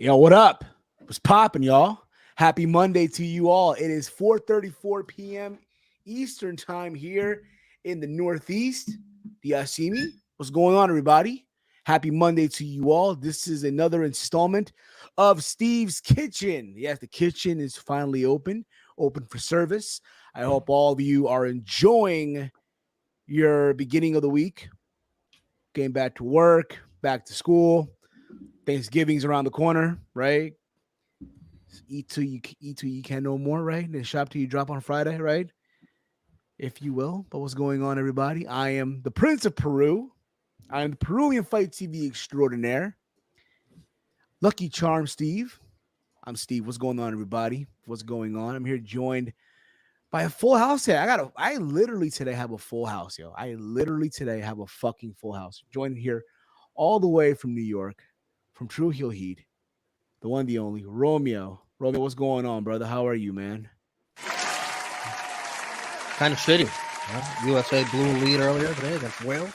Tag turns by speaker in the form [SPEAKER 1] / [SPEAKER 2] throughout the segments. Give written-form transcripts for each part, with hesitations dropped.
[SPEAKER 1] Yo, what up? What's popping, y'all? Happy Monday to you all. It is 4:34 p.m. Eastern time here in the Northeast. Do y'all see me? What's going on, everybody? Happy Monday to you all. This is another installment of Steve's Kitchen. Yes, the kitchen is finally open for service. I hope all of you are enjoying your beginning of the week. Getting back to work, back to school. Thanksgiving's around the corner, right? Eat till you can no more, right? Then shop till you drop on Friday, right? If you will. But what's going on, everybody? I am the Prince of Peru. I am the Peruvian Fight TV extraordinaire. Lucky Charm Steve. I'm Steve. What's going on, everybody? What's going on? I'm here joined by a full house today. I literally today have a full house, yo. I literally today have a fucking full house. Joined here all the way from New York, from Tru Heel Heat, the one, the only, Romeo. Romeo, what's going on, brother? How are you, man?
[SPEAKER 2] Kind of shitty. USA blew a lead earlier today against Wales.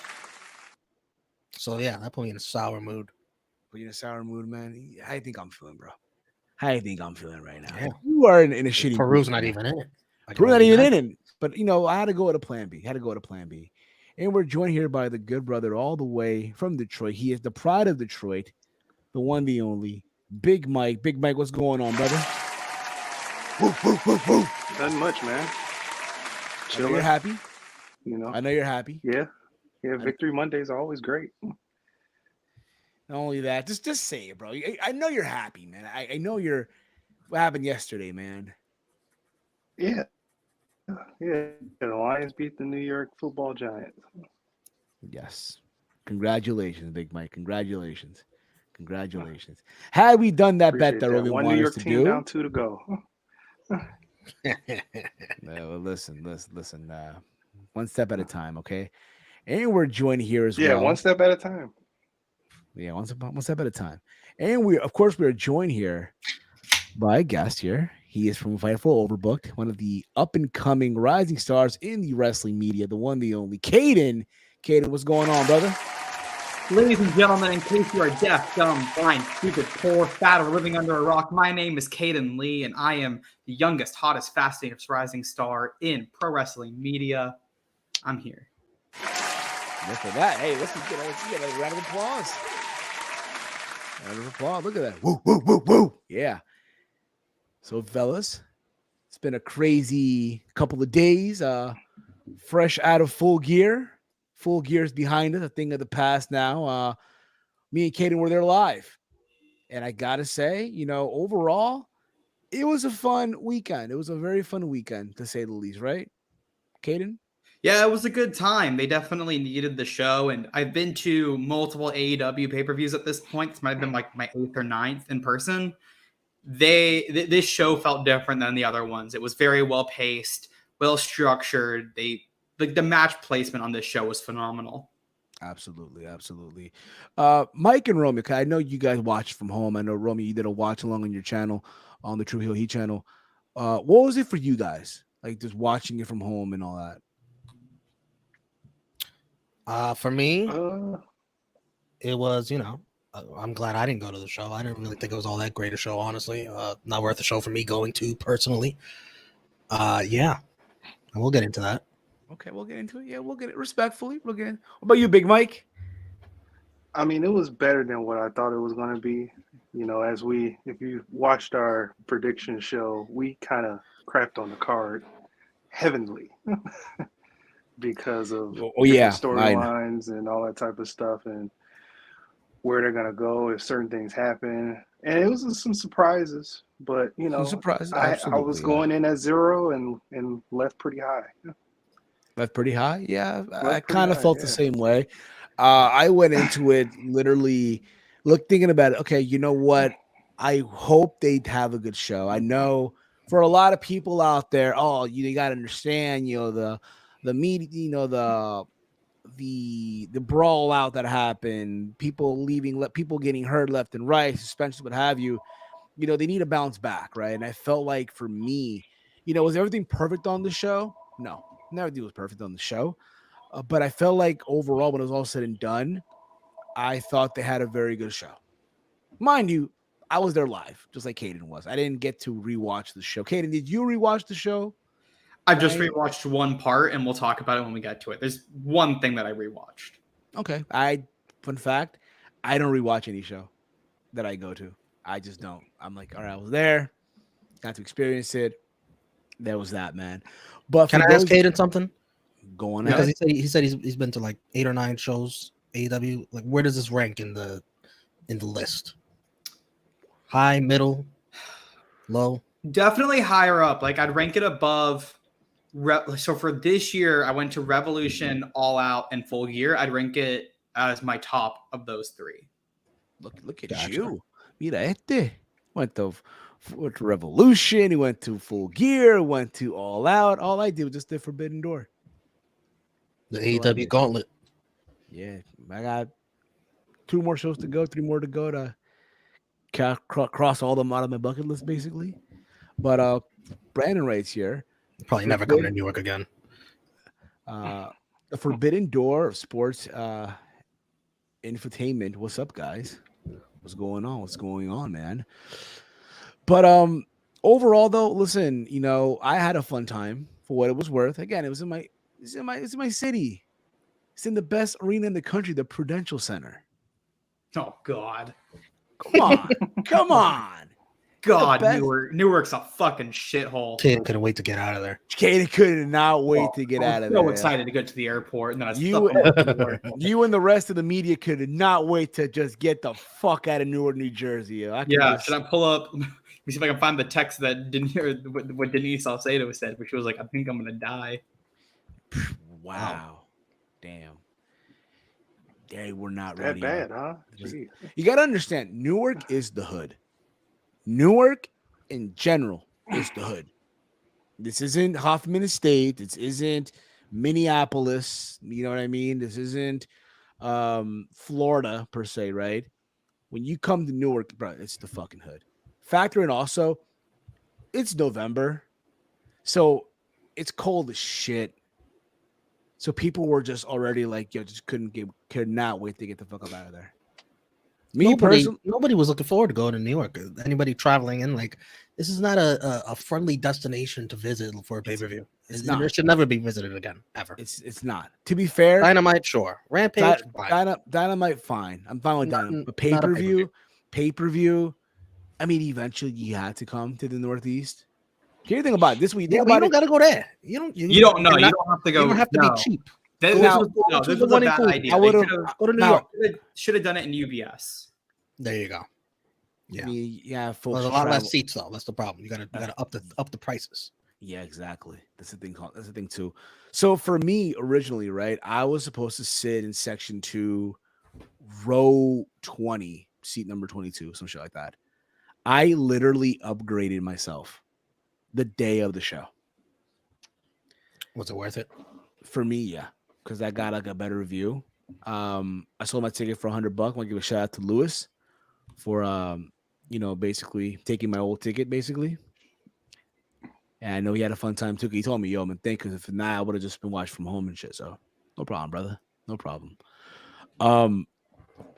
[SPEAKER 2] So, yeah, that put me in a sour mood.
[SPEAKER 1] Put you in a sour mood, man? How do you think I'm feeling, bro? How do you think I'm feeling right now?
[SPEAKER 2] Yeah.
[SPEAKER 1] You are in a shitty
[SPEAKER 2] Peru's
[SPEAKER 1] mood
[SPEAKER 2] not
[SPEAKER 1] right
[SPEAKER 2] even in it.
[SPEAKER 1] Peru's not even in it. But, I had to go to plan B. And we're joined here by the good brother all the way from Detroit. He is the pride of Detroit, the one, the only, Big Mike. Big Mike, what's going on, brother?
[SPEAKER 3] Nothing much, man.
[SPEAKER 1] I know you're happy.
[SPEAKER 3] I
[SPEAKER 1] know you're happy.
[SPEAKER 3] Yeah. Victory Mondays are always great.
[SPEAKER 1] Not only that, just say it, bro. I know you're happy, man. I know you're. What happened yesterday, man?
[SPEAKER 3] Yeah. The Lions beat the New York Football Giants.
[SPEAKER 1] Yes. Congratulations, Big Mike. Congratulations. Had we done that bet that Roman wanted us to do,
[SPEAKER 3] down 2 to go.
[SPEAKER 1] Well, listen. One step at a time, okay? And we're joined here as well.
[SPEAKER 3] Yeah, one step at a time.
[SPEAKER 1] Yeah, one step at a time. And we are joined here by a guest here. He is from Fightful Overbooked, one of the up-and-coming rising stars in the wrestling media, the one, the only, Caden. Caden, what's going on, brother?
[SPEAKER 4] Ladies and gentlemen, in case you are deaf, dumb, blind, stupid, poor, fat, or living under a rock, my name is Caden Lee, and I am the youngest, hottest, fastest rising star in pro wrestling media. I'm here.
[SPEAKER 1] Look at that. Hey, let's get a round of applause. Look at that. Woo, woo, woo, woo. Yeah. So, fellas, it's been a crazy couple of days. Fresh out of Full Gear. Full Gear's behind us, a thing of the past now. Me and Caden were there live. And I got to say, overall, it was a fun weekend. It was a very fun weekend, to say the least, right? Caden?
[SPEAKER 4] Yeah, it was a good time. They definitely needed the show, and I've been to multiple AEW pay-per-views at this point. This might have been like my 8th or 9th in person. This show felt different than the other ones. It was very well paced, well structured. The match placement on this show was phenomenal.
[SPEAKER 1] Absolutely. Mike and Romeo, I know you guys watch from home. I know, Romeo, you did a watch along on your channel, on the Tru Heel Heat channel. What was it for you guys? Like just watching it from home and all that?
[SPEAKER 2] For me, it was, I'm glad I didn't go to the show. I didn't really think it was all that great a show, honestly. Not worth a show for me going to personally. Yeah, and we'll get into that.
[SPEAKER 1] Okay, we'll get into it. Yeah, we'll get it respectfully. We'll get it. What about you, Big Mike?
[SPEAKER 3] I mean, it was better than what I thought it was going to be. If you watched our prediction show, we kind of crapped on the card heavily because of storylines and all that type of stuff and where they're going to go if certain things happen. And it was some surprises, but,
[SPEAKER 1] surprises.
[SPEAKER 3] I was going in at 0 and left pretty high.
[SPEAKER 1] Left pretty high? Yeah, I kind of felt the same way. I went into it literally thinking about it. Okay, you know what? I hope they have a good show. I know for a lot of people out there, you got to understand, the media, the brawl out that happened, people leaving, people getting hurt left and right, suspensions, what have you. They need to bounce back, right? And I felt like for me, was everything perfect on the show? No, everything was perfect on the show. But I felt like overall, when it was all said and done, I thought they had a very good show. Mind you, I was there live, just like Caden was. I didn't get to rewatch the show. Caden, did you rewatch the show?
[SPEAKER 4] I've just rewatched one part, and we'll talk about it when we get to it. There's one thing that I rewatched.
[SPEAKER 1] Okay. Fun fact, I don't rewatch any show that I go to. I just don't. I'm like, all right, I was there, got to experience it. There was that, man. But
[SPEAKER 2] can I ask Caden something?
[SPEAKER 1] Go on.
[SPEAKER 2] Because he said he's been to like 8 or 9 shows AEW. Like, where does this rank in the list? High, middle, low?
[SPEAKER 4] Definitely higher up. Like, I'd rank it above. So for this year, I went to Revolution, All Out, and Full Gear. I'd rank it as my top of those 3.
[SPEAKER 1] Look at you. Mira este. Went to Revolution. He went to Full Gear. Went to All Out. All I did was just the Forbidden Door.
[SPEAKER 2] The AEW Gauntlet.
[SPEAKER 1] Yeah, I got 2 more shows to go, 3 more to go to cross all them out of my bucket list, basically. But Brandon writes here.
[SPEAKER 2] Probably never coming to New York again.
[SPEAKER 1] The Forbidden Door of sports infotainment. What's up, guys? What's going on? What's going on, man? But overall, though, listen, you know, I had a fun time for what it was worth. Again, it's in my city. It's in the best arena in the country, the Prudential Center.
[SPEAKER 4] Oh God!
[SPEAKER 1] Come on!
[SPEAKER 4] God, Newark's a fucking shithole.
[SPEAKER 2] Caden couldn't wait to get out of there.
[SPEAKER 1] Caden could not wait to get out of there.
[SPEAKER 4] So excited to go to the airport, and then
[SPEAKER 1] you and the rest of the media could not wait to just get the fuck out of Newark, New Jersey.
[SPEAKER 4] Should I pull up? Let me see if I can find the text that didn't hear what Denise Salcedo said, but she was like, "I think I'm gonna die."
[SPEAKER 1] Wow. Damn. They were not
[SPEAKER 3] that
[SPEAKER 1] ready.
[SPEAKER 3] Bad, huh?
[SPEAKER 1] You got to understand, Newark is the hood. Newark, in general, is the hood. This isn't Hoffman Estate. This isn't Minneapolis. You know what I mean? This isn't Florida, per se, right? When you come to Newark, bro, it's the fucking hood. Factor in also, it's November, so it's cold as shit. So people were just already like, yo, just could not wait to get the fuck up out of there.
[SPEAKER 2] Nobody was looking forward to going to New York. Anybody traveling in, like, this is not a friendly destination to visit for a pay-per-view. It should never be visited again, ever.
[SPEAKER 1] It's not. To be fair,
[SPEAKER 2] Dynamite, sure. Rampage,
[SPEAKER 1] Dynamite, fine. I'm fine with Dynamite. But pay-per-view, I mean, eventually you had to come to the Northeast. Here's the thing about it. This week.
[SPEAKER 2] You don't got to go there. You don't know. You don't have to go. You don't have to be cheap.
[SPEAKER 4] This was a bad idea.
[SPEAKER 1] I would have
[SPEAKER 2] go to New York.
[SPEAKER 4] Should have done it in UBS.
[SPEAKER 2] There you go. Yeah,
[SPEAKER 1] There's
[SPEAKER 2] a lot less seats though. That's the problem. You gotta up the prices.
[SPEAKER 1] Yeah, exactly. That's the thing. That's the thing too. So for me, originally, right, I was supposed to sit in section 2, row 20, seat number 22, some shit like that. I literally upgraded myself the day of the show.
[SPEAKER 2] Was it worth it?
[SPEAKER 1] For me, yeah, because I got like a better view. I sold my ticket for $100. I want to give a shout out to Lewis for basically taking my old ticket, basically. And I know he had a fun time too. He told me, "Yo, man, thank you. If not, I would have just been watching from home and shit." So no problem, brother. No problem. But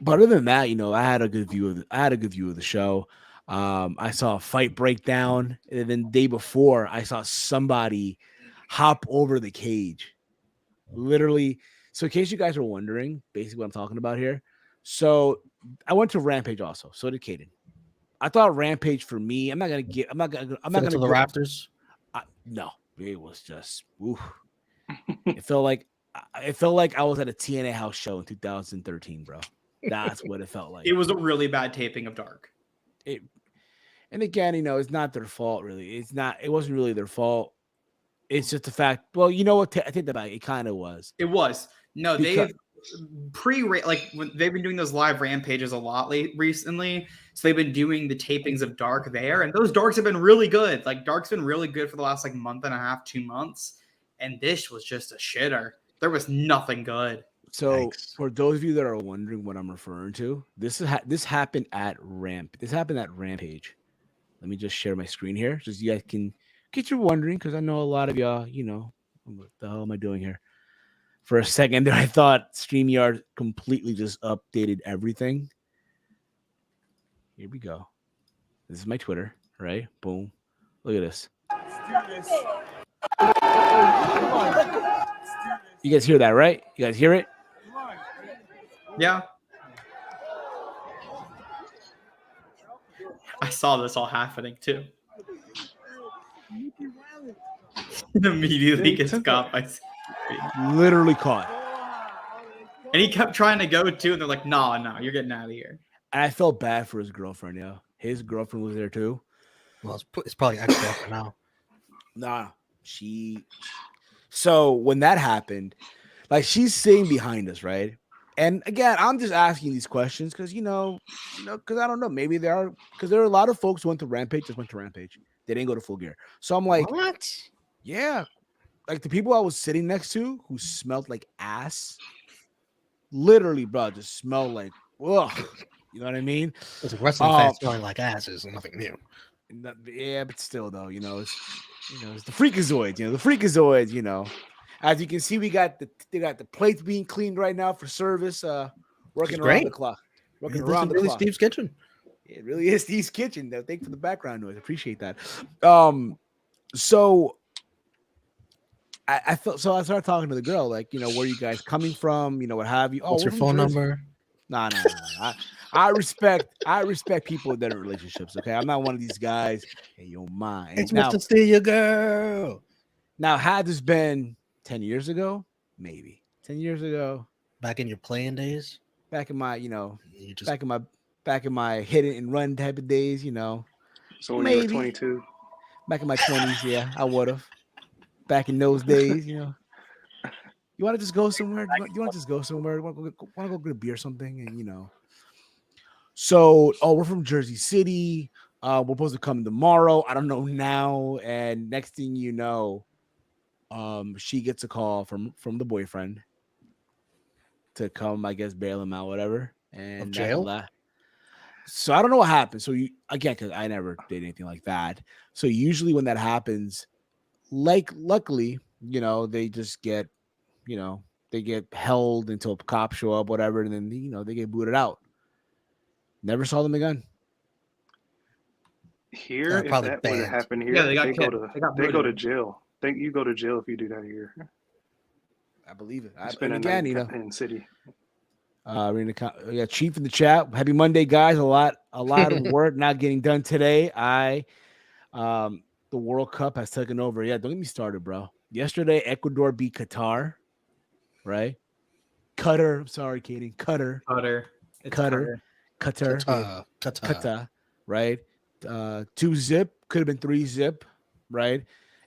[SPEAKER 1] other than that, I had a good view of the show. I saw a fight breakdown, and then the day before, I saw somebody hop over the cage. Literally. So in case you guys are wondering, basically what I'm talking about here. So I went to Rampage also. So did Caden. I thought Rampage for me, I'm not gonna to
[SPEAKER 2] the rafters.
[SPEAKER 1] No, it was just oof. It felt like I was at a TNA house show in 2013, bro. That's what it felt like.
[SPEAKER 4] It was a really bad taping of Dark.
[SPEAKER 1] And again, it's not their fault, really. It wasn't really their fault. It's just the fact. Well, you know what? I think that it kind of was.
[SPEAKER 4] It was. No, they've when they've been doing those live rampages a lot recently. So they've been doing the tapings of Dark there, and those Darks have been really good. Like Dark's been really good for the last month and a half, 2 months, and this was just a shitter. There was nothing good.
[SPEAKER 1] So for those of you that are wondering what I'm referring to, this happened at Rampage. Let me just share my screen here, just you guys can get you wondering, because I know a lot of y'all, what the hell am I doing here? For a second there, I thought StreamYard completely just updated everything. Here we go. This is my Twitter, right? Boom. Look at this. You guys hear that, right? You guys hear it?
[SPEAKER 4] Yeah. I saw this all happening too. Immediately gets caught by security.
[SPEAKER 1] Literally caught.
[SPEAKER 4] And he kept trying to go too, and they're like, no, you're getting out of here.
[SPEAKER 1] And I felt bad for his girlfriend, yo. His girlfriend was there too.
[SPEAKER 2] Well, it's probably ex-girlfriend now.
[SPEAKER 1] Nah, so when that happened, like she's sitting behind us, right? And again, I'm just asking these questions because because I don't know. Maybe there are a lot of folks who went to Rampage, just went to Rampage. They didn't go to Full Gear. So I'm like,
[SPEAKER 2] what?
[SPEAKER 1] Yeah. Like the people I was sitting next to who smelled like ass, literally, bro, just smelled like, ugh. You know what I mean?
[SPEAKER 2] It's a wrestling fan smelling like ass is nothing new.
[SPEAKER 1] Yeah, but still, though, it's the Freakazoids. The Freakazoids. As you can see, they got the plates being cleaned right now for service. Working around the clock. Working around the clock.
[SPEAKER 2] Steve's kitchen.
[SPEAKER 1] It really is Steve's kitchen. Though. Thanks for the background noise. Appreciate that. So I felt so. I started talking to the girl, like, where you guys coming from? What have you?
[SPEAKER 2] What's your phone number?
[SPEAKER 1] Nah. I respect people that are in relationships. Okay, I'm not one of these guys. Hey, yo, mine.
[SPEAKER 2] It's Mr. Steal Your Girl.
[SPEAKER 1] Now, had this been 10 years ago, maybe 10 years ago,
[SPEAKER 2] back in your playing days,
[SPEAKER 1] back in my, back in my hit it and run type of days,
[SPEAKER 3] So when you were 22,
[SPEAKER 1] back in my 20s, yeah, I would have. Back in those days, You want to just go somewhere? You want to just go somewhere? Want to go get a beer or something? And So, we're from Jersey City. We're supposed to come tomorrow. I don't know now. And next thing you know, she gets a call from the boyfriend to come, I guess, bail him out, whatever. And
[SPEAKER 2] jail.
[SPEAKER 1] So I don't know what happened. So because I never did anything like that. So usually when that happens, luckily, they just get, they get held until cops show up, whatever, and then they get booted out. Never saw them again.
[SPEAKER 3] Here, if that were to happen here, they go to jail. You go to jail if you do that here.
[SPEAKER 1] I believe it.
[SPEAKER 3] Spend a night in city.
[SPEAKER 1] Chief in the chat. Happy Monday, guys. A lot of work not getting done today. The World Cup has taken over. Yeah, don't get me started, bro. Yesterday, Ecuador beat Qatar, right? Qatar. I'm sorry, Katie. Qatar. Qatar, right? 2-0, could have been 3-0, right?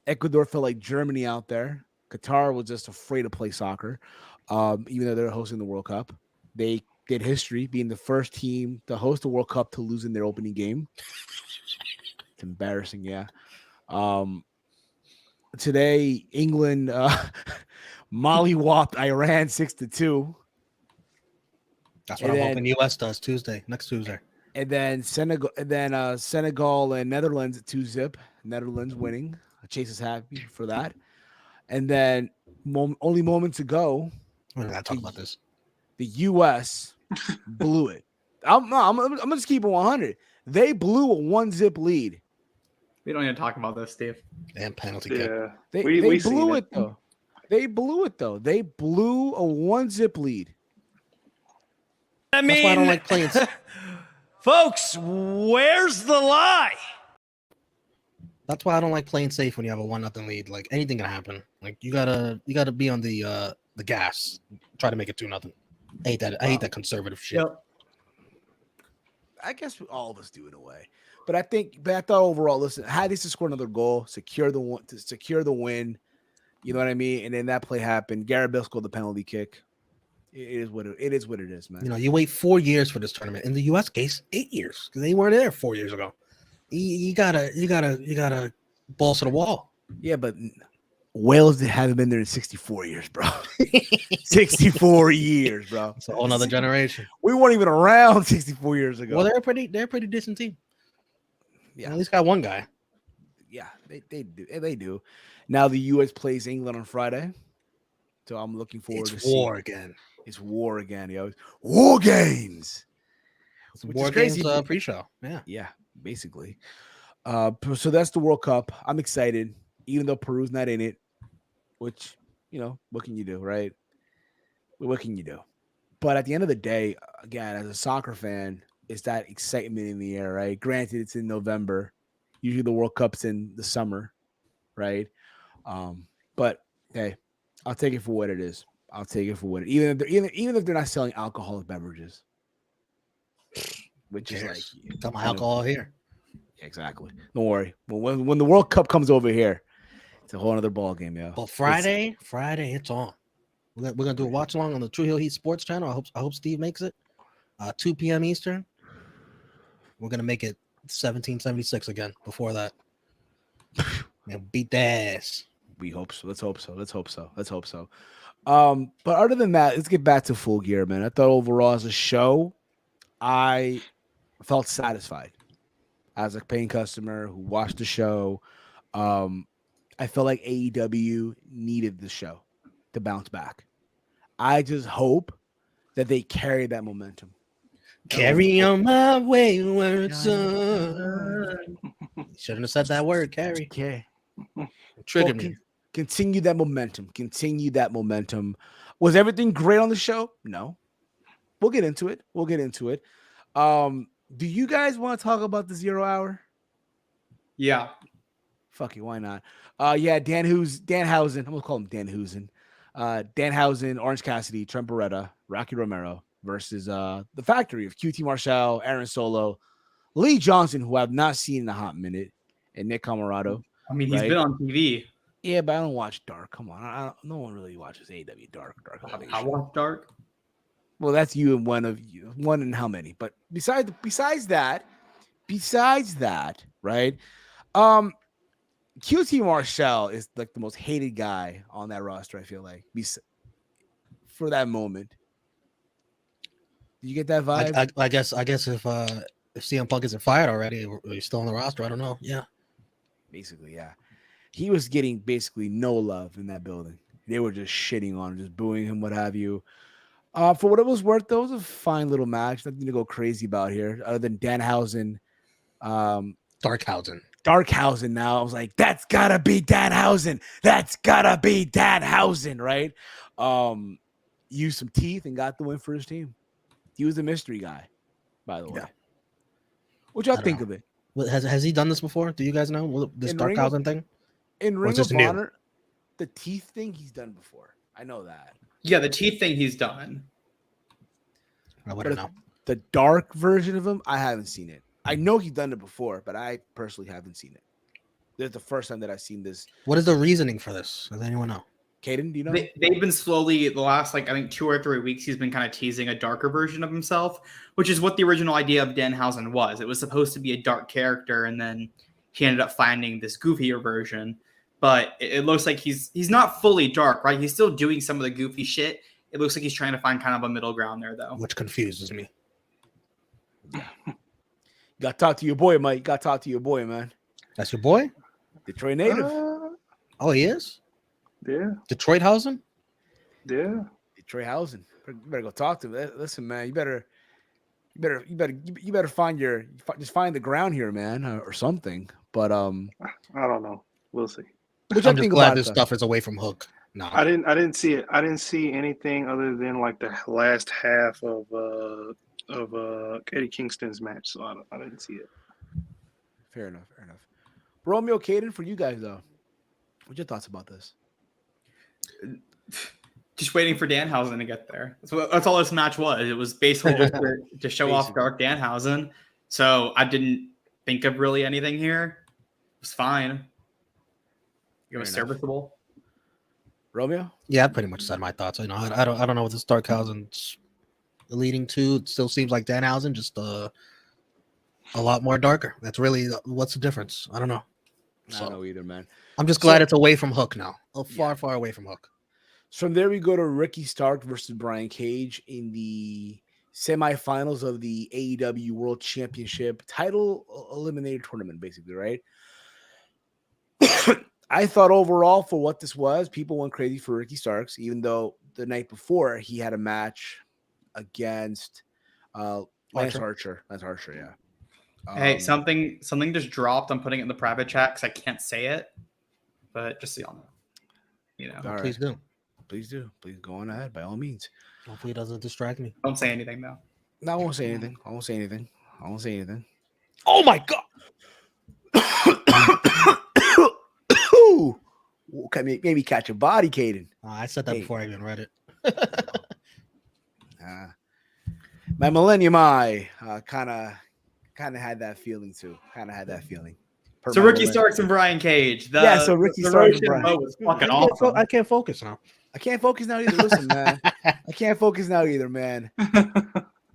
[SPEAKER 1] Ecuador felt like Germany out there. Qatar was just afraid to play soccer, even though they're hosting the World Cup. They did history, being the first team to host the World Cup to lose in their opening game. It's embarrassing, yeah. Today, England mollywopped Iran 6-2.
[SPEAKER 2] That's what I'm hoping U.S. does next Tuesday.
[SPEAKER 1] And then Senegal and Netherlands at 2-0. Netherlands winning. Chase is happy for that. And then only moments ago,
[SPEAKER 2] we're not talking about this.
[SPEAKER 1] The U.S. blew it. I'm gonna just keep it 100. They blew a 1-0 lead.
[SPEAKER 4] We don't even talk about this, Steve.
[SPEAKER 2] And penalty kick.
[SPEAKER 3] Yeah,
[SPEAKER 1] they blew it though. They blew it though. They blew a 1-0 lead.
[SPEAKER 5] I mean,
[SPEAKER 2] that's why I don't like playing.
[SPEAKER 5] Folks, where's the lie?
[SPEAKER 2] That's why I don't like playing safe when you have a 1-0 lead. Like anything can happen. Like you gotta be on the gas. Try to make it 2-0. I hate that conservative shit.
[SPEAKER 1] Yep. I guess all of us do in a way. But I thought overall, listen, had this to score another goal, secure the win. You know what I mean? And then that play happened. Garrett Bale scored the penalty kick. It is what it is, man.
[SPEAKER 2] You wait 4 years for this tournament. In the U.S. case, 8 years because they weren't there 4 years ago. You gotta balls to the wall.
[SPEAKER 1] Yeah, but Wales haven't been there in 64 years, bro. 64 years, bro.
[SPEAKER 2] It's a whole nother generation.
[SPEAKER 1] We weren't even around 64 years ago.
[SPEAKER 2] Well, they're a pretty decent team.
[SPEAKER 1] Yeah,
[SPEAKER 2] at least got one guy.
[SPEAKER 1] Yeah, they do. Now the U.S. plays England on Friday, so I'm looking forward to seeing. It's war again, yo. War games.
[SPEAKER 2] War games pre-show. Yeah.
[SPEAKER 1] basically. So that's the World Cup. I'm excited, even though Peru's not in it, which, what can you do, right? What can you do? But at the end of the day, again, as a soccer fan, it's that excitement in the air, right? Granted, it's in November. Usually the World Cup's in the summer, right? But hey, I'll take it for what it is. I'll take it for what it is. Even if they're not selling alcoholic beverages, which is like
[SPEAKER 2] got my alcohol here.
[SPEAKER 1] Exactly. Don't worry. When the World Cup comes over here, it's a whole other ball game, yo.
[SPEAKER 2] But Friday, it's on. We're gonna do a watch along on the Tru Heel Heat Sports channel. I hope Steve makes it. 2 p.m. Eastern. We're gonna make it 1776 again. Before that, beat the ass.
[SPEAKER 1] We hope so. Let's hope so. But other than that, let's get back to Full Gear, man. I thought overall as a show, I felt satisfied as a paying customer who watched the show. I felt like AEW needed the show to bounce back. I just hope that they carry that momentum.
[SPEAKER 2] Carry on my wayward son. Shouldn't have said that word, carry.
[SPEAKER 1] Okay.
[SPEAKER 2] Triggered me.
[SPEAKER 1] Continue that momentum. Was everything great on the show? No. We'll get into it. Do you guys want to talk about the 0 hour?
[SPEAKER 4] Yeah.
[SPEAKER 1] Fuck it, why not? Danhausen. I'm gonna call him Danhausen. Danhausen, Orange Cassidy, Trent Beretta, Rocky Romero versus the Factory of QT Marshall, Aaron Solo, Lee Johnson, who I've not seen in a hot minute, and Nick Camarado.
[SPEAKER 4] I mean, he's been on TV.
[SPEAKER 1] Yeah, but I don't watch Dark. Come on, no one really watches AEW Dark.
[SPEAKER 4] I watch Dark.
[SPEAKER 1] Well, that's you and one in how many? But besides that, right? QT Marshall is like the most hated guy on that roster. I feel like for that moment. Did you get that vibe?
[SPEAKER 2] I guess if CM Punk isn't fired already, or he's still on the roster, I don't know. Yeah,
[SPEAKER 1] basically, yeah. He was getting basically no love in that building. They were just shitting on him, just booing him, what have you. For what it was worth, though, it was a fine little match. Nothing to go crazy about here, other than Danhausen. Darkhausen. Now I was like, that's gotta be Danhausen. Right? Used some teeth and got the win for his team. He was a mystery guy, by the way.
[SPEAKER 2] Yeah.
[SPEAKER 1] What y'all think of it?
[SPEAKER 2] Has he done this before? Do you guys know this Darkhausen thing?
[SPEAKER 1] In Ring of Honor, the teeth thing he's done before. I know that.
[SPEAKER 4] Yeah, the teeth thing he's done.
[SPEAKER 2] I wouldn't know.
[SPEAKER 1] The dark version of him, I haven't seen it. I know he's done it before, but I personally haven't seen it. This is the first time that I've seen this.
[SPEAKER 2] What is the reasoning for this? Does anyone know?
[SPEAKER 1] Caden, do you know?
[SPEAKER 4] They've been slowly, the last, I think 2 or 3 weeks, he's been kind of teasing a darker version of himself, which is what the original idea of Danhausen was. It was supposed to be a dark character, and then he ended up finding this goofier version. But it looks like he's not fully dark, right? He's still doing some of the goofy shit. It looks like he's trying to find kind of a middle ground there, though.
[SPEAKER 2] Which confuses me.
[SPEAKER 1] Yeah. Got to talk to your boy, Mike. Got to talk to your boy, man.
[SPEAKER 2] That's your boy?
[SPEAKER 1] Detroit native.
[SPEAKER 2] Oh, he is?
[SPEAKER 3] Yeah.
[SPEAKER 2] Detroithausen?
[SPEAKER 3] Yeah.
[SPEAKER 1] Detroithausen. You better go talk to him. Listen, man, you better find the ground here, man, or something. But
[SPEAKER 3] I don't know. We'll see.
[SPEAKER 2] I'm just glad this stuff is away from Hook. No,
[SPEAKER 3] I didn't see it. I didn't see anything other than like the last half of Eddie Kingston's match, so I didn't see it.
[SPEAKER 1] Fair enough. Romeo, Caden, for you guys though, what's your thoughts about this?
[SPEAKER 4] Just waiting for Danhausen to get there. That's all this match was. It was basically just to show off Dark Danhausen. So I didn't think of really anything here. It was fine. It was serviceable.
[SPEAKER 1] Romeo?
[SPEAKER 2] Yeah, I pretty much said my thoughts. I don't know what this Darkhausen's leading to. It still seems like Danhausen, just a lot more darker. That's really what's the difference. I don't know.
[SPEAKER 1] I don't know either, man.
[SPEAKER 2] I'm just glad it's away from Hook now. Far away from Hook.
[SPEAKER 1] So from there we go to Ricky Stark versus Brian Cage in the semifinals of the AEW World Championship title eliminator tournament, basically, right? I thought overall for what this was, people went crazy for Ricky Starks, even though the night before he had a match against Lance Archer. Lance Archer, yeah.
[SPEAKER 4] Hey, something just dropped. I'm putting it in the private chat because I can't say it, but just so y'all know. You know,
[SPEAKER 1] All
[SPEAKER 2] Please
[SPEAKER 1] right.
[SPEAKER 2] do.
[SPEAKER 1] Please do. Please go on ahead by all means.
[SPEAKER 2] Hopefully, it doesn't distract me.
[SPEAKER 4] don't say anything though.
[SPEAKER 1] No, I won't say anything. I won't say anything.
[SPEAKER 2] Oh my god!
[SPEAKER 1] Okay, maybe catch a body, Caden.
[SPEAKER 2] I said that
[SPEAKER 1] Hey.
[SPEAKER 2] before I even read it.
[SPEAKER 1] My Millennium Eye kind of had that feeling too. Per
[SPEAKER 4] So
[SPEAKER 1] my
[SPEAKER 4] Ricky
[SPEAKER 1] millennium-
[SPEAKER 4] Starks and Brian Cage.
[SPEAKER 1] So Ricky Starks and Brian.
[SPEAKER 4] was fucking awesome.
[SPEAKER 2] I can't focus now.
[SPEAKER 1] I can't focus now either. Listen, man. I can't focus now either, man.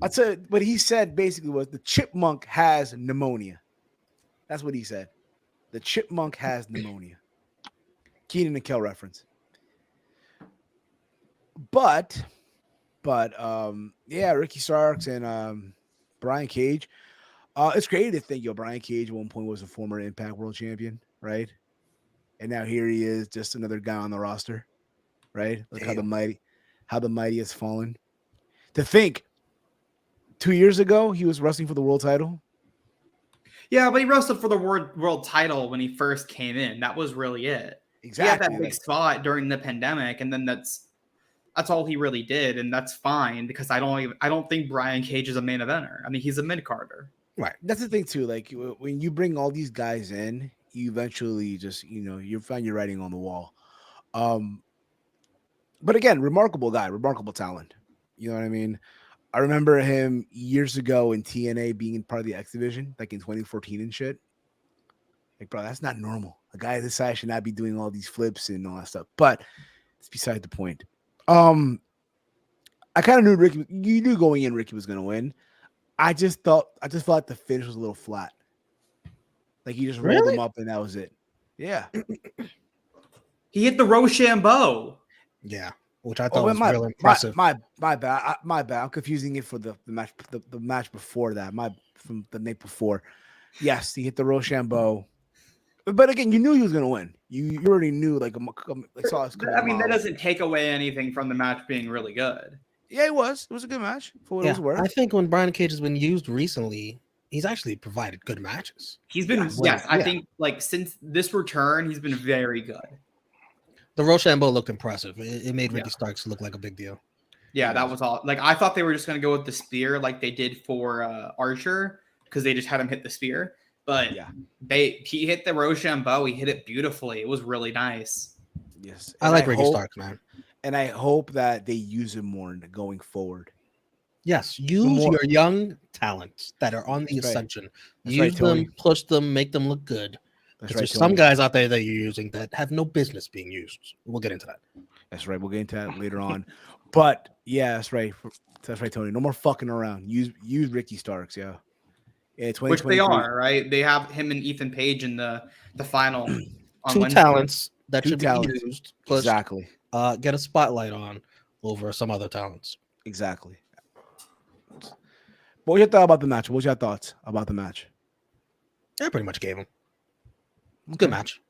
[SPEAKER 1] I'll tell you, what he said basically was the chipmunk has pneumonia. That's what he said. The chipmunk has pneumonia. Keenan and Kel reference. But Ricky Starks and Brian Cage. It's crazy to think, Brian Cage at one point was a former Impact World Champion, right? And now here he is, just another guy on the roster, right? Look how the mighty has fallen. To think, 2 years ago he was wrestling for the world title.
[SPEAKER 4] Yeah, but he wrestled for the world title when he first came in. That was really it.
[SPEAKER 1] Exactly.
[SPEAKER 4] He had that big spot during the pandemic, and then that's all he really did, and that's fine because I don't think Brian Cage is a main eventer. I mean, he's a mid-carder.
[SPEAKER 1] Right. That's the thing too. Like when you bring all these guys in, you eventually just you find your writing on the wall. But again, remarkable guy, remarkable talent. You know what I mean? I remember him years ago in TNA being part of the X Division, like in 2014 and shit. Like, bro, that's not normal. A guy this size should not be doing all these flips and all that stuff. But it's beside the point. I kind of knew Ricky. You knew going in Ricky was gonna win. I just felt like the finish was a little flat. Like he just rolled him up and that was it. Yeah.
[SPEAKER 4] He hit the Rochambeau.
[SPEAKER 2] Yeah, which I thought was really impressive.
[SPEAKER 1] My bad. My bad. I'm confusing it for the match. The match before that. From the night before. Yes, he hit the Rochambeau. But again, you knew he was gonna win. You already knew. Like saw us.
[SPEAKER 4] I mean, that doesn't take away anything from the match being really good.
[SPEAKER 1] Yeah, it was. It was a good match for what it was worth.
[SPEAKER 2] I think when Brian Cage has been used recently, he's actually provided good matches.
[SPEAKER 4] He's been I think like since this return, he's been very good.
[SPEAKER 2] The Rochambeau looked impressive. It made Ricky Starks look like a big deal.
[SPEAKER 4] Yeah, that was all. Like I thought they were just gonna go with the spear, like they did for Archer, because they just had him hit the spear. But he hit the Rochambeau. He hit it beautifully. It was really nice.
[SPEAKER 1] Yes,
[SPEAKER 2] I like Ricky Starks, man.
[SPEAKER 1] And I hope that they use him more going forward.
[SPEAKER 2] Yes, use your young talents that are on the ascension. Use them, push them, make them look good. Because there's some guys out there that you're using that have no business being used. We'll get into that.
[SPEAKER 1] That's right. We'll get into that later on. But yeah, that's right. That's right, Tony. No more fucking around. Use Ricky Starks. Yeah.
[SPEAKER 4] Which they are, right? They have him and Ethan Page in the final. On
[SPEAKER 2] Two
[SPEAKER 4] Wednesday.
[SPEAKER 2] talents that should be used. Push,
[SPEAKER 1] exactly.
[SPEAKER 2] Get a spotlight on over some other talents.
[SPEAKER 1] Exactly. What was your thought about the match? What was your thoughts about the match?
[SPEAKER 2] I pretty much gave him. Good match.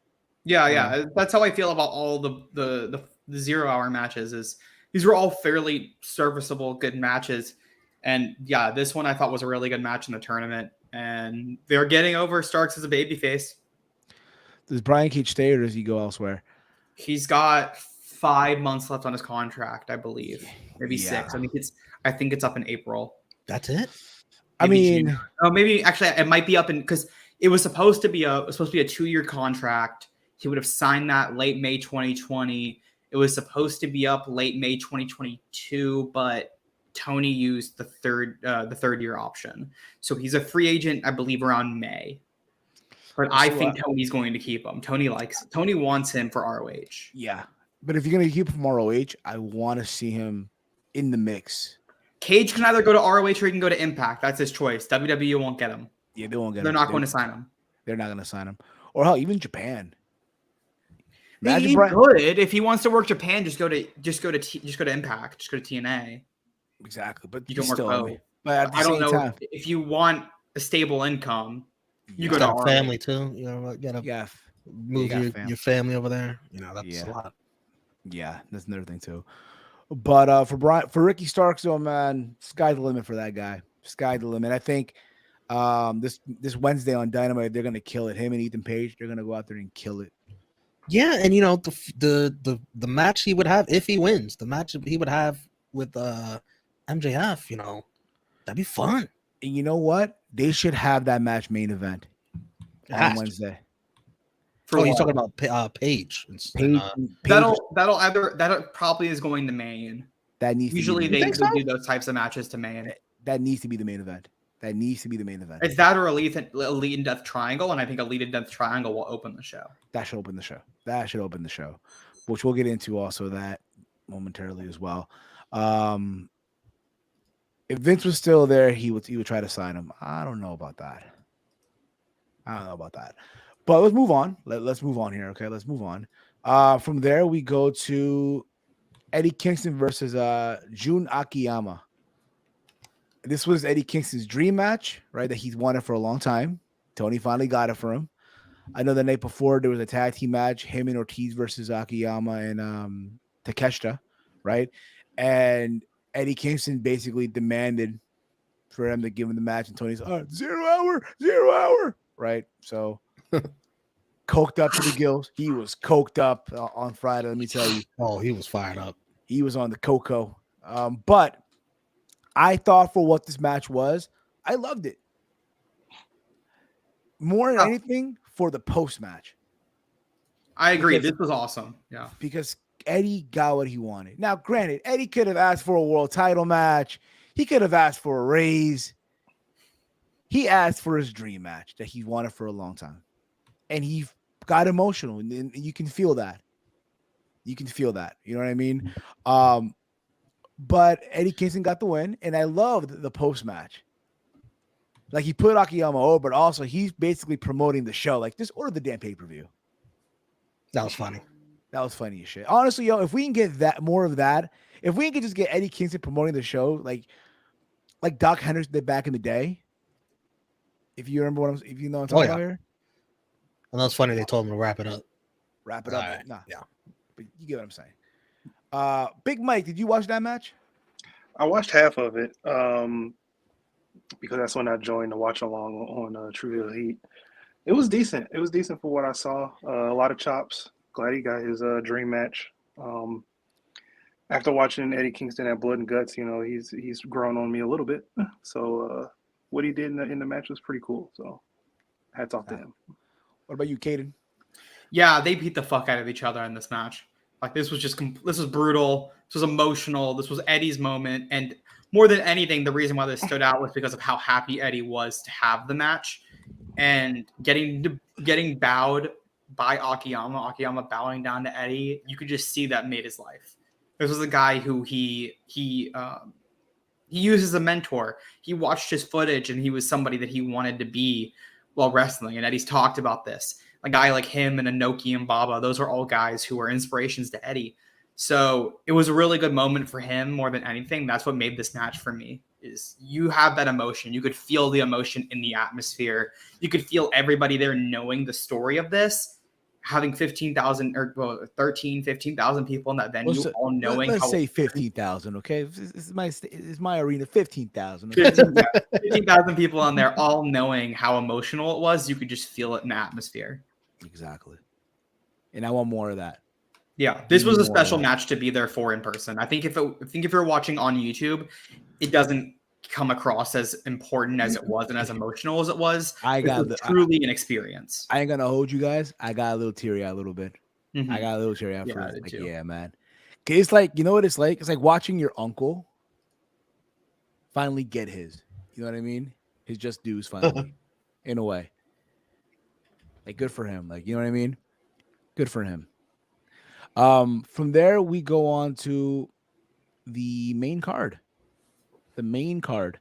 [SPEAKER 4] Yeah. That's how I feel about all the 0 hour matches. Is these were all fairly serviceable, good matches. And yeah, this one I thought was a really good match in the tournament. And they're getting over Starks as a babyface.
[SPEAKER 1] Does Brian Cage stay or does he go elsewhere?
[SPEAKER 4] He's got 5 months left on his contract, I believe. Maybe 6. I think it's up in April.
[SPEAKER 2] That's it.
[SPEAKER 4] Maybe maybe actually it might be up in because it was supposed to be a 2-year contract. He would have signed that late May 2020. It was supposed to be up late May 2022, but Tony used the third year option. So he's a free agent, I believe, around May. But I think Tony's going to keep him. Tony wants him for ROH.
[SPEAKER 1] Yeah. But if you're going to keep him from ROH, I want to see him in the mix.
[SPEAKER 4] Cage can either go to ROH or he can go to Impact. That's his choice. WWE won't get him.
[SPEAKER 1] Yeah, they won't get him.
[SPEAKER 4] They're not going to sign him.
[SPEAKER 1] They're not going to sign him. Or hell, even Japan.
[SPEAKER 4] He could. If he wants to work Japan, just go to Impact. Just go to TNA.
[SPEAKER 1] Exactly. But
[SPEAKER 4] you can work both.
[SPEAKER 1] But
[SPEAKER 4] I don't know if you want a stable income, you go to ROH.
[SPEAKER 2] Family too. You know, you gotta move your family over there. You know, that's a lot.
[SPEAKER 1] Yeah, that's another thing too. But for Ricky Starks, though, man, sky's the limit for that guy. Sky the limit. I think This Wednesday on Dynamite, they're gonna kill it. Him and Ethan Page, they're gonna go out there and kill it.
[SPEAKER 2] Yeah, and the match he would have if he wins, the match he would have with MJF, that'd be fun.
[SPEAKER 1] And you know what? They should have that match main event on Wednesday.
[SPEAKER 2] You're talking about Page.
[SPEAKER 4] That'll probably is going to main.
[SPEAKER 1] That needs
[SPEAKER 4] usually
[SPEAKER 1] to be
[SPEAKER 4] they do those types of matches to main.
[SPEAKER 1] That needs to be the main event. That needs to be the main event.
[SPEAKER 4] It's that or Elite and Death Triangle, and I think Elite and Death Triangle will open the show.
[SPEAKER 1] That should open the show. That should open the show, which we'll get into also that momentarily as well. If Vince was still there, he would try to sign him. I don't know about that. But let's move on. Let's move on here. Okay, let's move on. From there, we go to Eddie Kingston versus Jun Akiyama. This was Eddie Kingston's dream match, right? That he's wanted for a long time. Tony finally got it for him. I know the night before there was a tag team match, him and Ortiz versus Akiyama and Takeshita, right? And Eddie Kingston basically demanded for him to give him the match, and Tony's 0 hour, right? So coked up to the gills. He was coked up on Friday. Let me tell you.
[SPEAKER 2] Oh, he was fired up.
[SPEAKER 1] He was on the cocoa. But I thought for what this match was, I loved it. More than anything, for the post match.
[SPEAKER 4] I agree. This was awesome. Yeah.
[SPEAKER 1] Because Eddie got what he wanted. Now, granted, Eddie could have asked for a world title match. He could have asked for a raise. He asked for his dream match that he wanted for a long time. And he got emotional. And you can feel that. You know what I mean? But Eddie Kingston got the win, and I loved the post-match. Like, he put Akiyama over, but also he's basically promoting the show. Like, just order the damn pay-per-view.
[SPEAKER 2] That was funny.
[SPEAKER 1] That was funny as shit. Honestly, if we can get more of that, if we can just get Eddie Kingston promoting the show, like Doc Henderson did back in the day, if you remember if you know what I'm talking about here.
[SPEAKER 2] And that's funny. They told him to wrap it up.
[SPEAKER 1] Wrap it up.
[SPEAKER 2] Right.
[SPEAKER 1] Nah.
[SPEAKER 2] Yeah.
[SPEAKER 1] But you get what I'm saying. Big Mike, did you watch that match?
[SPEAKER 3] I watched half of it because that's when I joined to watch along on Tru Heel Heat. It was decent. It was decent for what I saw. A lot of chops. Glad he got his dream match. After watching Eddie Kingston at Blood and Guts, he's grown on me a little bit. So what he did in the match was pretty cool. So hats off to him.
[SPEAKER 1] What about you, Caden?
[SPEAKER 4] Yeah, they beat the fuck out of each other in this match. Like, this was brutal. This was emotional. This was Eddie's moment. And more than anything, the reason why this stood out was because of how happy Eddie was to have the match and getting bowed by Akiyama bowing down to Eddie. You could just see that made his life. This was a guy who he used as a mentor. He watched his footage and he was somebody that he wanted to be while wrestling. And Eddie's talked about this. A guy like him and Inoki and Baba, those are all guys who were inspirations to Eddie. So it was a really good moment for him more than anything. That's what made this match for me, is you have that emotion. You could feel the emotion in the atmosphere. You could feel everybody there knowing the story of this, having 15,000 or 15,000 people in that venue, all knowing.
[SPEAKER 1] Let's say 15,000, okay? This is my arena, 15,000.
[SPEAKER 4] 15,000 people in there, all knowing how emotional it was. You could just feel it in the atmosphere.
[SPEAKER 1] Exactly. And I want more of that.
[SPEAKER 4] Yeah, this was a special match to be there for in person. I think if you're watching on YouTube, it doesn't come across as important as it was and as emotional as it was. Truly an experience.
[SPEAKER 1] I ain't gonna hold you guys. I got a little teary-eyed a little bit.
[SPEAKER 4] Mm-hmm.
[SPEAKER 1] I got a little teary-eyed.
[SPEAKER 4] Yeah,
[SPEAKER 1] like, yeah, man. It's like, you know what it's like? It's like watching your uncle finally get his. You know what I mean? His just dues finally, in a way. Like, good for him. Like, you know what I mean? Good for him. From there, we go on to the main card. The main card.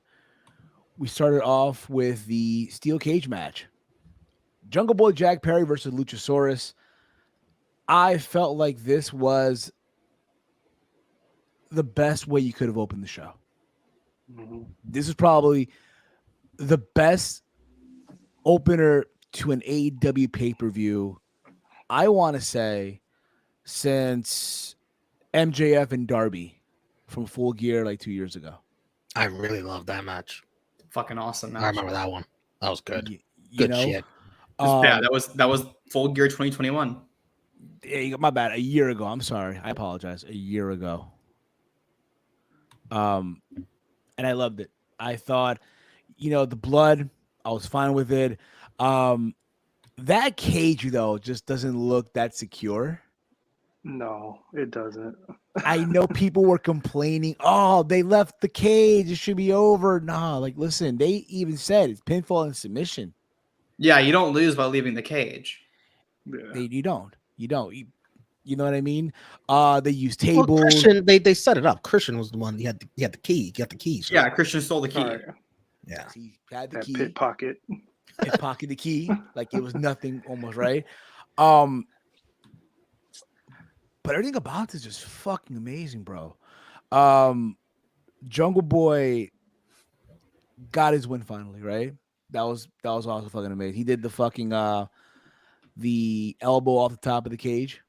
[SPEAKER 1] We started off with the steel cage match. Jungle Boy Jack Perry versus Luchasaurus. I felt like this was the best way you could have opened the show.
[SPEAKER 3] Mm-hmm.
[SPEAKER 1] This is probably the best opener to an AEW pay-per-view, I want to say, since MJF and Darby from Full Gear like 2 years ago.
[SPEAKER 2] I really love that match.
[SPEAKER 4] Fucking awesome match.
[SPEAKER 2] I remember that one. That was good.
[SPEAKER 1] You
[SPEAKER 2] Good
[SPEAKER 1] know,
[SPEAKER 2] shit.
[SPEAKER 4] Yeah, that was Full Gear 2021.
[SPEAKER 1] My bad. A year ago. I'm sorry. I apologize. A year ago. And I loved it. I thought, the blood, I was fine with it. That cage though just doesn't look that secure.
[SPEAKER 3] No, it doesn't.
[SPEAKER 1] I know people were complaining, oh, they left the cage, it should be over. Nah, like listen, they even said it's pinfall and submission.
[SPEAKER 4] Yeah, you don't lose by leaving the cage.
[SPEAKER 3] Yeah.
[SPEAKER 1] You don't. You know what I mean? They use tables.
[SPEAKER 2] Well, Christian, they set it up. Christian was the one. He had the key. He got the key. So.
[SPEAKER 4] Yeah, Christian stole the key.
[SPEAKER 3] All right.
[SPEAKER 2] Yeah.
[SPEAKER 1] He had the
[SPEAKER 3] That
[SPEAKER 1] key.
[SPEAKER 3] pit pocket.
[SPEAKER 1] Pit pocket the key, like it was nothing, almost, right? But everything about this is just fucking amazing, bro. Jungle Boy got his win finally, right? That was also fucking amazing. He did the fucking the elbow off the top of the cage.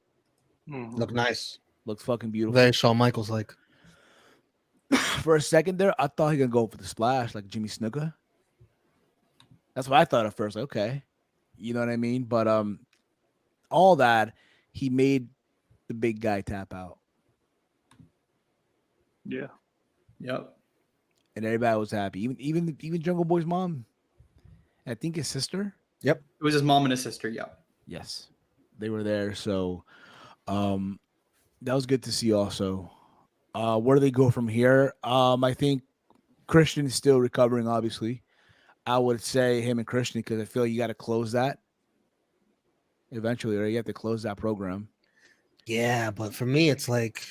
[SPEAKER 3] Mhm.
[SPEAKER 2] Look nice.
[SPEAKER 1] Looks fucking beautiful.
[SPEAKER 2] Very Shawn Michaels like.
[SPEAKER 1] For a second there, I thought he was gonna go for the splash like Jimmy Snuka. That's what I thought at first. Like, okay, you know what I mean? But all that, he made the big guy tap out.
[SPEAKER 3] Yeah.
[SPEAKER 4] Yep.
[SPEAKER 1] And everybody was happy. Even Jungle Boy's mom. I think his sister.
[SPEAKER 2] Yep.
[SPEAKER 4] It was his mom and his sister. Yep.
[SPEAKER 1] Yes. They were there. So that was good to see also. Where do they go from here? I think Christian is still recovering, obviously. I would say him and Christian, because I feel you got to close that eventually, right? You have to close that program.
[SPEAKER 2] Yeah, but for me, it's like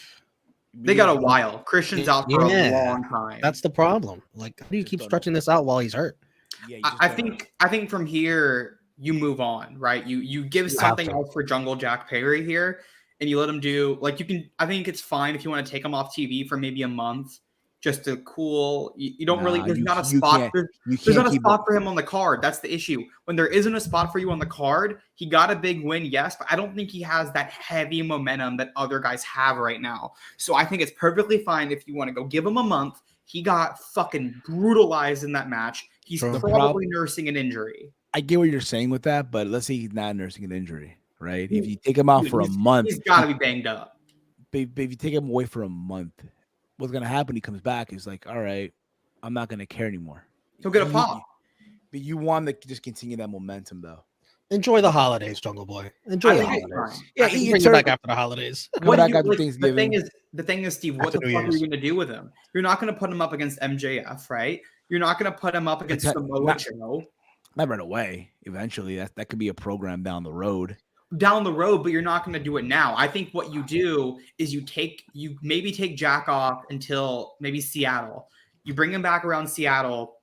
[SPEAKER 4] They got a while. Christian's out for a
[SPEAKER 2] Yeah.
[SPEAKER 4] long time.
[SPEAKER 2] that's the problem. Like, how do you
[SPEAKER 1] Just
[SPEAKER 2] keep
[SPEAKER 1] don't
[SPEAKER 2] stretching this out while he's hurt?
[SPEAKER 1] Yeah,
[SPEAKER 4] I think from here you move on, right? You give
[SPEAKER 2] You
[SPEAKER 4] something
[SPEAKER 2] have to.
[SPEAKER 4] else for Jungle Jack Perry here, and you let him do like you can. I think it's fine if you want to take him off TV for maybe a month just to cool. You don't really. There's not a spot. There's not a spot for him on the card. That's the issue. When there isn't a spot for you on the card, he got a big win, yes, but I don't think he has that heavy momentum that other guys have right now. So I think it's perfectly fine if you want to go give him a month. He got fucking brutalized in that match. He's
[SPEAKER 2] True.
[SPEAKER 4] probably nursing an injury.
[SPEAKER 1] I get what you're saying with that, but let's say he's not nursing an injury, right? If you take him out for a month,
[SPEAKER 4] He's got to be banged up.
[SPEAKER 1] But if you take him away for a month, what's gonna happen? He comes back. He's like, all right, I'm not gonna care anymore.
[SPEAKER 4] He'll get a pop.
[SPEAKER 1] But you want to just continue that momentum, though.
[SPEAKER 2] Enjoy the holidays, Jungle Boy. Enjoy the holidays.
[SPEAKER 1] Yeah,
[SPEAKER 2] I can
[SPEAKER 1] eat
[SPEAKER 2] bring
[SPEAKER 1] your
[SPEAKER 2] you back
[SPEAKER 1] turkey.
[SPEAKER 2] after the holidays.
[SPEAKER 1] Come back after Thanksgiving.
[SPEAKER 4] The thing is, Steve, what
[SPEAKER 2] After
[SPEAKER 4] the
[SPEAKER 2] New
[SPEAKER 4] fuck are
[SPEAKER 2] Year's.
[SPEAKER 4] you going to do with him? You're not going to put him up against MJF, right? You're not going to put him up against Samoa Joe.
[SPEAKER 1] Not right away. Eventually, that could be a program down the road.
[SPEAKER 4] Down the road, but you're not going to do it now. I think what you do is you maybe take Jack off until maybe Seattle. You bring him back around Seattle,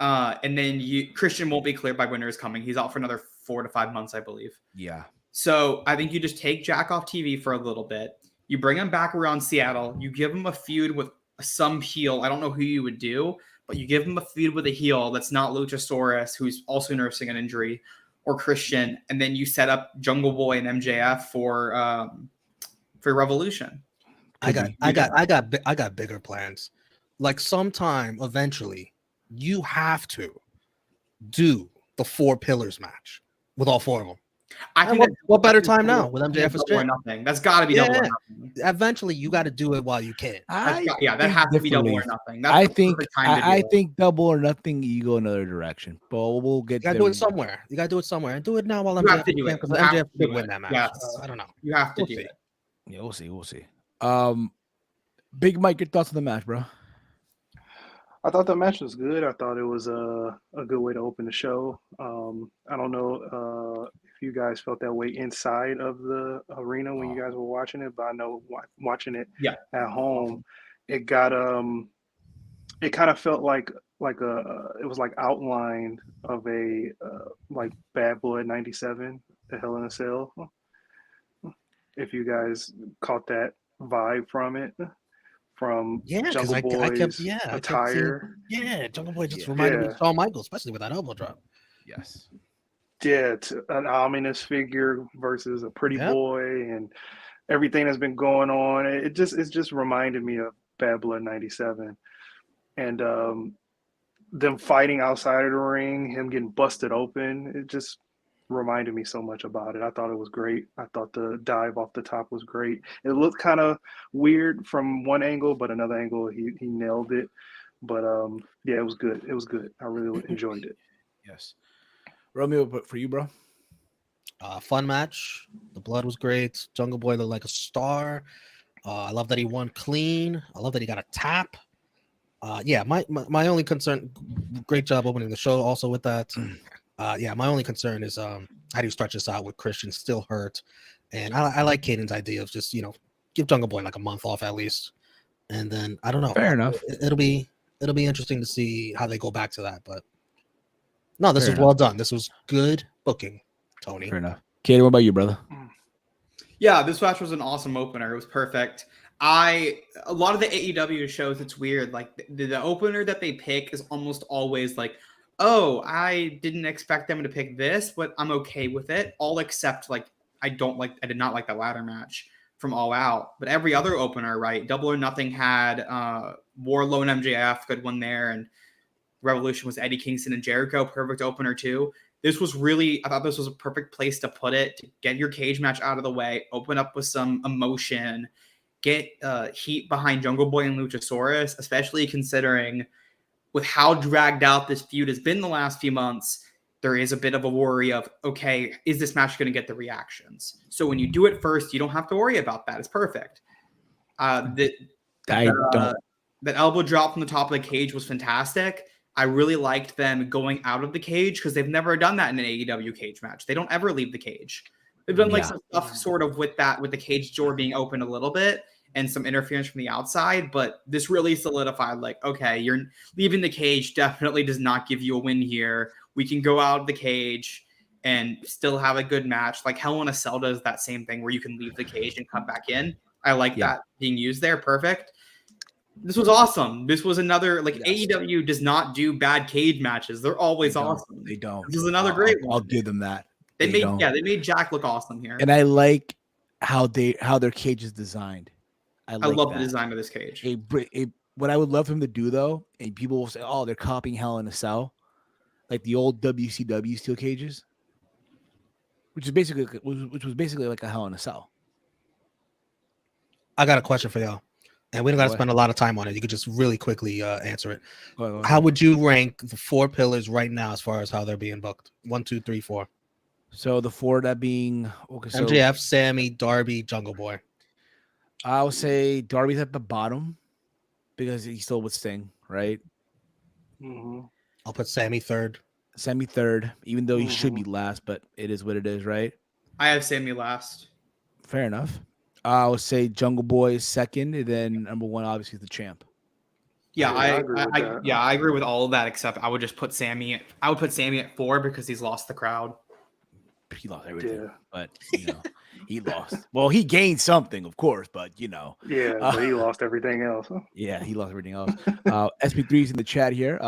[SPEAKER 4] and then Christian won't be cleared by winter is coming. He's out for another 4 to 5 months, I believe.
[SPEAKER 1] Yeah.
[SPEAKER 4] So I think you just take Jack off TV for a little bit. You bring him back around Seattle. You give him a feud with some heel. I don't know who you would do, but you give him a feud with a heel that's not Luchasaurus, who's also nursing an injury, or Christian, and then you set up Jungle Boy and MJF for Revolution.
[SPEAKER 2] I got bigger plans. Like sometime eventually, you have to do the 4 pillars match with all 4 of them.
[SPEAKER 4] I think
[SPEAKER 2] what better time now with MJF as
[SPEAKER 4] double or
[SPEAKER 2] champ?
[SPEAKER 4] nothing. That's got to be double or nothing.
[SPEAKER 2] Eventually, you got to do it while you can.
[SPEAKER 4] That has to be double or nothing. That's
[SPEAKER 1] I
[SPEAKER 4] the
[SPEAKER 1] think
[SPEAKER 4] perfect time to do it.
[SPEAKER 1] think double or nothing. You go another direction, but we'll get.
[SPEAKER 2] You got to do it somewhere. You got to do it somewhere, and do it now while
[SPEAKER 4] You
[SPEAKER 2] MJF
[SPEAKER 4] have to do it.
[SPEAKER 2] because
[SPEAKER 4] You have
[SPEAKER 2] MJF
[SPEAKER 4] to
[SPEAKER 2] could
[SPEAKER 4] do
[SPEAKER 2] win
[SPEAKER 4] it.
[SPEAKER 2] that match.
[SPEAKER 4] Yes.
[SPEAKER 2] I don't know.
[SPEAKER 4] You have to
[SPEAKER 2] We'll
[SPEAKER 4] do
[SPEAKER 2] see.
[SPEAKER 4] it.
[SPEAKER 1] Yeah, we'll see. We'll see. Big Mike, your thoughts on the match, bro?
[SPEAKER 3] I thought the match was good. I thought it was a good way to open the show. I don't know if you guys felt that way inside of the arena when you guys were watching it, but I know watching it at home, it got it kind of felt like it was like outlined of a like Bad Blood '97, the Hell in a Cell. If you guys caught that vibe from it. From
[SPEAKER 2] because
[SPEAKER 3] Jungle Boy's attire.
[SPEAKER 2] Jungle Boy just reminded me of Shawn Michaels, especially with that elbow drop.
[SPEAKER 1] Yes.
[SPEAKER 3] Yeah, an ominous figure versus a pretty boy, and everything that's been going on. It's just reminded me of Bad Blood '97, and them fighting outside of the ring, him getting busted open, it just reminded me so much about it. I thought it was great. I thought the dive off the top was great. It looked kind of weird from one angle, but another angle he nailed it. But yeah, it was good. It was good. I really enjoyed it.
[SPEAKER 1] Yes. Romeo, but for you, bro?
[SPEAKER 2] Fun match. The blood was great. Jungle Boy looked like a star. I love that he won clean. I love that he got a tap. Yeah, my only concern, great job opening the show also with that. Yeah, my only concern is how do you stretch this out with Christian still hurt? And I like Caden's idea of just, give Jungle Boy like a month off at least. And then I don't know.
[SPEAKER 1] Fair enough.
[SPEAKER 2] It'll be interesting to see how they go back to that. But no, this
[SPEAKER 1] Fair
[SPEAKER 2] was
[SPEAKER 1] enough.
[SPEAKER 2] well done. This was good booking, Tony.
[SPEAKER 1] Fair enough. Caden, what about you, brother?
[SPEAKER 4] Yeah, this match was an awesome opener. It was perfect. A lot of the AEW shows, it's weird. Like the opener that they pick is almost always like, oh, I didn't expect them to pick this, but I'm okay with it. All except like I did not like that ladder match from All Out. But every other opener, right? Double or Nothing had Warlow and MJF, good one there, and Revolution was Eddie Kingston and Jericho, perfect opener too. I thought this was a perfect place to put it, to get your cage match out of the way, open up with some emotion, get heat behind Jungle Boy and Luchasaurus, especially considering with how dragged out this feud has been the last few months. There is a bit of a worry of, okay, is this match going to get the reactions? So when you do it first, you don't have to worry about that. It's perfect. That elbow drop from the top of the cage was fantastic. I really liked them going out of the cage because they've never done that in an AEW cage match. They don't ever leave the cage. They've done some stuff sort of with the cage door being open a little bit and some interference from the outside, but this really solidified like, okay, you're leaving the cage definitely does not give you a win here. We can go out of the cage and still have a good match. Like Hell in a Cell does that same thing where you can leave the cage and come back in. I like that being used there. Perfect. This was awesome. This was another AEW does not do bad cage matches. They're always awesome.
[SPEAKER 1] They don't.
[SPEAKER 4] This is another great one.
[SPEAKER 1] I'll give them that.
[SPEAKER 4] They made Jack look awesome here.
[SPEAKER 1] And I like how their cage is designed. I love
[SPEAKER 4] the design of this cage.
[SPEAKER 1] What I would love him to do though, and people will say, "Oh, they're copying Hell in a Cell," like the old WCW steel cages, which was basically like a Hell in a Cell.
[SPEAKER 2] I got a question for y'all. And we don't got to spend a lot of time on it. You could just really quickly answer it.
[SPEAKER 1] Go ahead.
[SPEAKER 2] How would you rank the 4 pillars right now as far as how they're being booked? 1, 2, 3, 4.
[SPEAKER 1] So the 4 that being
[SPEAKER 2] MJF, Sammy, Darby, Jungle Boy.
[SPEAKER 1] I would say Darby's at the bottom because he's still with Sting, right?
[SPEAKER 3] Mm-hmm.
[SPEAKER 2] I'll put Sammy third.
[SPEAKER 1] Sammy third, even though he should be last, but it is what it is, right?
[SPEAKER 4] I have Sammy last.
[SPEAKER 1] Fair enough. I would say Jungle Boy is second, and then number 1 obviously is the champ.
[SPEAKER 4] Yeah,
[SPEAKER 3] I agree with that.
[SPEAKER 4] I agree with all of that, except I would just put Sammy. I would put Sammy at 4 because he's lost the crowd.
[SPEAKER 1] He lost everything, but he lost. Well, he gained something, of course, but
[SPEAKER 3] Yeah, but he lost everything else.
[SPEAKER 1] Yeah, he lost everything else. SP3's in the chat here.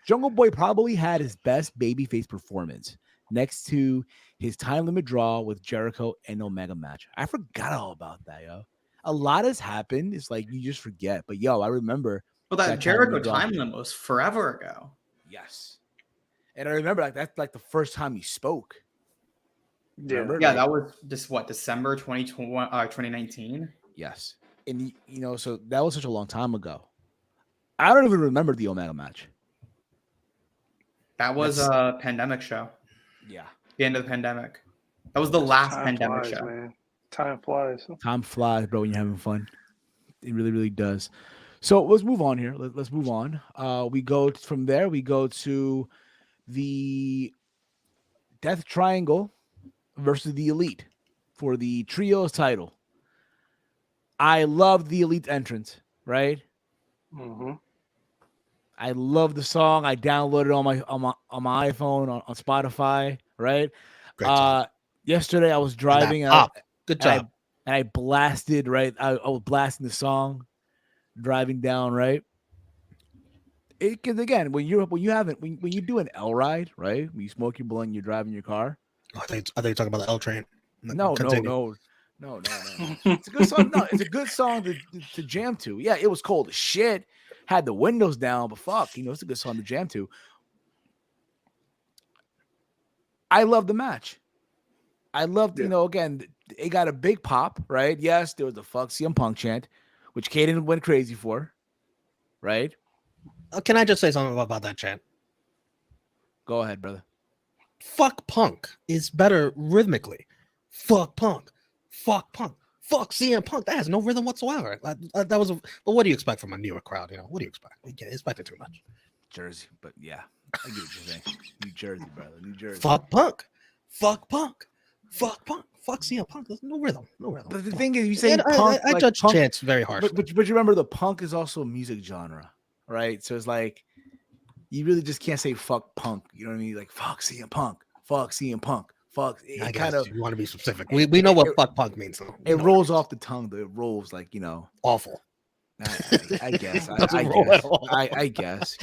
[SPEAKER 1] Jungle Boy probably had his best babyface performance next to his time limit draw with Jericho and Omega match. I forgot all about that, yo. A lot has happened. It's like you just forget. But I remember.
[SPEAKER 4] Well, that Jericho time limit was forever ago.
[SPEAKER 1] Yes, and I remember that's like the first time he spoke.
[SPEAKER 3] Yeah,
[SPEAKER 4] that was just December 2019.
[SPEAKER 1] Yes, and so that was such a long time ago. I don't even remember the Omega match.
[SPEAKER 4] That was a pandemic show.
[SPEAKER 1] Yeah.
[SPEAKER 4] The end of the pandemic. That was the last pandemic
[SPEAKER 3] flies,
[SPEAKER 4] show.
[SPEAKER 3] Man. Time flies.
[SPEAKER 1] Time flies, bro, when you're having fun. It really, really does. So let's move on here. Let's move on. We go from there. We go to the Death Triangle versus the Elite for the Trios title. I love the Elite entrance, right?
[SPEAKER 3] Mm-hmm.
[SPEAKER 1] I love the song. I downloaded it on my iPhone on Spotify, right? Yesterday I was driving.
[SPEAKER 2] Good job.
[SPEAKER 1] And I blasted, right? I was blasting the song, driving down, right? Because again, when you do an L ride, right? When you smoke your blunt, you're driving your car.
[SPEAKER 2] I think you're talking about the L train.
[SPEAKER 1] No. No. It's a good song. No, it's a good song to jam to. Yeah, it was cold as shit. Had the windows down, but fuck, it's a good song to jam to. I love the match. I loved, again, it got a big pop, right? Yes, there was the fuck CM Punk chant, which Caden went crazy for, right?
[SPEAKER 2] Can I just say something about that chant?
[SPEAKER 1] Go ahead, brother.
[SPEAKER 2] Fuck Punk is better rhythmically. Fuck Punk. Fuck Punk. Fuck CM Punk. That has no rhythm whatsoever. But what do you expect from a New York crowd? What do you expect? You can't expect it too much.
[SPEAKER 1] Jersey, but yeah, I get what you're saying. New Jersey, brother. New Jersey.
[SPEAKER 2] Fuck Punk. Fuck Punk. Fuck Punk. Fuck CM Punk. There's no rhythm.
[SPEAKER 1] But the thing is, you say Punk.
[SPEAKER 2] I judge
[SPEAKER 1] Punk,
[SPEAKER 2] chants very harshly.
[SPEAKER 1] But you remember, the Punk is also a music genre, right? So it's like, you really just can't say fuck Punk. You know what I mean? Like, fuck CM Punk. Fuck CM Punk. Fuck.
[SPEAKER 2] I guess you want to be specific. We know what fuck Punk means. Though.
[SPEAKER 1] It rolls off the tongue, though. It rolls like,
[SPEAKER 2] awful.
[SPEAKER 1] I guess. I guess.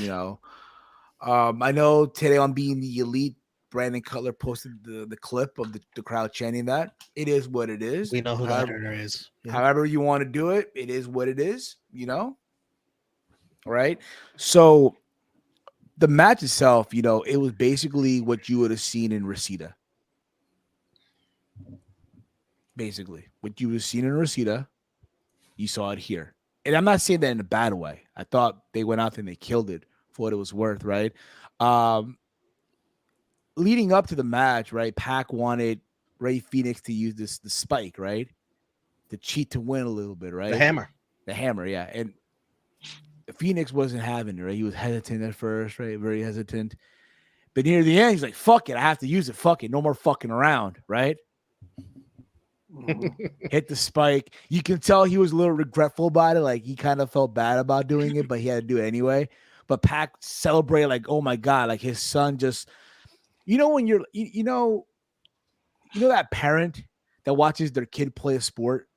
[SPEAKER 1] I know today on Being the Elite, Brandon Cutler posted the clip of the crowd chanting that. It is what it is.
[SPEAKER 2] We know who the editor is.
[SPEAKER 1] Yeah. However you want to do it, it is what it is. Right? So the match itself, it was basically what you would have seen in Reseda. Basically, what you would have seen in Reseda, you saw it here. And I'm not saying that in a bad way. I thought they went out there and they killed it for what it was worth, right? Leading up to the match, right, Pac wanted Rey Fenix to use the spike, right? To cheat to win a little bit, right? The hammer, yeah. And Phoenix wasn't having it, right? He was hesitant at first, right? Very hesitant. But near the end, he's like, fuck it, I have to use it. Fuck it. No more fucking around, right? Hit the spike. You can tell he was a little regretful about it. Like, he kind of felt bad about doing it, but he had to do it anyway. But Pac celebrated like, oh my God, like his son just, when you're, that parent that watches their kid play a sport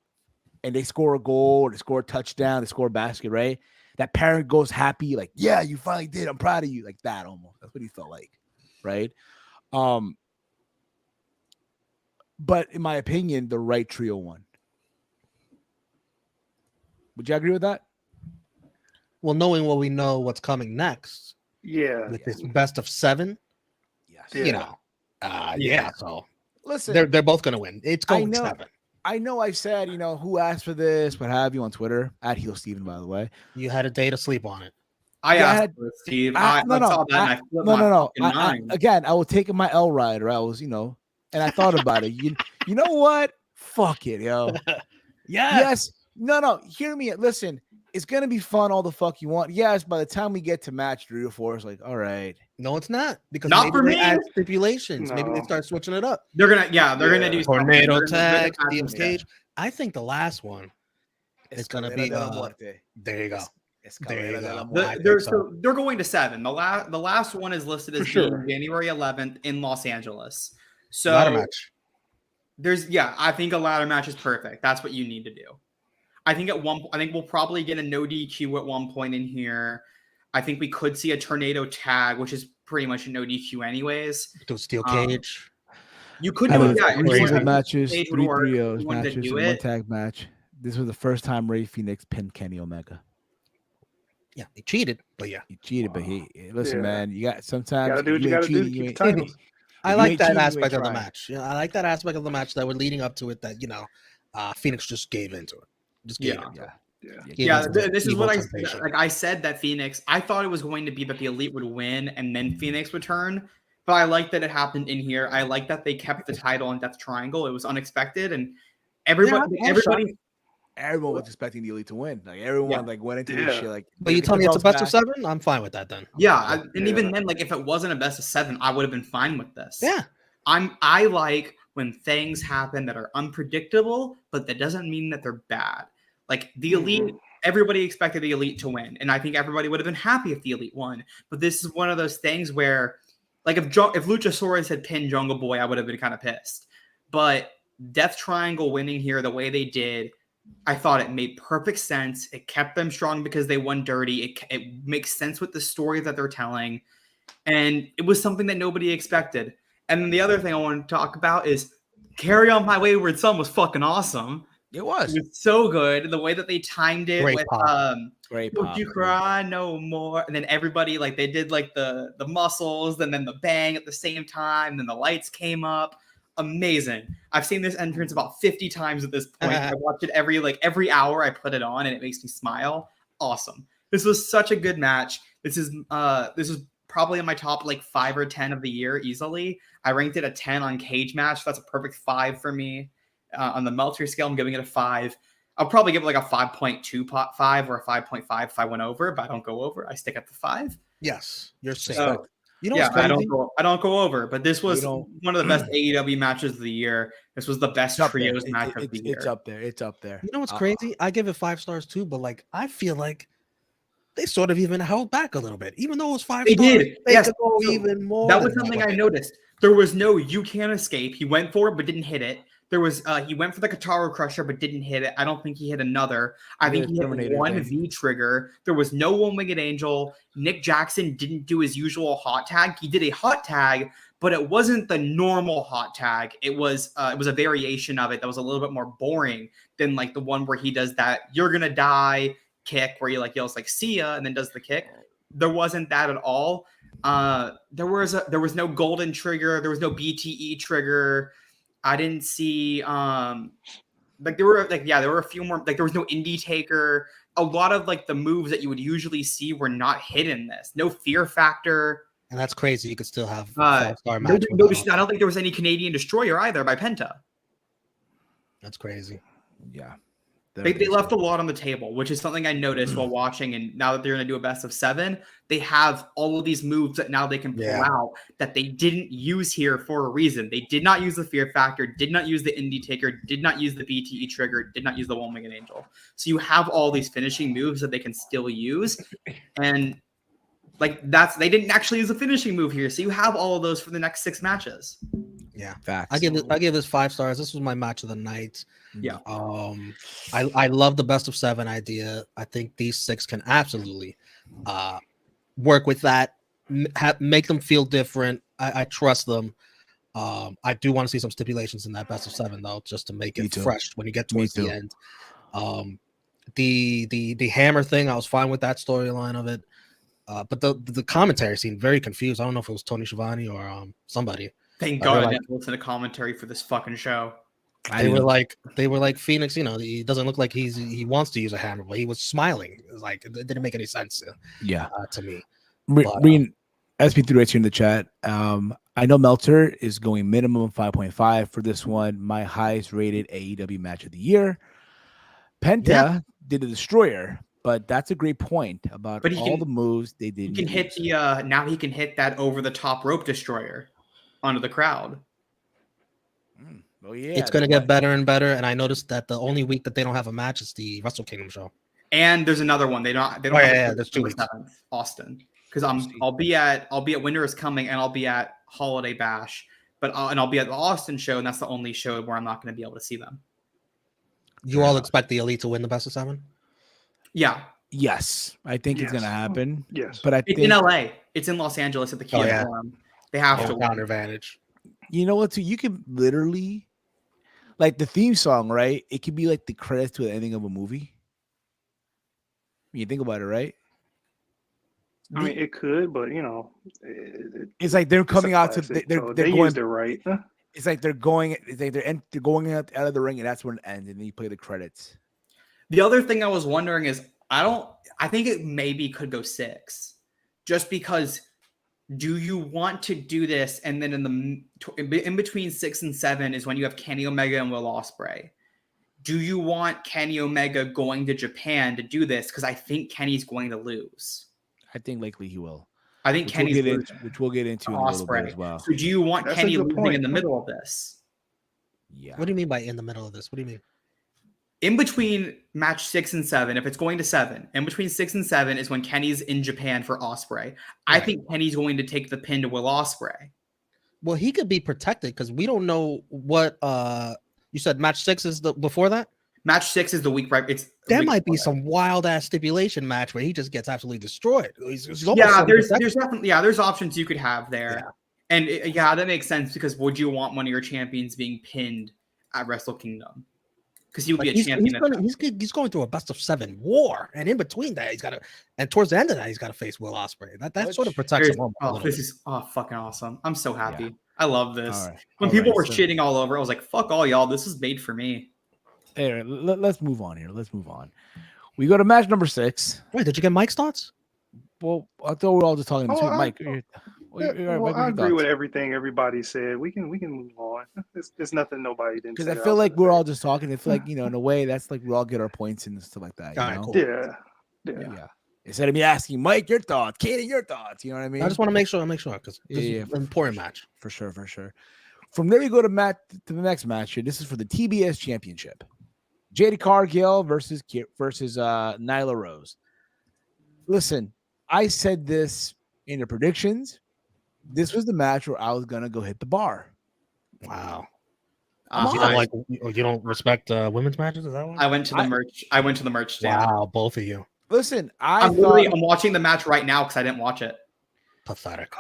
[SPEAKER 1] and they score a goal or they score a touchdown, they score a basket, right? That parent goes happy, like, yeah, you finally did. I'm proud of you. Like that almost. That's what he felt like, right? But in my opinion, the right trio won. Would you agree with that?
[SPEAKER 2] Well, knowing what we know, what's coming next.
[SPEAKER 3] Yeah.
[SPEAKER 2] With this best of 7.
[SPEAKER 1] Yes.
[SPEAKER 2] Yeah. So
[SPEAKER 1] listen,
[SPEAKER 2] they're both going to win. It's going 7.
[SPEAKER 1] I know I said, who asked for this, what have you on Twitter, at Heel Steven, by the way.
[SPEAKER 2] You had a day to sleep on it.
[SPEAKER 4] I asked for it, Steve. I saw that and I flipped my fucking mind.
[SPEAKER 1] Again, I was taking my L ride, or I was, and I thought about it. You know what? Fuck it, yo. Yes. No. Hear me. Listen, it's going to be fun all the fuck you want. Yes, by the time we get to match 3 or 4, it's like, all right.
[SPEAKER 2] No, it's not. Because
[SPEAKER 4] not
[SPEAKER 2] maybe
[SPEAKER 4] for
[SPEAKER 2] they
[SPEAKER 4] me.
[SPEAKER 2] add stipulations.
[SPEAKER 3] No.
[SPEAKER 2] Maybe they start switching it up.
[SPEAKER 4] They're gonna do
[SPEAKER 2] tornado
[SPEAKER 4] something.
[SPEAKER 2] tag,
[SPEAKER 4] They're
[SPEAKER 2] steel
[SPEAKER 4] gonna
[SPEAKER 2] stage. I think the last one is going to be there you go.
[SPEAKER 4] They're going to 7. The last one is listed as being January 11th in Los Angeles. So
[SPEAKER 2] ladder match.
[SPEAKER 4] I think a ladder match is perfect. That's what you need to do. I think we'll probably get a no DQ at one point in here. I think we could see a tornado tag, which is pretty much a no DQ anyways.
[SPEAKER 2] Do a steel cage.
[SPEAKER 4] You could do it.
[SPEAKER 1] 3 single matches, 3
[SPEAKER 4] trios
[SPEAKER 1] trios matches, and 1 tag match. This was the first time Rey Fenix pinned Kenny Omega.
[SPEAKER 2] Yeah, he cheated, but yeah.
[SPEAKER 1] He cheated, but listen, man, you got sometimes
[SPEAKER 3] you gotta do what you gotta do to keep the titles.
[SPEAKER 2] I like that aspect of the match. Yeah, I like that aspect of the match that we're leading up to it that, Phoenix just gave into it. Just gave into it.
[SPEAKER 4] This is what I said that Phoenix, I thought it was going to be that the Elite would win and then Phoenix would turn, but I like that it happened in here. I like that they kept the title in Death Triangle. It was unexpected and everyone
[SPEAKER 1] was expecting the Elite to win. Like everyone went into this shit like.
[SPEAKER 2] But you tell me it's a best of 7? I'm fine with that then.
[SPEAKER 4] Even then, like if it wasn't a best of 7, I would have been fine with this.
[SPEAKER 2] Yeah.
[SPEAKER 4] I like when things happen that are unpredictable, but that doesn't mean that they're bad. Like the Elite, everybody expected the Elite to win, and I think everybody would have been happy if the Elite won. But this is one of those things where, like, if Luchasaurus had pinned Jungle Boy, I would have been kind of pissed. But Death Triangle winning here the way they did, I thought it made perfect sense. It kept them strong because they won dirty. It makes sense with the story that they're telling, and it was something that nobody expected. And then the other thing I want to talk about is Carry On My Wayward Son was fucking awesome.
[SPEAKER 1] It was.
[SPEAKER 4] It was so good. The way that they timed it
[SPEAKER 2] Great
[SPEAKER 4] with
[SPEAKER 2] pop.
[SPEAKER 1] Great
[SPEAKER 4] Don't
[SPEAKER 1] pop.
[SPEAKER 4] You Cry No More. And then everybody, like, they did like the muscles and then the bang at the same time. Then the lights came up. Amazing. I've seen this entrance about 50 times at this point. I watch it every hour. I put it on and it makes me smile. Awesome. This was such a good match. This is probably in my top like 5 or 10 of the year easily. I ranked it a 10 on Cage Match. That's a perfect 5 for me. On the Meltzer scale, I'm giving it a 5. I'll probably give it like a 5.25 or a 5.5 if I went over, but I don't go over. I stick at the 5.
[SPEAKER 2] Yes, you're safe.
[SPEAKER 4] So,
[SPEAKER 2] you know
[SPEAKER 4] yeah,
[SPEAKER 2] what's crazy?
[SPEAKER 4] I don't go over, but this was one of the best AEW matches of the year. This was the best trios match of the year.
[SPEAKER 1] It's up there. It's up there.
[SPEAKER 2] You know what's crazy? I give it 5 stars too, but like I feel like they sort of even held back a little bit, even though it was 5
[SPEAKER 4] They
[SPEAKER 2] stars.
[SPEAKER 4] did.
[SPEAKER 2] They
[SPEAKER 4] Yes.
[SPEAKER 2] could go even more.
[SPEAKER 4] That was something I noticed. There was no "You Can't Escape." He went for it but didn't hit it. There was he went for the Katara Crusher but didn't hit it. I don't think he hit another. I think he hit one V trigger. There was no One-Winged Angel. Nick Jackson didn't do his usual hot tag. He did a hot tag, but it wasn't the normal hot tag. It was a variation of it that was a little bit more boring than like the one where he does that "You're gonna die" kick where he like yells like "See ya" and then does the kick. There wasn't that at all. There was no golden trigger. There was no BTE trigger. I didn't see there were a few more, like there was no indie taker. A lot of like the moves that you would usually see were not hit in this. No fear factor.
[SPEAKER 2] And that's crazy. You could still have 5-star match.
[SPEAKER 4] I don't think there was any Canadian Destroyer either by Penta.
[SPEAKER 2] That's crazy.
[SPEAKER 1] Yeah.
[SPEAKER 4] They left a lot on the table, which is something I noticed while watching. And now that they're going to do a best of 7, they have all of these moves that now they can pull out that they didn't use here for a reason. They did not use the fear factor, did not use the indie taker, did not use the BTE trigger, did not use the One-Winged Angel. So you have all these finishing moves that they can still use. And like they didn't actually use a finishing move here. So you have all of those for the next 6 matches.
[SPEAKER 2] Yeah,
[SPEAKER 1] facts.
[SPEAKER 2] I give this 5 stars. This was my match of the night.
[SPEAKER 4] Yeah.
[SPEAKER 2] I love the best of 7 idea. I think these 6 can absolutely work with that, make them feel different. I trust them. I do want to see some stipulations in that best of 7 though, just to make it fresh when you get towards the end. The hammer thing, I was fine with that storyline of it. But the commentary seemed very confused. I don't know if it was Tony Schiavone or somebody.
[SPEAKER 4] Thank God I didn't listen to commentary for this fucking show.
[SPEAKER 2] They were like Phoenix, you know, he doesn't look like he wants to use a hammer, but he was smiling. It was like it didn't make any sense to me.
[SPEAKER 1] Reading SP3H in the chat. I know Meltzer is going minimum 5.5 for this one. My highest rated AEW match of the year. Penta did a Destroyer, but that's a great point about all the moves they did.
[SPEAKER 4] He can hit the now he can hit that over the top rope Destroyer onto the crowd.
[SPEAKER 1] Oh yeah,
[SPEAKER 2] it's gonna get better and better. And I noticed that the only week that they don't have a match is the Wrestle Kingdom show.
[SPEAKER 4] And there's another one. They don't.
[SPEAKER 2] There's 2 weeks.
[SPEAKER 4] Austin, because I'll be at Winter is Coming and I'll be at Holiday Bash, and I'll be at the Austin show, and that's the only show where I'm not going to be able to see them.
[SPEAKER 2] You all expect the Elite to win the best of 7?
[SPEAKER 4] Yeah.
[SPEAKER 1] Yes, I think it's gonna happen.
[SPEAKER 3] Yes,
[SPEAKER 1] but
[SPEAKER 4] it's in LA. It's in Los Angeles at the Kia Forum. They have to
[SPEAKER 2] counter advantage.
[SPEAKER 1] You know what? So you can literally, like the theme song, right? It could be like the credits to the ending of a movie. When you think about it, right?
[SPEAKER 3] I mean, it could, but you know,
[SPEAKER 1] it's like they're coming out to
[SPEAKER 3] they
[SPEAKER 1] going,
[SPEAKER 3] used it right.
[SPEAKER 1] It's like they're going. It's like they're going out of the ring, and that's when it ends, and then you play the credits.
[SPEAKER 4] The other thing I was wondering is, I think it maybe could go 6, just because. Do you want to do this? And then in between 6 and 7 is when you have Kenny Omega and Will Osprey. Do you want Kenny Omega going to Japan to do this? Because I think Kenny's going to lose.
[SPEAKER 1] I think likely he will.
[SPEAKER 4] I think Kenny's losing,
[SPEAKER 1] which we'll get into in a little bit as well.
[SPEAKER 4] So do you want Kenny losing in the middle of this?
[SPEAKER 1] Yeah.
[SPEAKER 2] What do you mean by in the middle of this? What do you mean?
[SPEAKER 4] In between match 6 and 7, if it's going to 7, in between 6 and 7 is when Kenny's in Japan for Osprey. I think Kenny's going to take the pin to Will Osprey.
[SPEAKER 2] Well, he could be protected because we don't know what you said. Match 6 is the before that.
[SPEAKER 4] Match 6 is the week right.
[SPEAKER 2] There might be some wild ass stipulation match where he just gets absolutely destroyed.
[SPEAKER 4] There's definitely there's options you could have there. And yeah, that makes sense because would you want one of your champions being pinned at Wrestle Kingdom? Because he would be a champion.
[SPEAKER 2] He's going through a best of 7 war, and in between that, and towards the end of that, he's got to face Will Osprey. That sort of protects him.
[SPEAKER 4] This is fucking awesome. I'm so happy. Yeah. I love this.
[SPEAKER 1] Right.
[SPEAKER 4] When people were shitting all over, I was like, "Fuck all y'all. This is made for me."
[SPEAKER 1] Hey, let's move on here. Let's move on. We go to match number 6.
[SPEAKER 2] Wait, did you get Mike's thoughts?
[SPEAKER 1] Well, I thought we were all just talking. Mike,
[SPEAKER 3] I agree with everything everybody said. We can move on. There's nothing nobody didn't.
[SPEAKER 1] Because I feel like we're all just talking. I feel like, in a way, that's like we all get our points and stuff like that.
[SPEAKER 2] Cool.
[SPEAKER 3] Yeah.
[SPEAKER 1] Instead of me asking Mike your thoughts, Katie your thoughts, you know what I mean?
[SPEAKER 2] I just want to make sure because it's an important match.
[SPEAKER 1] For sure. From there we go to the next match here. This is for the TBS Championship. Jade Cargill versus Nyla Rose. Listen, I said this in the predictions. This was the match where I was gonna go hit the bar.
[SPEAKER 2] Wow. You don't respect women's matches? Is that one?
[SPEAKER 4] I went to the merch. I went to the merch stand.
[SPEAKER 2] Wow, both of you.
[SPEAKER 1] Listen,
[SPEAKER 4] I'm watching the match right now because I didn't watch it.
[SPEAKER 2] Pathetic.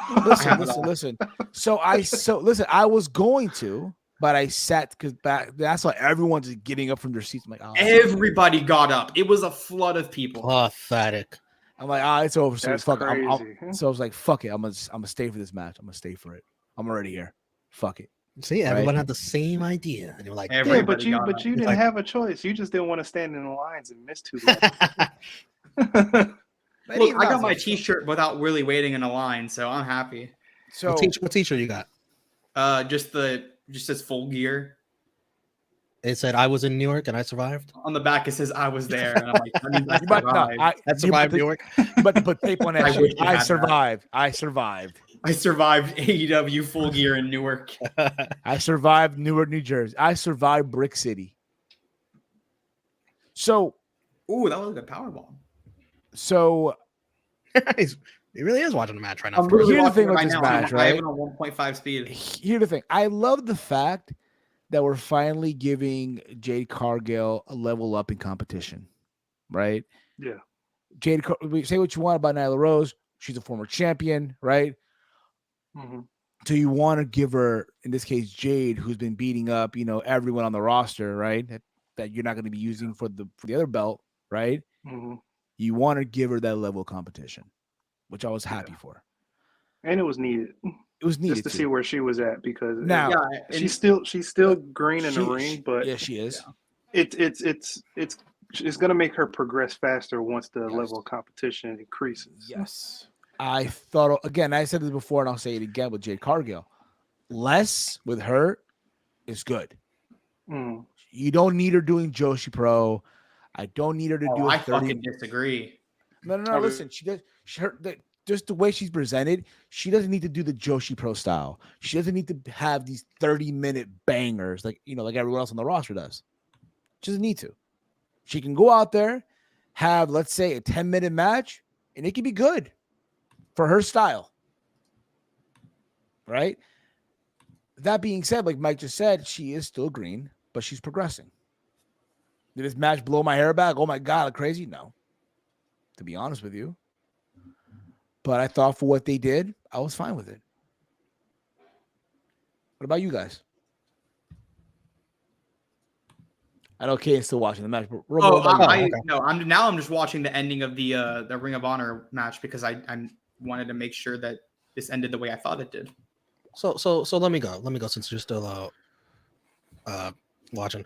[SPEAKER 1] Listen. So I was going to, but I sat because that's why everyone's just getting up from their seats. I'm like,
[SPEAKER 4] everybody got up. It was a flood of people.
[SPEAKER 2] Pathetic.
[SPEAKER 1] I'm like, it's over. So
[SPEAKER 3] that's
[SPEAKER 1] fuck
[SPEAKER 3] it.
[SPEAKER 1] So I was like, fuck it. I'm gonna stay for this match. I'm gonna stay for it. I'm already here. Fuck it.
[SPEAKER 2] See, everyone had the same idea, and you're like,
[SPEAKER 3] yeah, but you didn't have a choice. You just didn't want to stand in the lines and miss too long.
[SPEAKER 4] Look, I got my T-shirt without really waiting in a line, so I'm happy.
[SPEAKER 1] So
[SPEAKER 2] what T-shirt you got?
[SPEAKER 4] Just says Full Gear.
[SPEAKER 2] It said I was in New York and I survived.
[SPEAKER 4] On the back it says I was there, and I'm like, that means I
[SPEAKER 2] survived New York.
[SPEAKER 1] But put tape on that shit. I survived. I survived
[SPEAKER 4] AEW Full Gear in Newark.
[SPEAKER 1] I survived Newark, New Jersey. I survived Brick City. So,
[SPEAKER 4] that was a good powerbomb.
[SPEAKER 1] So,
[SPEAKER 2] he really is watching the match right now.
[SPEAKER 1] Here's the thing with this match, right?
[SPEAKER 4] I have it on 1.5 speed.
[SPEAKER 1] Here's the thing. I love the fact that we're finally giving Jade Cargill a level up in competition, right?
[SPEAKER 3] Yeah.
[SPEAKER 1] We say what you want about Nyla Rose. She's a former champion, right?
[SPEAKER 3] Mm-hmm.
[SPEAKER 1] So you want to give her, in this case, Jade, who's been beating up, everyone on the roster, right? That you're not going to be using for the other belt, right?
[SPEAKER 3] Mm-hmm.
[SPEAKER 1] You want to give her that level of competition, which I was happy for.
[SPEAKER 3] And it was needed.
[SPEAKER 1] It was needed
[SPEAKER 3] just to see where she was at, because
[SPEAKER 1] now
[SPEAKER 3] she's still green in the ring, but
[SPEAKER 1] yeah, she is.
[SPEAKER 3] It's going to make her progress faster once the level of competition increases.
[SPEAKER 1] Yes. I thought, again, I said this before and I'll say it again with Jade Cargill. Less with her is good.
[SPEAKER 3] Mm.
[SPEAKER 1] You don't need her doing Joshi Pro. I don't need her to do.
[SPEAKER 4] I fucking disagree.
[SPEAKER 1] No. Listen, she does. Just the way she's presented, she doesn't need to do the Joshi Pro style. She doesn't need to have these 30-minute bangers like everyone else on the roster does. She doesn't need to. She can go out there, have, let's say, a 10-minute match, and it can be good for her style. Right? That being said, like Mike just said, she is still green, but she's progressing. Did this match blow my hair back? Oh my God, I'm crazy? No. To be honest with you. But I thought for what they did, I was fine with it. What about you guys? I know Kane's still watching the match, but
[SPEAKER 4] I'm just watching the ending of the Ring of Honor match because I wanted to make sure that this ended the way I thought it did.
[SPEAKER 2] So let me go since you're still watching.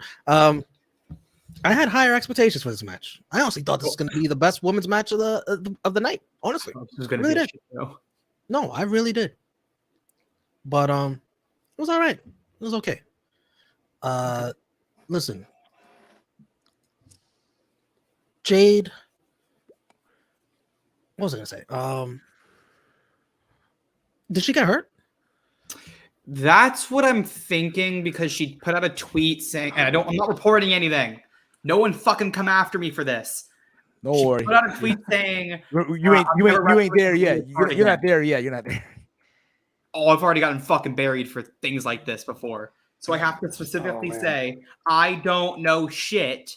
[SPEAKER 2] I had higher expectations for this match. I honestly thought this was going to be the best women's match of the night. Honestly, really did. No, I really did. But it was all right. It was okay. Listen, Jade. What was I going to say? Did she get hurt?
[SPEAKER 4] That's what I'm thinking because she put out a tweet saying, and I'm not reporting anything. No one fucking come after me for this.
[SPEAKER 1] No worry.
[SPEAKER 4] Put out a tweet saying
[SPEAKER 1] you ain't there yet. You're not there yet. You're not there.
[SPEAKER 4] Oh, I've already gotten fucking buried for things like this before. So I have to specifically say I don't know shit.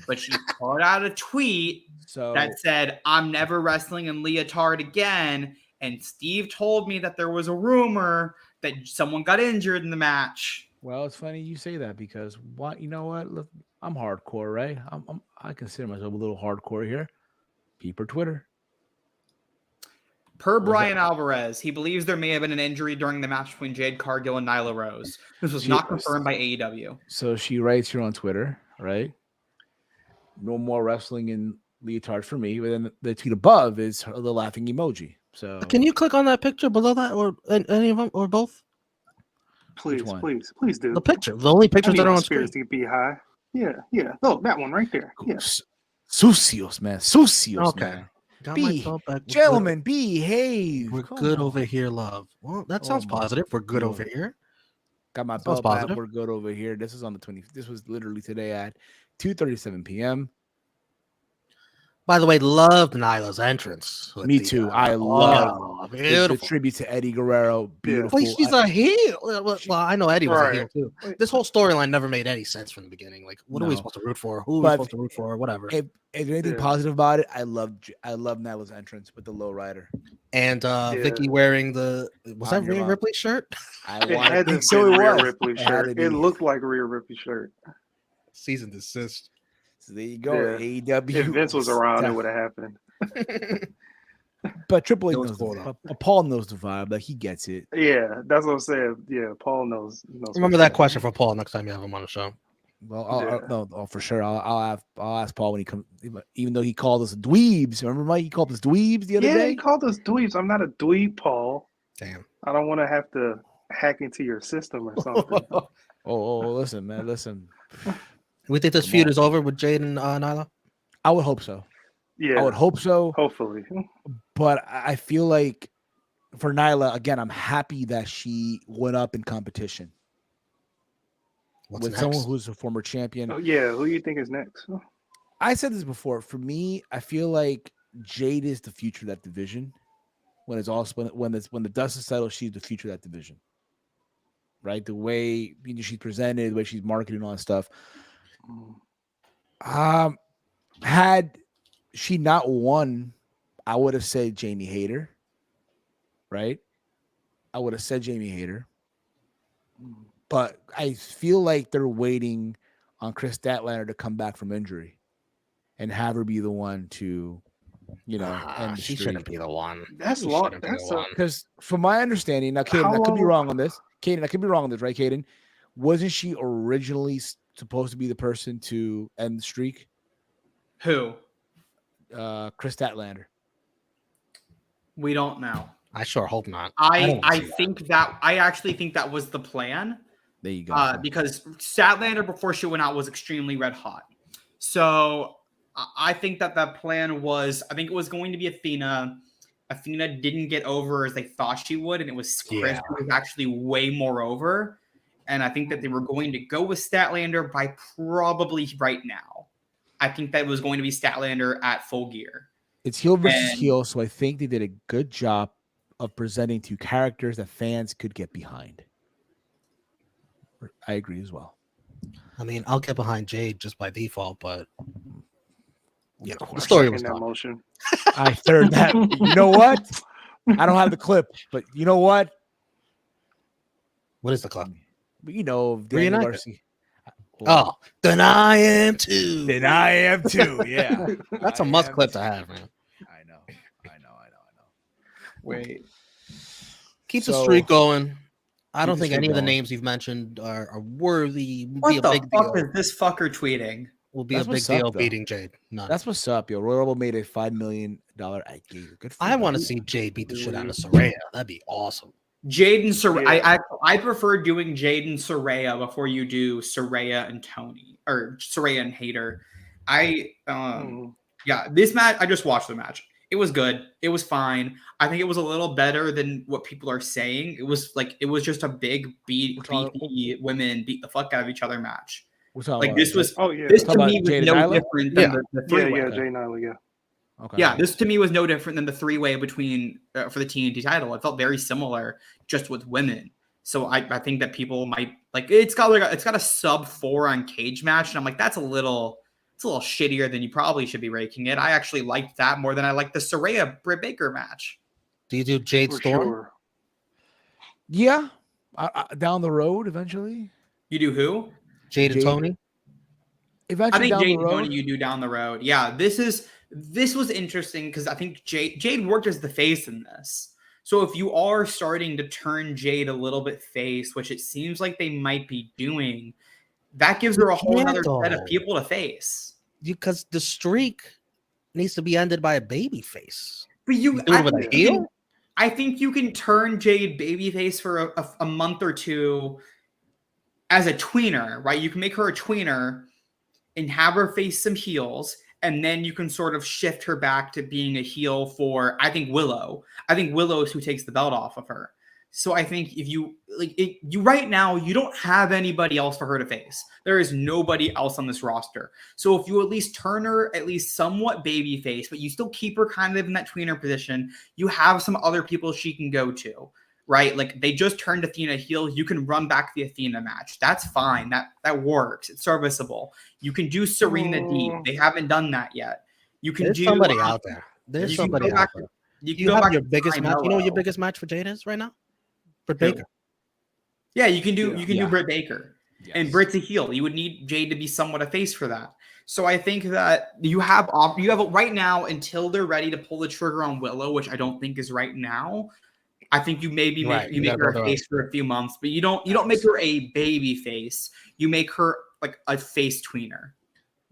[SPEAKER 4] But she put out a tweet that said, "I'm never wrestling in leotard again." And Steve told me that there was a rumor that someone got injured in the match.
[SPEAKER 1] Well, it's funny you say that because what you know what? Look, I'm hardcore, right? I consider myself a little hardcore here. Peeper Twitter.
[SPEAKER 4] Per Brian Alvarez, he believes there may have been an injury during the match between Jade Cargill and Nyla Rose. This was not confirmed by AEW.
[SPEAKER 1] So she writes here on Twitter, right? No more wrestling in leotards for me. But then the tweet above is the laughing emoji. So
[SPEAKER 2] Can you click on that picture below that, or any of them, or both?
[SPEAKER 3] Please do.
[SPEAKER 2] The picture, the only pictures that are on screen.
[SPEAKER 3] Spirits to be high. Yeah. Oh, that one right there. Yeah.
[SPEAKER 1] Sucios, man. Sucios,
[SPEAKER 2] Okay.
[SPEAKER 1] man.
[SPEAKER 2] Got
[SPEAKER 1] Be,
[SPEAKER 2] myself back.
[SPEAKER 1] gentlemen, behave.
[SPEAKER 2] We're
[SPEAKER 1] Come
[SPEAKER 2] good
[SPEAKER 1] on.
[SPEAKER 2] over here, love. Well, that sounds positive. We're good over here.
[SPEAKER 1] Got my
[SPEAKER 2] Sounds
[SPEAKER 1] belt back.
[SPEAKER 2] positive.
[SPEAKER 1] We're good over here. This is on the 20th. This was literally today at 2:37 p.m.
[SPEAKER 2] By the way, loved Nyla's entrance. with
[SPEAKER 1] Me
[SPEAKER 2] the,
[SPEAKER 1] too. I love the
[SPEAKER 2] beautiful.
[SPEAKER 1] tribute to Eddie Guerrero. Beautiful.
[SPEAKER 2] Well, she's a heel. Well, I know Eddie was a heel too.
[SPEAKER 3] Wait.
[SPEAKER 2] This whole storyline never made any sense from the beginning. Like, what are we
[SPEAKER 1] No.
[SPEAKER 2] supposed to root for? Who are we
[SPEAKER 1] But
[SPEAKER 2] supposed to root for? Whatever.
[SPEAKER 1] If anything positive about it, I love Nyla's entrance with the low rider.
[SPEAKER 2] And Vicky wearing was that
[SPEAKER 1] On your
[SPEAKER 2] Rhea
[SPEAKER 1] mom.
[SPEAKER 2] Ripley's shirt?
[SPEAKER 1] I
[SPEAKER 3] It had to
[SPEAKER 1] think
[SPEAKER 3] be
[SPEAKER 1] so. It
[SPEAKER 3] Rhea
[SPEAKER 1] was.
[SPEAKER 3] Ripley's
[SPEAKER 1] It had
[SPEAKER 3] shirt.
[SPEAKER 1] to
[SPEAKER 3] It
[SPEAKER 1] be.
[SPEAKER 3] looked like Rhea Ripley's shirt.
[SPEAKER 2] Season desist.
[SPEAKER 1] So there you go.
[SPEAKER 3] Yeah.
[SPEAKER 1] AEW.
[SPEAKER 3] If Vince was around, it would have happened.
[SPEAKER 1] But Triple H
[SPEAKER 2] It was
[SPEAKER 1] knows.
[SPEAKER 2] cool, though.
[SPEAKER 1] But Paul knows the vibe. Like he gets it.
[SPEAKER 3] Yeah, that's what I'm saying. Yeah, Paul knows.
[SPEAKER 2] Remember that question for Paul next time you have him on the show.
[SPEAKER 1] Well, no, for sure. I'll ask Paul when he comes. Even though he called us dweebs. Remember, Mike? He called us dweebs the other
[SPEAKER 3] Yeah,
[SPEAKER 1] day.
[SPEAKER 3] he called us dweebs. I'm not a dweeb, Paul.
[SPEAKER 2] Damn.
[SPEAKER 3] I don't want to have to hack into your system or something.
[SPEAKER 1] Listen, man. Listen.
[SPEAKER 2] We think this feud is over with Jade and Nyla?
[SPEAKER 1] I would hope so.
[SPEAKER 3] Yeah,
[SPEAKER 1] I would hope so.
[SPEAKER 3] hopefully.
[SPEAKER 1] But I feel like for Nyla, again, I'm happy that she went up in competition
[SPEAKER 2] What's
[SPEAKER 1] with
[SPEAKER 2] next?
[SPEAKER 1] someone who's a former champion.
[SPEAKER 3] Oh, yeah, who do you think is next?
[SPEAKER 1] I said this before. For me, I feel like Jade is the future of that division. When it's all when the dust is settled, she's the future of that division. Right? The way she's presented, the way she's marketing all that stuff. Had she not won, I would have said Jamie Hayter. Right? I would have said Jamie Hayter. But I feel like they're waiting on Chris Statlander to come back from injury and have her be the one to, end the
[SPEAKER 2] she
[SPEAKER 1] streak.
[SPEAKER 2] shouldn't be the one.
[SPEAKER 3] That's
[SPEAKER 2] She
[SPEAKER 3] long.
[SPEAKER 2] shouldn't be the
[SPEAKER 3] That's a,
[SPEAKER 2] one.
[SPEAKER 1] Because from my understanding, now, Caden,
[SPEAKER 3] How
[SPEAKER 1] I could be
[SPEAKER 3] long-
[SPEAKER 1] wrong on this. Caden, I could be wrong on this, right, Caden? Wasn't she originally supposed to be the person to end the streak?
[SPEAKER 4] Who?
[SPEAKER 1] Chris Statlander.
[SPEAKER 4] We don't know.
[SPEAKER 2] I sure hope not.
[SPEAKER 4] I
[SPEAKER 2] don't see that.
[SPEAKER 4] actually think that was the plan.
[SPEAKER 1] There you go.
[SPEAKER 4] Because Statlander before she went out was extremely red hot. So I think that plan was, I think it was going to be Athena. Athena didn't get over as they thought she would, and it was Chris who was actually way more over. And I think that they were going to go with Statlander by probably right now. I think that was going to be Statlander at Full Gear.
[SPEAKER 1] It's heel versus heel, so I think they did a good job of presenting two characters that fans could get behind. I agree as well.
[SPEAKER 2] I mean, I'll get behind Jade just by default, but the
[SPEAKER 3] I'm
[SPEAKER 2] story was
[SPEAKER 3] second that
[SPEAKER 2] done.
[SPEAKER 3] motion.
[SPEAKER 1] I third that. You know what? I don't have the clip, but you know what?
[SPEAKER 2] What is the club?
[SPEAKER 1] Daniel
[SPEAKER 2] Reunited.
[SPEAKER 1] Garcia.
[SPEAKER 2] Oh, then I am too.
[SPEAKER 1] Then I am too. Yeah.
[SPEAKER 2] That's a must clip to have, man.
[SPEAKER 1] I know.
[SPEAKER 4] Wait.
[SPEAKER 2] Keep the
[SPEAKER 1] So-
[SPEAKER 2] streak going. I don't
[SPEAKER 1] the
[SPEAKER 2] think
[SPEAKER 1] streak
[SPEAKER 2] any of the
[SPEAKER 1] going.
[SPEAKER 2] names you've mentioned are worthy. Will
[SPEAKER 4] What
[SPEAKER 2] be a
[SPEAKER 4] the
[SPEAKER 2] big
[SPEAKER 4] fuck
[SPEAKER 2] deal.
[SPEAKER 4] is this fucker tweeting?
[SPEAKER 2] Will be
[SPEAKER 1] That's
[SPEAKER 2] a big
[SPEAKER 1] what's up,
[SPEAKER 2] deal
[SPEAKER 1] though.
[SPEAKER 2] beating Jade. None.
[SPEAKER 1] That's what's up, yo. Royal Rumble made a $5 million gig. Good for
[SPEAKER 2] I
[SPEAKER 1] them.
[SPEAKER 2] want to see Jade beat the shit out of Saraya. That'd be awesome.
[SPEAKER 4] Jade and Saraya.
[SPEAKER 3] Yeah.
[SPEAKER 4] I prefer doing Jade and Saraya before you do Saraya and Tony or Saraya and Hayter. This match, I just watched the match. It was good. It was fine. I think it was a little better than what people are saying. It was just a big beefy women beat the fuck out of each other match.
[SPEAKER 1] We're talking
[SPEAKER 4] Like
[SPEAKER 1] about
[SPEAKER 4] this was
[SPEAKER 3] Oh yeah.
[SPEAKER 4] this to
[SPEAKER 1] Talking
[SPEAKER 4] me
[SPEAKER 1] about
[SPEAKER 4] was
[SPEAKER 1] Jade and
[SPEAKER 4] no
[SPEAKER 1] Nyla?
[SPEAKER 4] different than the
[SPEAKER 3] Yeah,
[SPEAKER 4] three-way.
[SPEAKER 3] yeah, Jay Nyla, yeah.
[SPEAKER 1] okay.
[SPEAKER 4] Yeah, this to me was no different than the three-way between for the TNT title. It felt very similar, just with women. So I think that people might like it's got a sub 4 on Cage Match, and I'm like it's a little shittier than you probably should be raking it. I actually liked that more than I liked the Saraya Britt Baker match.
[SPEAKER 2] Do you do Jade
[SPEAKER 3] For
[SPEAKER 2] Storm?
[SPEAKER 3] sure.
[SPEAKER 1] Yeah, down the road eventually.
[SPEAKER 4] You do who?
[SPEAKER 2] Jade and
[SPEAKER 1] Jade.
[SPEAKER 2] Tony?
[SPEAKER 4] I
[SPEAKER 1] Eventually
[SPEAKER 4] think
[SPEAKER 1] down
[SPEAKER 4] Jade
[SPEAKER 1] the
[SPEAKER 4] and
[SPEAKER 1] road.
[SPEAKER 4] Tony you do down the road. Yeah, this was interesting because I think Jade worked as the face in this. So if you are starting to turn Jade a little bit face, which it seems like they might be doing, that gives her a whole
[SPEAKER 2] can't,
[SPEAKER 4] other set of
[SPEAKER 2] though.
[SPEAKER 4] people to face.
[SPEAKER 2] Because the streak needs to be ended by a baby face.
[SPEAKER 4] But
[SPEAKER 2] You do it with a heel?
[SPEAKER 4] I think you can turn Jade babyface for a month or two as a tweener, right? You can make her a tweener and have her face some heels, and then you can sort of shift her back to being a heel for, I think, Willow. I think Willow is who takes the belt off of her. So I think if you you right now, you don't have anybody else for her to face. There is nobody else on this roster. So if you at least turn her at least somewhat babyface, but you still keep her kind of in that tweener position, you have some other people she can go to, right? Like they just turned Athena heel. You can run back the Athena match. That's fine. That works. It's serviceable. You can do Serena Deep. They haven't done that yet. You can
[SPEAKER 2] There's
[SPEAKER 4] do
[SPEAKER 2] somebody out there. There's
[SPEAKER 4] you can
[SPEAKER 2] somebody
[SPEAKER 4] go
[SPEAKER 2] out
[SPEAKER 4] back-
[SPEAKER 2] there.
[SPEAKER 4] You
[SPEAKER 2] Do
[SPEAKER 4] can
[SPEAKER 2] you
[SPEAKER 4] go
[SPEAKER 2] have
[SPEAKER 4] back
[SPEAKER 2] your
[SPEAKER 4] to
[SPEAKER 2] biggest match? You know what your
[SPEAKER 4] Ranallo.
[SPEAKER 2] biggest match for Jade is right now? Britt
[SPEAKER 4] Who?
[SPEAKER 2] Baker.
[SPEAKER 4] Yeah, you can do
[SPEAKER 1] Yeah.
[SPEAKER 4] Britt Baker.
[SPEAKER 1] Yes.
[SPEAKER 4] And Britt's a heel. You would need Jade to be somewhat a face for that. So I think that you have right now until they're ready to pull the trigger on Willow, which I don't think is right now. I think you maybe
[SPEAKER 2] Right,
[SPEAKER 4] make
[SPEAKER 2] you
[SPEAKER 4] her
[SPEAKER 2] gotta
[SPEAKER 4] a
[SPEAKER 2] go
[SPEAKER 4] face for a few months, but you don't make her a baby face. You make her like a face tweener.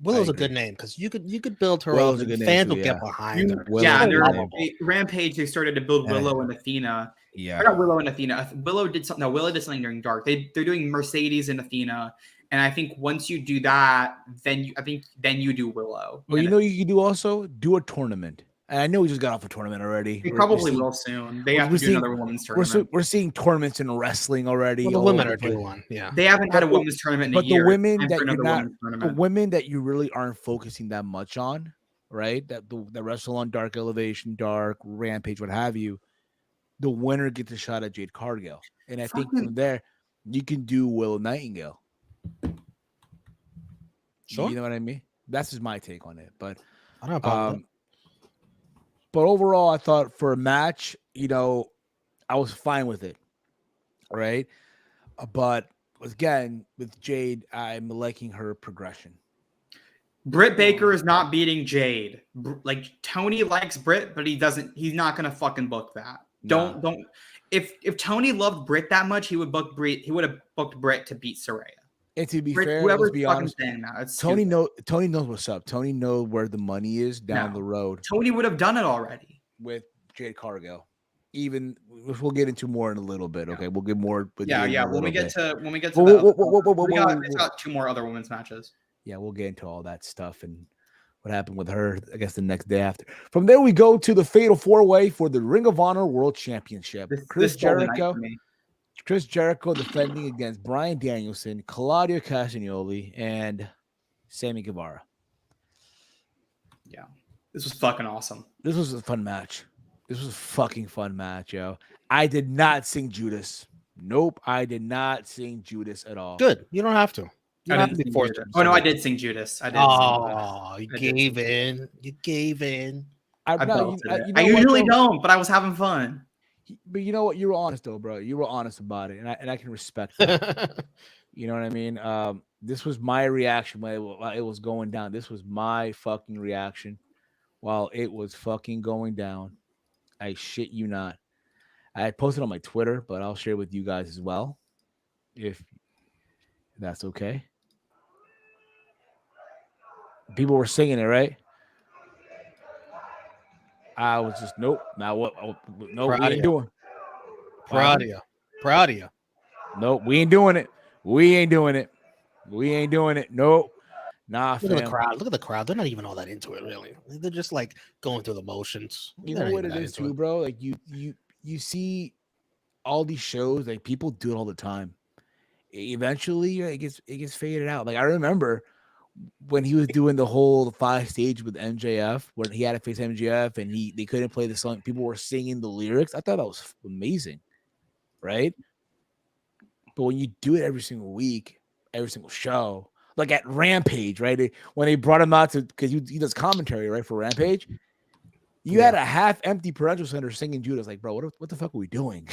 [SPEAKER 2] Willow's a
[SPEAKER 1] agree.
[SPEAKER 2] good name because you could build her
[SPEAKER 1] Willow's
[SPEAKER 2] up
[SPEAKER 1] a
[SPEAKER 2] and
[SPEAKER 1] good name
[SPEAKER 2] fans
[SPEAKER 1] too,
[SPEAKER 2] will
[SPEAKER 1] yeah.
[SPEAKER 2] get behind her.
[SPEAKER 1] Willow's
[SPEAKER 4] Yeah,
[SPEAKER 1] a
[SPEAKER 4] and
[SPEAKER 1] good
[SPEAKER 4] they're-
[SPEAKER 1] name.
[SPEAKER 4] Rampage, they started to build Willow and Athena.
[SPEAKER 1] Yeah.
[SPEAKER 4] Or not Willow and Athena. Willow did something. No, Willow did something during Dark. They're doing Mercedes and Athena, and I think once you do that, then you do Willow.
[SPEAKER 1] Well,
[SPEAKER 4] And
[SPEAKER 1] you know, you can do also do a tournament. And I know we just got off a tournament already.
[SPEAKER 4] they
[SPEAKER 1] We're
[SPEAKER 4] probably
[SPEAKER 1] seeing-
[SPEAKER 4] will soon. They
[SPEAKER 1] we're
[SPEAKER 4] have to do
[SPEAKER 1] seeing-
[SPEAKER 4] another women's
[SPEAKER 1] We're,
[SPEAKER 4] tournament.
[SPEAKER 1] we're seeing tournaments in wrestling already.
[SPEAKER 2] Well, the
[SPEAKER 1] all
[SPEAKER 2] women
[SPEAKER 1] over
[SPEAKER 2] are
[SPEAKER 1] the place.
[SPEAKER 2] due one. Yeah.
[SPEAKER 4] They haven't had a
[SPEAKER 1] But the-
[SPEAKER 4] women's tournament in
[SPEAKER 1] But
[SPEAKER 4] a year.
[SPEAKER 1] the women
[SPEAKER 4] Time
[SPEAKER 1] that
[SPEAKER 4] for
[SPEAKER 1] you're
[SPEAKER 4] another
[SPEAKER 1] not,
[SPEAKER 4] women's
[SPEAKER 1] the
[SPEAKER 4] tournament.
[SPEAKER 1] women that you really aren't focusing that much on, right? That wrestle on Dark Elevation, Dark Rampage, what have you. The winner gets a shot at Jade Cargill, and I think
[SPEAKER 4] Fucking-
[SPEAKER 1] from there you can do Willow Nightingale.
[SPEAKER 2] Sure.
[SPEAKER 1] You know what I mean? That's just my take on it. But
[SPEAKER 2] I don't have a problem with
[SPEAKER 1] but overall, I thought for a match, you know, I was fine with it. Right. But again, with Jade, I'm liking her progression.
[SPEAKER 4] Britt Baker is not beating Jade. Like Tony likes Britt, but he's not gonna fucking book that.
[SPEAKER 1] No.
[SPEAKER 4] Don't. If Tony loved Britt that much, he would book Britt. He would have booked Britt to beat Saraya.
[SPEAKER 1] And to be
[SPEAKER 4] Britt,
[SPEAKER 1] fair,
[SPEAKER 4] whoever's
[SPEAKER 1] let's be
[SPEAKER 4] fucking
[SPEAKER 1] honest,
[SPEAKER 4] saying that, it's
[SPEAKER 1] Tony
[SPEAKER 4] stupid.
[SPEAKER 1] Tony knows what's up. Tony knows where the money is down
[SPEAKER 4] No.
[SPEAKER 1] the road
[SPEAKER 4] Tony would have done it already.
[SPEAKER 1] with Jade Cargill. Even which we'll get into more in a little bit. Okay, we'll get more. With
[SPEAKER 4] Yeah,
[SPEAKER 1] Jade in
[SPEAKER 4] yeah.
[SPEAKER 1] a
[SPEAKER 4] When we
[SPEAKER 1] little
[SPEAKER 4] get
[SPEAKER 1] bit.
[SPEAKER 4] to when we get to
[SPEAKER 1] Whoa,
[SPEAKER 4] the,
[SPEAKER 1] whoa, whoa, whoa, whoa,
[SPEAKER 4] we
[SPEAKER 1] whoa,
[SPEAKER 4] got,
[SPEAKER 1] whoa,
[SPEAKER 4] it's
[SPEAKER 1] whoa.
[SPEAKER 4] got 2 more other women's matches.
[SPEAKER 1] Yeah, we'll get into all that stuff and what happened with her, I guess, the next day after. From there, we go to the Fatal 4-Way for the Ring of Honor World Championship. Chris
[SPEAKER 4] stole the night
[SPEAKER 1] Jericho,
[SPEAKER 4] for me.
[SPEAKER 1] Chris Jericho defending against Bryan Danielson, Claudio Castagnoli, and Sammy Guevara.
[SPEAKER 4] Yeah, this was fucking awesome.
[SPEAKER 1] This was a fun match. This was a fucking fun match, yo. I did not sing Judas. Nope, I did not sing Judas at all.
[SPEAKER 2] Good. You don't have to. You
[SPEAKER 4] I
[SPEAKER 2] don't have
[SPEAKER 4] didn't
[SPEAKER 2] to be
[SPEAKER 4] sing
[SPEAKER 2] forced.
[SPEAKER 4] Judas.
[SPEAKER 2] to
[SPEAKER 4] Oh no,
[SPEAKER 2] sing
[SPEAKER 4] I
[SPEAKER 2] it.
[SPEAKER 4] did sing Judas. I did. Sing Judas.
[SPEAKER 2] Oh, you
[SPEAKER 4] I did.
[SPEAKER 2] gave in. You gave in.
[SPEAKER 1] I,
[SPEAKER 4] I
[SPEAKER 1] no,
[SPEAKER 4] belted it.
[SPEAKER 1] you know
[SPEAKER 4] I
[SPEAKER 1] what,
[SPEAKER 4] usually
[SPEAKER 1] though?
[SPEAKER 4] don't, but I was having fun.
[SPEAKER 1] But you know what? You were honest, though, bro. You were honest about it, and I can respect that. You know what I mean? This was my reaction while it was going down. This was my fucking reaction while it was fucking going down. I shit you not. I had posted on my Twitter, but I'll share with you guys as well, if that's okay. People were singing it, right? I was just nope. Now what? No, we
[SPEAKER 2] Proud of
[SPEAKER 1] ain't
[SPEAKER 2] you.
[SPEAKER 1] doing.
[SPEAKER 2] Proud of you. Proud of you.
[SPEAKER 1] Nope, we ain't doing it. We ain't doing it. We ain't doing it. Nope. Nah,
[SPEAKER 2] Look at the
[SPEAKER 1] fam.
[SPEAKER 2] crowd. Look at the crowd. They're not even all that into it, really. They're just like going through the motions.
[SPEAKER 1] You
[SPEAKER 2] They're
[SPEAKER 1] know
[SPEAKER 2] not
[SPEAKER 1] what
[SPEAKER 2] even
[SPEAKER 1] it
[SPEAKER 2] that
[SPEAKER 1] is
[SPEAKER 2] into
[SPEAKER 1] too, bro? Like you see all these shows, like people do it all the time. Eventually it gets faded out. Like I remember when he was doing the whole 5 stage with MJF, when he had to face MJF and they couldn't play the song, people were singing the lyrics. I thought that was amazing, right? But when you do it every single week, every single show, like at Rampage, right? When they brought him out to because he does commentary, right, for Rampage. You had a half-empty Prudential Center singing Judas. Like, bro, what the fuck are we doing?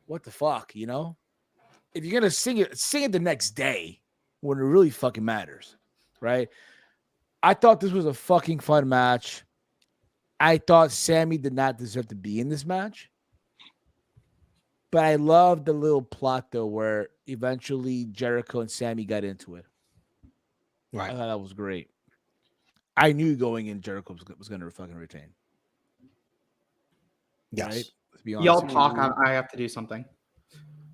[SPEAKER 1] What the fuck, you know? If you're gonna sing it the next day when it really fucking matters, right? I thought this was a fucking fun match. I thought Sammy did not deserve to be in this match. But I love the little plot, though, where eventually Jericho and Sammy got into it.
[SPEAKER 2] Right.
[SPEAKER 1] I thought that was great. I knew going in Jericho was going to fucking retain.
[SPEAKER 2] Yes.
[SPEAKER 1] Right? Let's be honest.
[SPEAKER 4] Y'all talk. I have to do something.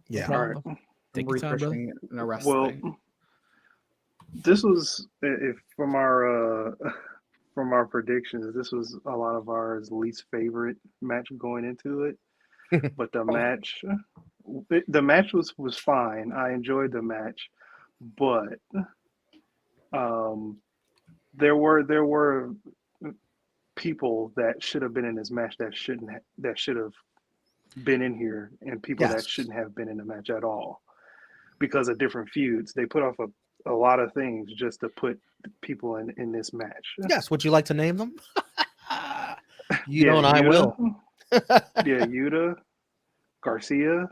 [SPEAKER 2] Yeah.
[SPEAKER 1] No problem.
[SPEAKER 3] All right.
[SPEAKER 1] Take your time, brother.
[SPEAKER 4] Refreshing an arrest
[SPEAKER 3] Well,
[SPEAKER 4] thing.
[SPEAKER 3] this was from our predictions. This was a lot of our least favorite match going into it. But the match was fine. I enjoyed the match, but there were people that should have been in this match that should have been in here, and people that shouldn't have been in the match at all because of different feuds. They put off a lot of things just to put people in this match.
[SPEAKER 2] Yes. Would you like to name them? You
[SPEAKER 3] Yeah,
[SPEAKER 2] know, and I
[SPEAKER 3] Yuta.
[SPEAKER 2] will.
[SPEAKER 3] Yeah, Yuta, Garcia.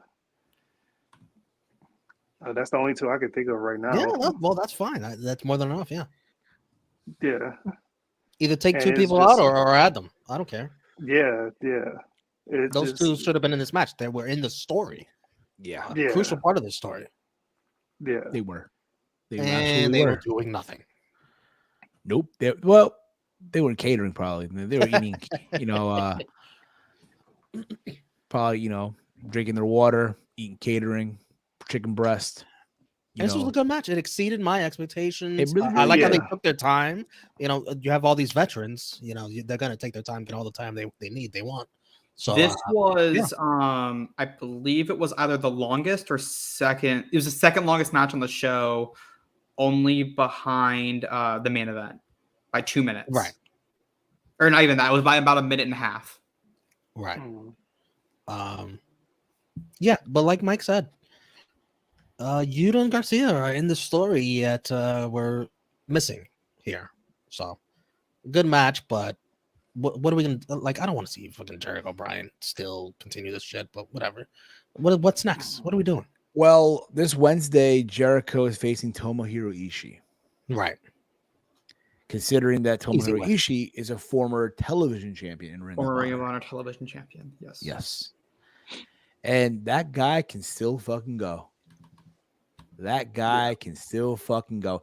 [SPEAKER 3] That's the only two I can think of right now.
[SPEAKER 2] Yeah, well, that's fine. That's more than enough. Yeah.
[SPEAKER 3] Yeah.
[SPEAKER 2] Either take
[SPEAKER 3] And
[SPEAKER 2] two
[SPEAKER 3] it's
[SPEAKER 2] people
[SPEAKER 3] just-
[SPEAKER 2] out or add them. I don't care.
[SPEAKER 3] Yeah.
[SPEAKER 2] Those two should have been in this match. They were in the story.
[SPEAKER 1] Yeah.
[SPEAKER 3] Yeah.
[SPEAKER 2] Crucial part of the story.
[SPEAKER 3] Yeah.
[SPEAKER 1] They were. They
[SPEAKER 2] And
[SPEAKER 1] absolutely
[SPEAKER 2] they
[SPEAKER 1] were.
[SPEAKER 2] were doing nothing.
[SPEAKER 1] Nope. They were catering probably. They were eating, probably, drinking their water, eating catering, chicken breast.
[SPEAKER 2] And this was a good match. It exceeded my expectations.
[SPEAKER 1] It really
[SPEAKER 2] I like how they
[SPEAKER 3] did.
[SPEAKER 2] took their time. You have all these veterans. They're gonna take their time, get all the time they need, they want. So
[SPEAKER 4] This was, I believe it was either the longest or second. It was the second longest match on the show, only behind the main event by 2 minutes.
[SPEAKER 2] Right.
[SPEAKER 4] Or not even that. It was by about a minute and a half.
[SPEAKER 2] right.
[SPEAKER 3] Mm.
[SPEAKER 2] Yeah, but like Mike said, Yuta and Garcia are in the story yet we're missing here. So good match, but what are we gonna like? I don't want to see fucking Jericho Bryan still continue this shit, but whatever. What's next? What are we doing?
[SPEAKER 1] Well, this Wednesday, Jericho is facing Tomohiro Ishii.
[SPEAKER 2] Right.
[SPEAKER 1] Considering that
[SPEAKER 2] Easy
[SPEAKER 1] Tomohiro
[SPEAKER 2] win.
[SPEAKER 1] Ishii is a former television champion in Ring of
[SPEAKER 4] Or Ring
[SPEAKER 1] Honor.
[SPEAKER 4] of Honor television champion. Yes.
[SPEAKER 1] Yes. And that guy can still fucking go. That guy can still fucking go.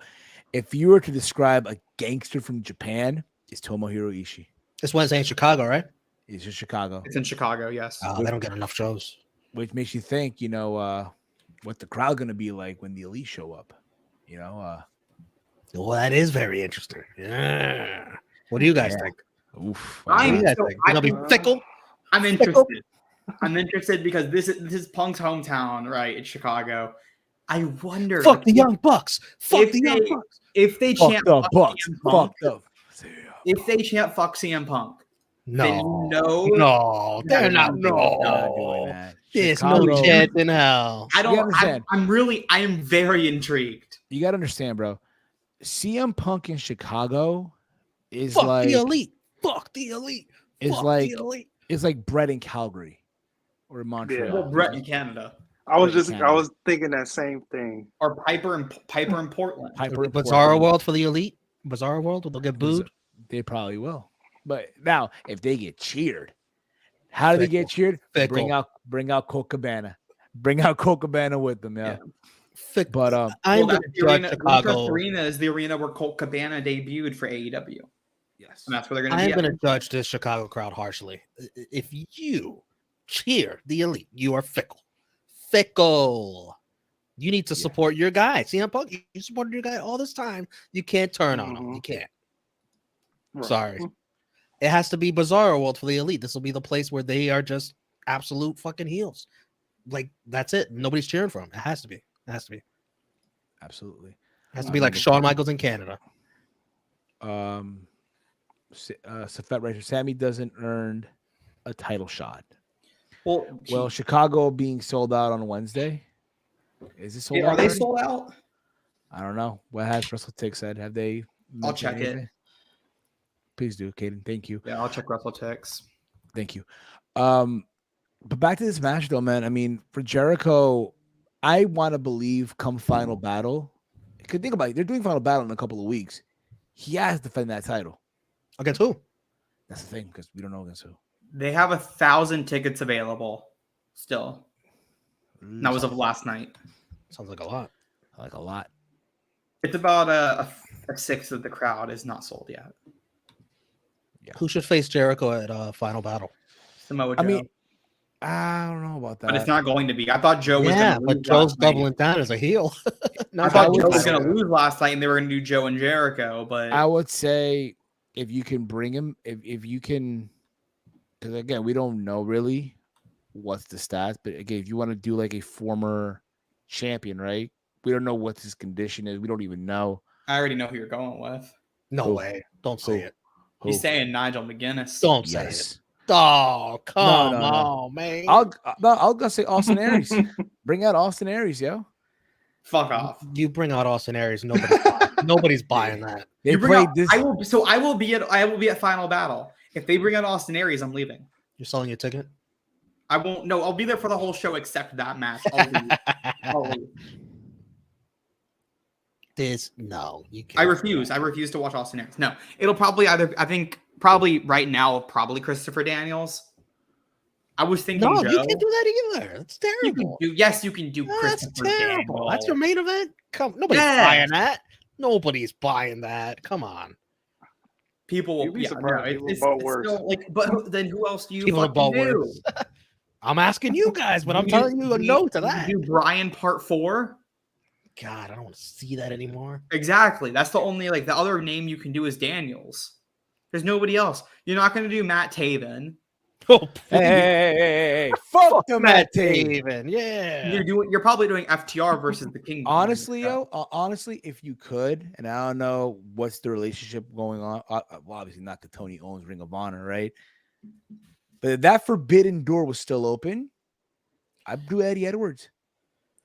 [SPEAKER 1] If you were to describe a gangster from Japan, it's Tomohiro Ishii.
[SPEAKER 2] This Wednesday in Chicago, right?
[SPEAKER 1] He's in Chicago,
[SPEAKER 4] It's in Chicago. Yes.
[SPEAKER 2] They don't get enough shows.
[SPEAKER 1] which makes you think, what the crowd going to be like when the Elite show up.
[SPEAKER 2] Well, that is very interesting. Yeah. What do you guys think?
[SPEAKER 1] Oof.
[SPEAKER 2] What do you
[SPEAKER 4] I'm
[SPEAKER 2] guys
[SPEAKER 4] so-
[SPEAKER 2] think? It'll be fickle.
[SPEAKER 4] I'm interested. I'm interested because this is Punk's hometown, right? In Chicago. I wonder.
[SPEAKER 2] Fuck the Young Bucks. Fuck
[SPEAKER 4] if
[SPEAKER 2] the Young
[SPEAKER 4] they-
[SPEAKER 2] Bucks.
[SPEAKER 4] If they
[SPEAKER 1] Fuck
[SPEAKER 4] chant
[SPEAKER 1] the
[SPEAKER 4] fuck
[SPEAKER 1] Bucks.
[SPEAKER 4] CM Punk,
[SPEAKER 1] Fuck the.
[SPEAKER 4] if they chant fuck CM Punk, then
[SPEAKER 2] No, they're not.
[SPEAKER 1] They're not doing
[SPEAKER 2] No,
[SPEAKER 1] that.
[SPEAKER 2] there's
[SPEAKER 1] Chicago-
[SPEAKER 2] no chance in hell.
[SPEAKER 4] I
[SPEAKER 1] You
[SPEAKER 4] don't.
[SPEAKER 1] understand.
[SPEAKER 4] I am very intrigued.
[SPEAKER 1] You got to understand, bro. CM Punk in Chicago is
[SPEAKER 2] Fuck
[SPEAKER 1] like
[SPEAKER 2] the Elite. Fuck the Elite.
[SPEAKER 1] It's
[SPEAKER 2] Fuck
[SPEAKER 1] like
[SPEAKER 2] the Elite.
[SPEAKER 1] it's like Brett in Calgary or in Montreal.
[SPEAKER 3] Yeah.
[SPEAKER 4] Well, Brett in Canada
[SPEAKER 3] I was
[SPEAKER 1] Canada.
[SPEAKER 3] thinking that same thing.
[SPEAKER 4] or Piper in Portland.
[SPEAKER 1] Piper in
[SPEAKER 2] Bizarro
[SPEAKER 1] Portland.
[SPEAKER 2] World for the Elite. Bizarro World. They'll get booed.
[SPEAKER 1] They probably will. But now, if they get cheered, how do they get cheered?
[SPEAKER 2] Fickle.
[SPEAKER 1] Bring out Colt Cabana. Bring out Colt Cabana with them. Yeah.
[SPEAKER 2] Fick.
[SPEAKER 1] But
[SPEAKER 2] I'm
[SPEAKER 4] Well,
[SPEAKER 2] gonna
[SPEAKER 4] that's the
[SPEAKER 2] judge
[SPEAKER 4] arena,
[SPEAKER 2] Chicago.
[SPEAKER 4] Arena is the arena where Colt Cabana debuted for AEW,
[SPEAKER 1] yes.
[SPEAKER 4] and that's where they're going
[SPEAKER 2] I am
[SPEAKER 4] to be.
[SPEAKER 2] going to judge this Chicago crowd harshly. If you cheer the Elite, you are fickle. Fickle. You need to support your guy. CM Punk, you supported your guy all this time. You can't turn on him. You can't.
[SPEAKER 3] Right.
[SPEAKER 2] Sorry. It has to be Bizarro World for the Elite. This will be the place where they are just absolute fucking heels. Like, that's it. Nobody's cheering for him. It has to be. It has to be. It
[SPEAKER 1] Absolutely.
[SPEAKER 2] has to be like Shawn Michaels in Canada.
[SPEAKER 1] Safet Racer Sammy doesn't earn a title shot.
[SPEAKER 4] Well,
[SPEAKER 1] Chicago being sold out on Wednesday. Is it sold out?
[SPEAKER 4] are they
[SPEAKER 1] already?
[SPEAKER 4] sold out?
[SPEAKER 1] I don't know. What has WrestleTick said? Have they?
[SPEAKER 4] I'll
[SPEAKER 1] mentioned
[SPEAKER 4] check it.
[SPEAKER 1] anything? Please do, Caden. Thank you.
[SPEAKER 4] Yeah, I'll check WrestleTix.
[SPEAKER 1] Thank you. But back to this match, though, man. I mean, for Jericho, I want to believe come Final Battle. Because think about it, they're doing Final Battle in a couple of weeks. He has to defend that title.
[SPEAKER 2] Against who?
[SPEAKER 1] That's the thing, because we don't know against who.
[SPEAKER 4] They have 1,000 tickets available still. And that was of last night.
[SPEAKER 2] Sounds like a lot.
[SPEAKER 1] Like a lot.
[SPEAKER 4] It's about a sixth of the crowd is not sold yet.
[SPEAKER 1] Yeah.
[SPEAKER 2] Who should face Jericho at Final Battle?
[SPEAKER 4] Samoa Joe.
[SPEAKER 1] I mean, I don't know about that.
[SPEAKER 4] But it's not going to be. I thought Joe was
[SPEAKER 2] Yeah,
[SPEAKER 4] going to
[SPEAKER 2] but
[SPEAKER 4] lose.
[SPEAKER 2] Joe's doubling down as a heel.
[SPEAKER 4] I thought Joe was going to lose last night, and they were going to do Joe and Jericho. But
[SPEAKER 1] I would say if you can bring him, if you can, because again, we don't know really what's the stats. But again, if you want to do like a former champion, right? We don't know what his condition is. We don't even know.
[SPEAKER 4] I already know who you're going with.
[SPEAKER 2] No
[SPEAKER 1] Who?
[SPEAKER 2] way. Don't say
[SPEAKER 1] Who?
[SPEAKER 2] it.
[SPEAKER 4] He's saying Nigel McGuinness.
[SPEAKER 2] Don't say it. Oh, come on, man.
[SPEAKER 1] I'll go say Austin Aries. Bring out Austin Aries, yo.
[SPEAKER 4] Fuck off.
[SPEAKER 2] You bring out Austin Aries. Nobody's buying that.
[SPEAKER 1] They
[SPEAKER 4] You bring
[SPEAKER 1] played
[SPEAKER 4] out,
[SPEAKER 1] this.
[SPEAKER 4] I will be at Final Battle. If they bring out Austin Aries, I'm leaving.
[SPEAKER 2] You're selling your ticket?
[SPEAKER 4] I won't. No, I'll be there for the whole show except that match. I'll leave.
[SPEAKER 2] No, you can't.
[SPEAKER 4] I refuse. I refuse to watch Austin Aries. No, it'll probably probably right now, probably Christopher Daniels. I was thinking
[SPEAKER 2] No,
[SPEAKER 4] Joe.
[SPEAKER 2] you can't do that either. That's terrible.
[SPEAKER 4] Yes, you can do
[SPEAKER 2] That's
[SPEAKER 4] Christopher
[SPEAKER 2] terrible.
[SPEAKER 4] Daniels.
[SPEAKER 2] That's your main event? Nobody's
[SPEAKER 4] Yes.
[SPEAKER 2] buying that. Nobody's buying that. Come on.
[SPEAKER 3] You'd
[SPEAKER 4] People will
[SPEAKER 3] be
[SPEAKER 4] yeah,
[SPEAKER 3] surprised.
[SPEAKER 4] no,
[SPEAKER 3] People
[SPEAKER 4] it's
[SPEAKER 3] bought
[SPEAKER 4] still,
[SPEAKER 3] worse.
[SPEAKER 4] like, but then who else do you
[SPEAKER 2] People have
[SPEAKER 4] fucking
[SPEAKER 2] bought
[SPEAKER 4] do?
[SPEAKER 2] worse. I'm asking you guys, but I'm
[SPEAKER 4] You
[SPEAKER 2] telling
[SPEAKER 4] do-
[SPEAKER 2] you a no to that.
[SPEAKER 4] You do Brian Part 4?
[SPEAKER 2] God, I don't want to see that anymore.
[SPEAKER 4] Exactly. That's the only the other name you can do is Daniels. There's nobody else. You're not going to do Matt Taven.
[SPEAKER 2] Oh,
[SPEAKER 1] Hey, fuck the Matt Taven.
[SPEAKER 2] Taven. Yeah.
[SPEAKER 4] You're probably doing FTR versus the Kingdom.
[SPEAKER 1] Honestly, honestly, if you could, and I don't know what's the relationship going on. Well, obviously not the Tony Owens Ring of Honor, right? But if that forbidden door was still open, I'd do Eddie Edwards.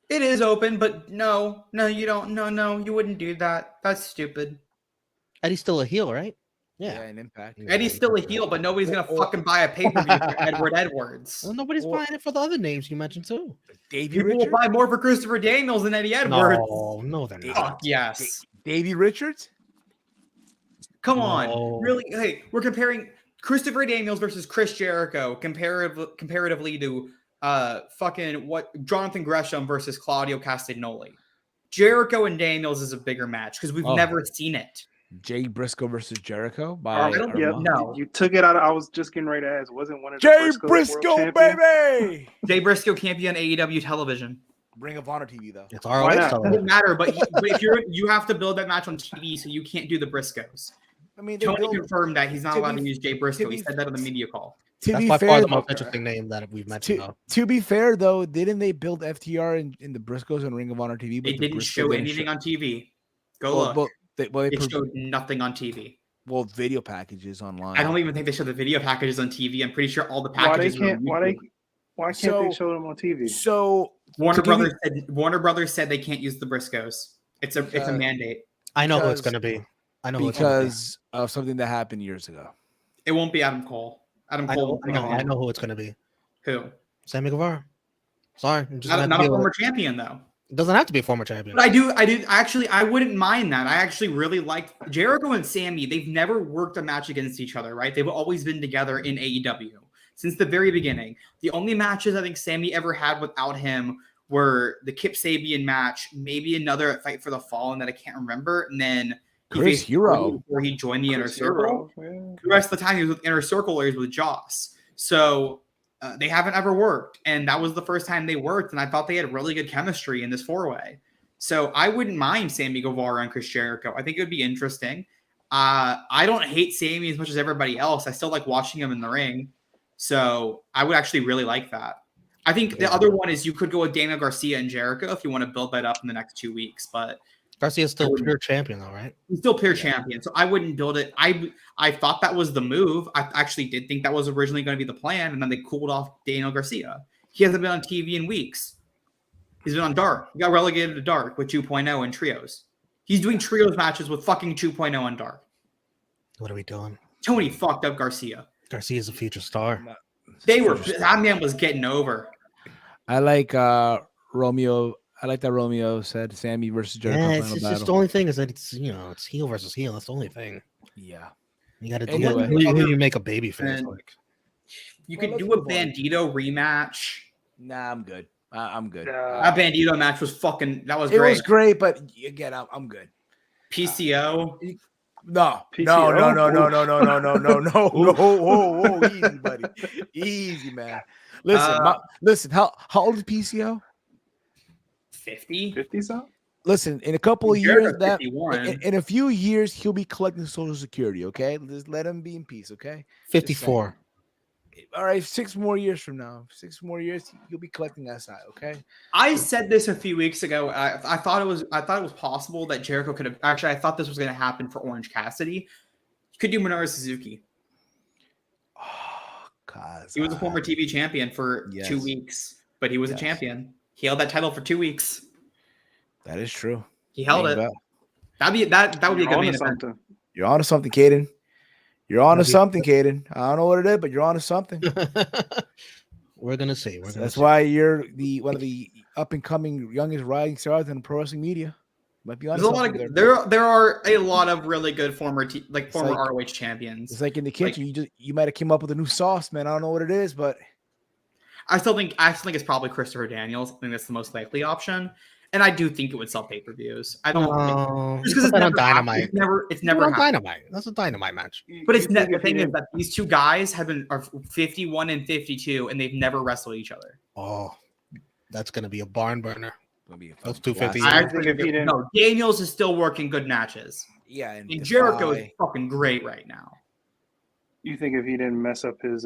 [SPEAKER 4] It is open, but no, you don't. No, you wouldn't do that. That's stupid.
[SPEAKER 2] Eddie's still a heel, right?
[SPEAKER 1] Yeah, an Impact.
[SPEAKER 4] Eddie's still a heel, but nobody's gonna fucking buy a pay-per-view for Edward Edwards.
[SPEAKER 2] Well, nobody's buying it for the other names you mentioned too.
[SPEAKER 1] Davey
[SPEAKER 4] People will
[SPEAKER 1] Richards.
[SPEAKER 4] buy more for Christopher Daniels than Eddie Edwards.
[SPEAKER 2] No, they're not.
[SPEAKER 4] Fuck yes.
[SPEAKER 1] Davey Richards.
[SPEAKER 4] Come
[SPEAKER 2] No.
[SPEAKER 4] on. Really? Hey, we're comparing Christopher Daniels versus Chris Jericho comparatively to fucking what Jonathan Gresham versus Claudio Castagnoli. Jericho and Daniels is a bigger match because we've never seen it.
[SPEAKER 1] Jay Briscoe versus Jericho by
[SPEAKER 4] No.
[SPEAKER 3] You took it out. I was just getting ready to ask. Wasn't one of the
[SPEAKER 1] Jay
[SPEAKER 3] Briscoes
[SPEAKER 1] Briscoe,
[SPEAKER 3] world champions?
[SPEAKER 1] baby.
[SPEAKER 4] Jay Briscoe can't be on AEW television.
[SPEAKER 1] Ring of Honor TV though.
[SPEAKER 2] It's
[SPEAKER 3] Why
[SPEAKER 2] ROH.
[SPEAKER 3] not?
[SPEAKER 4] It doesn't matter, but if you have to build that match on TV, so you can't do the Briscoes.
[SPEAKER 1] I mean,
[SPEAKER 4] Tony confirmed that he's not
[SPEAKER 1] to
[SPEAKER 4] allowed
[SPEAKER 1] be-
[SPEAKER 4] to use Jay Briscoe.
[SPEAKER 1] to
[SPEAKER 4] He
[SPEAKER 1] be-
[SPEAKER 4] said that on the media call.
[SPEAKER 1] to
[SPEAKER 2] That's
[SPEAKER 1] be
[SPEAKER 2] by
[SPEAKER 1] fair,
[SPEAKER 2] far the most interesting name that we've mentioned.
[SPEAKER 1] to be fair though, didn't they build FTR in the Briscoes on Ring of Honor TV?
[SPEAKER 4] They
[SPEAKER 1] the
[SPEAKER 4] didn't
[SPEAKER 1] Briscoes
[SPEAKER 4] show
[SPEAKER 1] didn't
[SPEAKER 4] anything on TV. Go
[SPEAKER 1] Well,
[SPEAKER 4] look.
[SPEAKER 1] but they
[SPEAKER 4] It showed nothing on TV.
[SPEAKER 1] video packages online.
[SPEAKER 4] I don't even think they show the video packages on TV. I'm pretty sure all the
[SPEAKER 3] Why they
[SPEAKER 4] packages.
[SPEAKER 3] can't? Why can't
[SPEAKER 1] So-
[SPEAKER 3] they show them on TV?
[SPEAKER 1] So
[SPEAKER 4] Warner
[SPEAKER 1] to give
[SPEAKER 4] Brothers said they can't use the Briscoes. It's a
[SPEAKER 1] Because-
[SPEAKER 4] mandate.
[SPEAKER 2] I know who it's
[SPEAKER 1] because-
[SPEAKER 2] going to be. I know who it's gonna be.
[SPEAKER 1] because of something that happened years ago.
[SPEAKER 4] It won't be Adam Cole. Adam
[SPEAKER 2] I
[SPEAKER 4] Cole.
[SPEAKER 2] know who it's going to be.
[SPEAKER 4] Who?
[SPEAKER 2] Sammy Guevara. Sorry, I'm just
[SPEAKER 4] Not,
[SPEAKER 2] gonna
[SPEAKER 4] not a
[SPEAKER 2] deal with
[SPEAKER 4] former
[SPEAKER 2] it.
[SPEAKER 4] champion though.
[SPEAKER 2] It doesn't have to be a former champion.
[SPEAKER 4] But I wouldn't mind that. I actually really liked Jericho and Sammy. They've never worked a match against each other, right? They've always been together in AEW since the very beginning. The only matches I think Sammy ever had without him were the Kip Sabian match, maybe another Fight for the Fallen that I can't remember, and then he
[SPEAKER 1] Chris
[SPEAKER 4] faced
[SPEAKER 1] Hero.
[SPEAKER 4] Cody before he joined the Inner
[SPEAKER 3] Chris
[SPEAKER 4] Circle.
[SPEAKER 3] Hero,
[SPEAKER 4] The rest of the time he was with Inner Circle or he was with Joss. So they haven't ever worked. And that was the first time they worked. And I thought they had really good chemistry in this four-way. So I wouldn't mind Sammy Guevara and Chris Jericho. I think it would be interesting. I don't hate Sammy as much as everybody else. I still like watching him in the ring. So I would actually really like that. I think the other one is you could go with Daniel Garcia and Jericho if you want to build that up in the next 2 weeks. But
[SPEAKER 2] Garcia's still pure champion, though, right?
[SPEAKER 4] he's still pure champion, so I wouldn't build it. I thought that was the move. I actually did think that was originally going to be the plan, and then they cooled off Daniel Garcia. He hasn't been on TV in weeks. He's been on Dark. He got relegated to Dark with 2.0 and trios. He's doing trios matches with fucking 2.0 on Dark.
[SPEAKER 2] What are we doing?
[SPEAKER 4] Tony fucked up Garcia.
[SPEAKER 2] Garcia's a future star.
[SPEAKER 4] That man was getting over.
[SPEAKER 1] I like Romeo. I like that Romeo said Sammy versus Jericho
[SPEAKER 2] Yeah,
[SPEAKER 1] final
[SPEAKER 2] it's
[SPEAKER 1] battle.
[SPEAKER 2] just the only thing is that it's it's heel versus heel. That's the only thing.
[SPEAKER 1] Yeah.
[SPEAKER 2] You got to do
[SPEAKER 1] Anyway.
[SPEAKER 2] who you make a baby face
[SPEAKER 4] And-
[SPEAKER 2] like.
[SPEAKER 4] You
[SPEAKER 1] Well,
[SPEAKER 4] could
[SPEAKER 1] let's
[SPEAKER 4] do a
[SPEAKER 1] move on.
[SPEAKER 4] Bandito rematch.
[SPEAKER 1] Nah, I'm good. I'm good.
[SPEAKER 4] That Bandito match was that was
[SPEAKER 1] It
[SPEAKER 4] great.
[SPEAKER 1] was great, but again, I'm good.
[SPEAKER 4] PCO.
[SPEAKER 1] No,
[SPEAKER 3] PCO?
[SPEAKER 1] no. Whoa, easy, buddy, easy, man. Listen. How old is PCO?
[SPEAKER 4] 50.
[SPEAKER 3] 50 something?
[SPEAKER 1] Listen, in a couple of
[SPEAKER 4] Jericho's
[SPEAKER 1] years, that
[SPEAKER 4] 51.
[SPEAKER 1] in a few years, he'll be collecting Social Security. Okay, just let him be in peace. Okay,
[SPEAKER 2] 54.
[SPEAKER 1] all right. 6 more years from now, 6 more years, you'll be collecting SI. Okay.
[SPEAKER 4] I said this a few weeks ago. I thought it was possible that Jericho could have actually. I thought this was going to happen for Orange Cassidy. Could do Minoru Suzuki.
[SPEAKER 1] Oh, cause
[SPEAKER 4] He was a former TV champion for 2 weeks, but he was a champion. He held that title for 2 weeks.
[SPEAKER 1] That is true.
[SPEAKER 4] He held it. That would be a good main event.
[SPEAKER 1] You're onto something, Caden. You're onto something, Caden. I don't know what it is, but you're onto something.
[SPEAKER 2] We're gonna see.
[SPEAKER 1] That's why you're one of the up and coming youngest rising stars in pro wrestling media. Might be
[SPEAKER 4] There's a lot of there are a lot of really good former ROH champions.
[SPEAKER 1] It's like in the kitchen. You might have came up with a new sauce, man. I don't know what it is, but
[SPEAKER 4] I still think it's probably Christopher Daniels. I think that's the most likely option. And I do think it would sell pay-per-views. I don't think just because it's never
[SPEAKER 2] Dynamite.
[SPEAKER 4] It's never happened.
[SPEAKER 2] Dynamite. That's a Dynamite match.
[SPEAKER 4] But the thing is that these two guys are 51 and 52, and they've never wrestled each other.
[SPEAKER 2] Oh, that's gonna be a barn burner. Those 250.
[SPEAKER 3] I think if he didn't.
[SPEAKER 4] No, Daniels is still working good matches.
[SPEAKER 1] Yeah,
[SPEAKER 4] and Jericho is fucking great right now.
[SPEAKER 3] You think if he didn't mess up his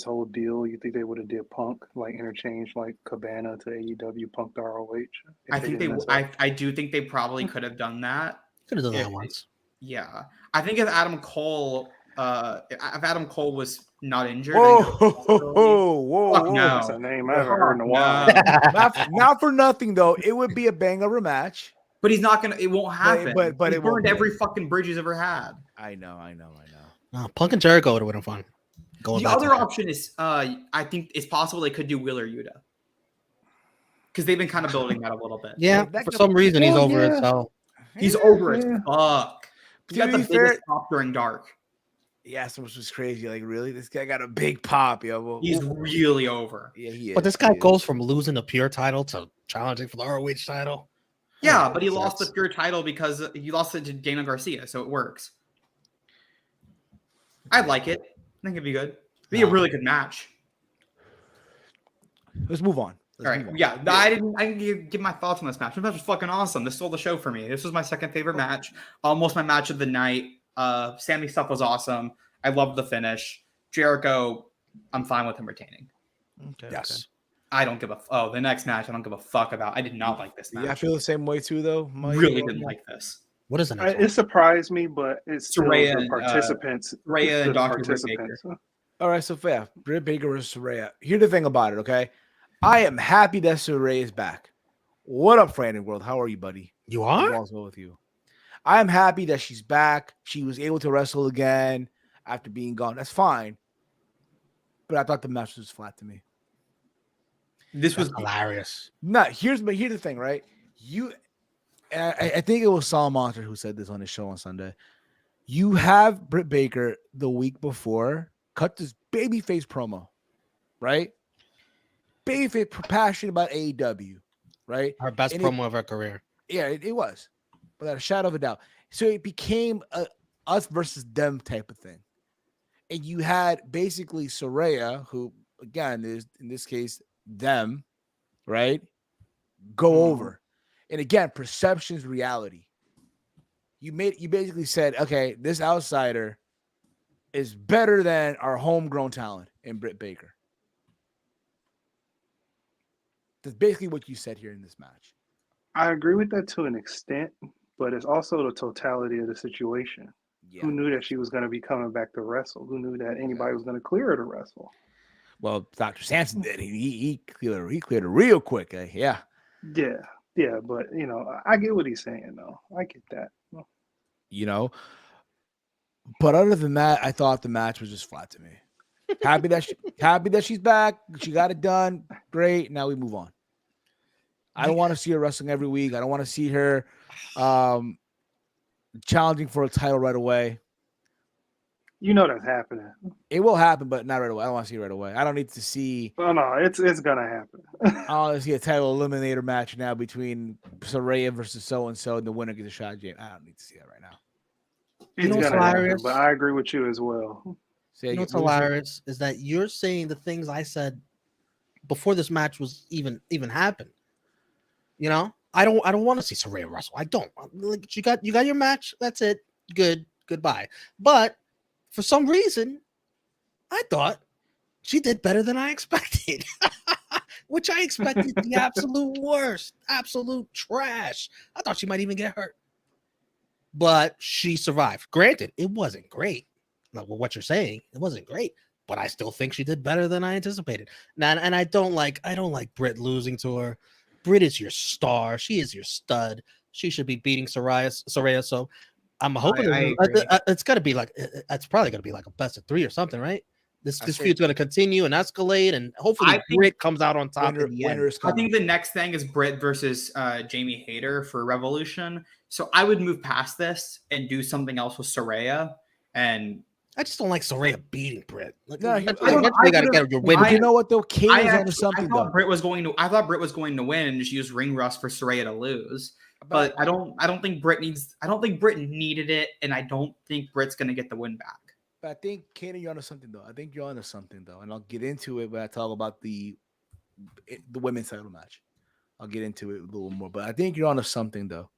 [SPEAKER 3] whole deal, you think they would have did Punk, like interchange like Cabana to AEW, Punk to ROH?
[SPEAKER 4] I do think they probably could have done that.
[SPEAKER 2] Could have done that once.
[SPEAKER 4] Yeah, I think if Adam Cole was not injured,
[SPEAKER 1] whoa,
[SPEAKER 4] no,
[SPEAKER 3] that's a name I haven't heard in a while.
[SPEAKER 1] Not for nothing though. It would be a banger match.
[SPEAKER 4] But he's not gonna. It won't happen.
[SPEAKER 1] But
[SPEAKER 4] he burned every fucking bridge he's ever had.
[SPEAKER 1] I know.
[SPEAKER 2] Punk and Jericho would have been fun.
[SPEAKER 4] The other option is, I think it's possible they could do Wheeler Yuta because they've been kind of building that a little bit.
[SPEAKER 2] Yeah, for some reason he's over it. So
[SPEAKER 4] he's over as fuck. He got the biggest pop during Dark.
[SPEAKER 1] Yeah, so which was crazy. Like, really, this guy got a big pop, yo. Well,
[SPEAKER 4] he's really over.
[SPEAKER 1] Yeah, he is.
[SPEAKER 2] But this guy goes from losing the pure title to challenging for the ROH title.
[SPEAKER 4] Yeah, but he lost the pure title because he lost it to Daniel Garcia, so it works. I'd like it. I think it'd be good. It'd be a really good match.
[SPEAKER 1] Let's move on.
[SPEAKER 4] All right. Yeah, I didn't give my thoughts on this match. This match was fucking awesome. This stole the show for me. This was my second favorite match. Almost my match of the night. Sammy stuff was awesome. I loved the finish. Jericho, I'm fine with him retaining.
[SPEAKER 1] Okay.
[SPEAKER 2] Yes.
[SPEAKER 1] Okay.
[SPEAKER 4] I don't give a the next match I don't give a fuck about. I did not like this match.
[SPEAKER 1] Yeah, I feel the same way too, though.
[SPEAKER 4] Really didn't like this.
[SPEAKER 2] What is the next one?
[SPEAKER 3] It surprised me, but it's still
[SPEAKER 4] Saraya
[SPEAKER 3] the participants.
[SPEAKER 4] Saraya and Dr.
[SPEAKER 3] Participants.
[SPEAKER 1] All right, so fair. Britt Baker versus Saraya. Here's the thing about it, okay? I am happy that Saraya is back. What up, Brandon World? How are you, buddy?
[SPEAKER 2] You are?
[SPEAKER 1] Also with you. I am happy that she's back. She was able to wrestle again after being gone. That's fine. But I thought the match was flat to me.
[SPEAKER 4] This was
[SPEAKER 2] hilarious.
[SPEAKER 1] No, here's the thing, right? I think it was Saul Monster who said this on his show on Sunday. You have Britt Baker the week before cut this babyface promo, right? Babyface passionate about AEW, right?
[SPEAKER 2] Her best promo of her career.
[SPEAKER 1] Yeah, it was, without a shadow of a doubt. So it became a us versus them type of thing, and you had basically Saraya, who again is in this case them, right? Go over. And again, perception's reality. You basically said, okay, this outsider is better than our homegrown talent in Britt Baker. That's basically what you said here in this match.
[SPEAKER 3] I agree with that to an extent, but it's also the totality of the situation. Yeah. Who knew that she was going to be coming back to wrestle? Who knew that anybody was going to clear her to wrestle?
[SPEAKER 1] Well, Dr. Sampson did. He cleared it real quick. Yeah.
[SPEAKER 3] Yeah, but I get what he's saying though. I get that.
[SPEAKER 1] But other than that, I thought the match was just flat to me. Happy that she's back. She got it done. Great. Now we move on. I don't want to see her wrestling every week. I don't want to see her challenging for a title right away.
[SPEAKER 3] You know that's happening.
[SPEAKER 1] It will happen, but not right away. I don't want to see it right away. I don't need to see.
[SPEAKER 3] Oh no, it's gonna happen.
[SPEAKER 1] I want to see a title eliminator match now between Saraya versus so and so, and the winner gets a shot at James. I don't need to see that right now.
[SPEAKER 3] It's
[SPEAKER 2] know what's
[SPEAKER 3] gonna happen,
[SPEAKER 2] hilarious?
[SPEAKER 3] but I agree with you as well.
[SPEAKER 2] You know what's hilarious is that you're saying the things I said before this match was even happened. You know, I don't want to see Saraya wrestle. I don't. Like, you got your match. That's it. Good. Goodbye. But for some reason, I thought she did better than I expected. Which I expected the absolute worst, absolute trash. I thought she might even get hurt. But she survived. Granted, it wasn't great. Like what you're saying, it wasn't great, but I still think she did better than I anticipated. Now, and I don't like Britt losing to her. Britt is your star. She is your stud. She should be beating Saraya. So I'm hoping it's gonna be like it's probably gonna be like a best of 3 or something, right? This feud's gonna continue and escalate, and hopefully Britt comes out on top.
[SPEAKER 4] I think the next thing is Britt versus Jamie Hayter for Revolution. So I would move past this and do something else with Saraya. And
[SPEAKER 2] I just don't like Saraya beating Britt. Like,
[SPEAKER 1] no,
[SPEAKER 2] you gotta get your win.
[SPEAKER 1] You know what though? Kane is onto something
[SPEAKER 4] I thought Britt was going to win and just use ring rust for Saraya to lose. But I don't think Britt needed it, and I don't think Britt's gonna get the win back.
[SPEAKER 1] But I think Kane, you're onto something though. And I'll get into it when I talk about the women's title match. I'll get into it a little more, but I think you're onto something though.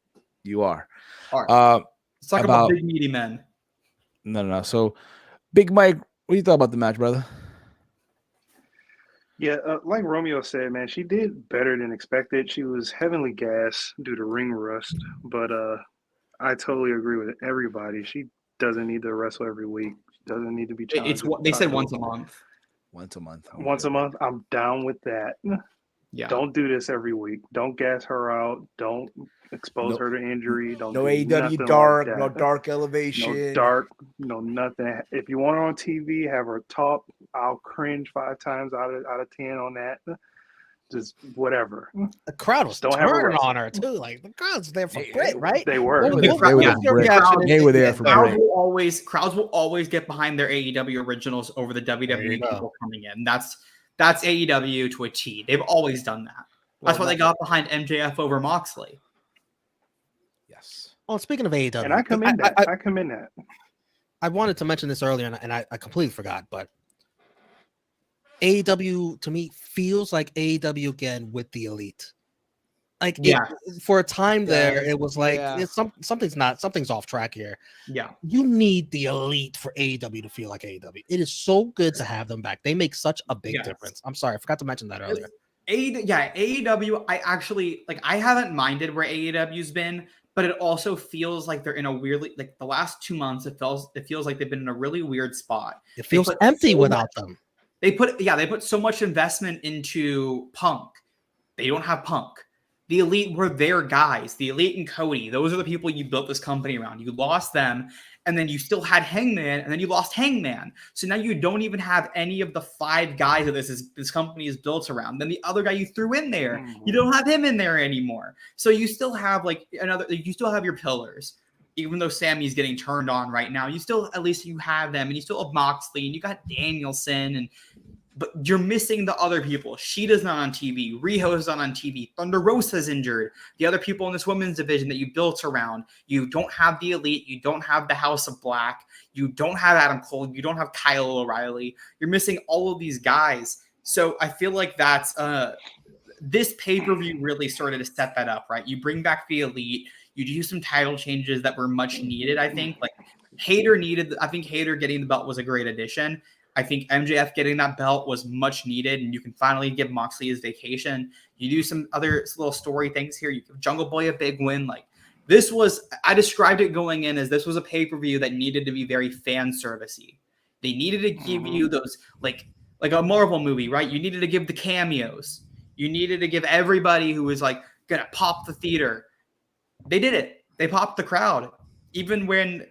[SPEAKER 1] You are.
[SPEAKER 4] All right. Let's talk about big meaty men.
[SPEAKER 1] No. So, Big Mike, what do you thought about the match, brother?
[SPEAKER 3] Yeah, like Romeo said, man, she did better than expected. She was heavily gassed due to ring rust, but I totally agree with everybody. She doesn't need to wrestle every week. She doesn't need to be challenged.
[SPEAKER 4] They said once a month.
[SPEAKER 1] Once a month.
[SPEAKER 3] Once a month. I'm down with that.
[SPEAKER 4] Yeah.
[SPEAKER 3] Don't do this every week. Don't gas her out. Don't expose her to injury. Don't
[SPEAKER 1] no
[SPEAKER 3] do
[SPEAKER 1] AEW dark,
[SPEAKER 3] like
[SPEAKER 1] no dark elevation.
[SPEAKER 3] No dark, no nothing. If you want her on TV, have her talk. I'll cringe 5 times out of 10 on that. Just whatever.
[SPEAKER 2] The crowd was turning on her too. Like the crowd's there for Britt, right?
[SPEAKER 3] They were.
[SPEAKER 1] They were there for Britt.
[SPEAKER 4] Crowds will always get behind their AEW originals over the WWE people coming in. That's AEW to a T. They've always done that. That's why they got behind MJF over Moxley.
[SPEAKER 1] Yes.
[SPEAKER 2] Well, speaking of AEW,
[SPEAKER 3] and I commend that.
[SPEAKER 2] I wanted to mention this earlier, and I completely forgot, but AEW to me feels like AEW again with the elite. Like for a time there, it was like something's off track here.
[SPEAKER 4] Yeah,
[SPEAKER 2] you need the elite for AEW to feel like AEW. It is so good to have them back. They make such a big difference. I'm sorry, I forgot to mention that earlier.
[SPEAKER 4] AEW. I haven't minded where AEW's been, but it also feels like they're in a weirdly like the last 2 months. It feels like they've been in a really weird spot.
[SPEAKER 2] It feels empty without them.
[SPEAKER 4] They put so much investment into Punk. They don't have Punk. The elite were their guys. The elite and Cody. Those are the people you built this company around. You lost them, and then you still had Hangman, and then you lost Hangman. So now you don't even have any of the 5 guys that this company is built around. Then the other guy you threw in there, you don't have him in there anymore. So you still have you still have your pillars. Even though Sammy's getting turned on right now, at least you have them, and you still have Moxley, and you got Danielson, but you're missing the other people. Sheeta's not on TV. Riho's not on TV. Thunder Rosa's injured. The other people in this women's division that you built around. You don't have the elite. You don't have the House of Black. You don't have Adam Cole. You don't have Kyle O'Reilly. You're missing all of these guys. So I feel like that's this pay-per-view really started to set that up, right? You bring back the elite. You do some title changes that were much needed, I think. Like Hayter getting the belt was a great addition. I think MJF getting that belt was much needed, and you can finally give Moxley his vacation. You do some other little story things here. You give Jungle Boy a big win. Like I described it going in as this was a pay-per-view that needed to be very fan servicey. They needed to give you those like a Marvel movie, right? You needed to give the cameos. You needed to give everybody who was like gonna pop the theater. They did it. They popped the crowd. even when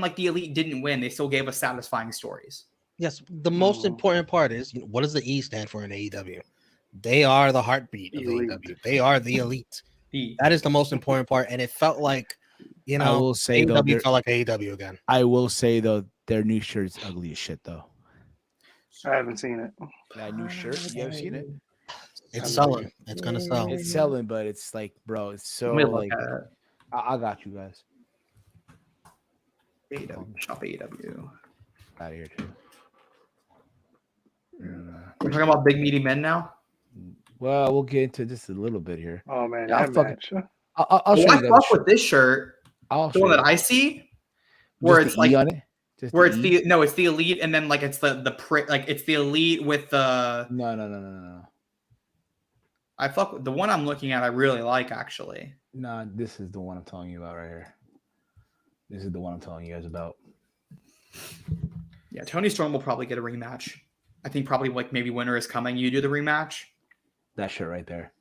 [SPEAKER 4] like the Elite didn't win, they still gave us satisfying stories.
[SPEAKER 2] Yes, the most important part is, what does the E stand for in AEW? They are the heartbeat of
[SPEAKER 3] Elite.
[SPEAKER 2] AEW. They are the elite.
[SPEAKER 4] The
[SPEAKER 2] That is the most important part, and it felt like,
[SPEAKER 1] I will say though,
[SPEAKER 2] AEW felt like AEW again.
[SPEAKER 1] I will say though, their new shirt's ugly as shit though.
[SPEAKER 3] I haven't seen it.
[SPEAKER 1] That new shirt, you ever seen it?
[SPEAKER 2] It's selling. It's gonna sell.
[SPEAKER 1] It's selling, but it's like, bro, it's so
[SPEAKER 4] Let me look
[SPEAKER 1] like.
[SPEAKER 4] at it.
[SPEAKER 1] I got you guys.
[SPEAKER 4] AEW, shop AEW.
[SPEAKER 1] Out of here too.
[SPEAKER 4] We're talking about big meaty men now.
[SPEAKER 1] Well, we'll get into just a little bit here.
[SPEAKER 3] Oh man,
[SPEAKER 1] Yeah,
[SPEAKER 3] that match.
[SPEAKER 1] I'll show
[SPEAKER 4] I
[SPEAKER 1] you that
[SPEAKER 4] fuck
[SPEAKER 1] shirt.
[SPEAKER 4] with this shirt.
[SPEAKER 1] I'll
[SPEAKER 4] The
[SPEAKER 1] show
[SPEAKER 4] one
[SPEAKER 1] you.
[SPEAKER 4] that I see, where
[SPEAKER 1] Just
[SPEAKER 4] it's
[SPEAKER 1] the
[SPEAKER 4] like
[SPEAKER 1] E on it. Just
[SPEAKER 4] where it's
[SPEAKER 1] E?
[SPEAKER 4] it's the Elite, and then like it's like it's the Elite with the.
[SPEAKER 1] No.
[SPEAKER 4] I fuck with the one I'm looking at. I really like actually.
[SPEAKER 1] No, this is the one I'm telling you about right here. This is the one I'm telling you guys about.
[SPEAKER 4] Yeah, Tony Storm will probably get a rematch. I think probably like maybe Winter is Coming. You do the rematch.
[SPEAKER 1] That shirt right there.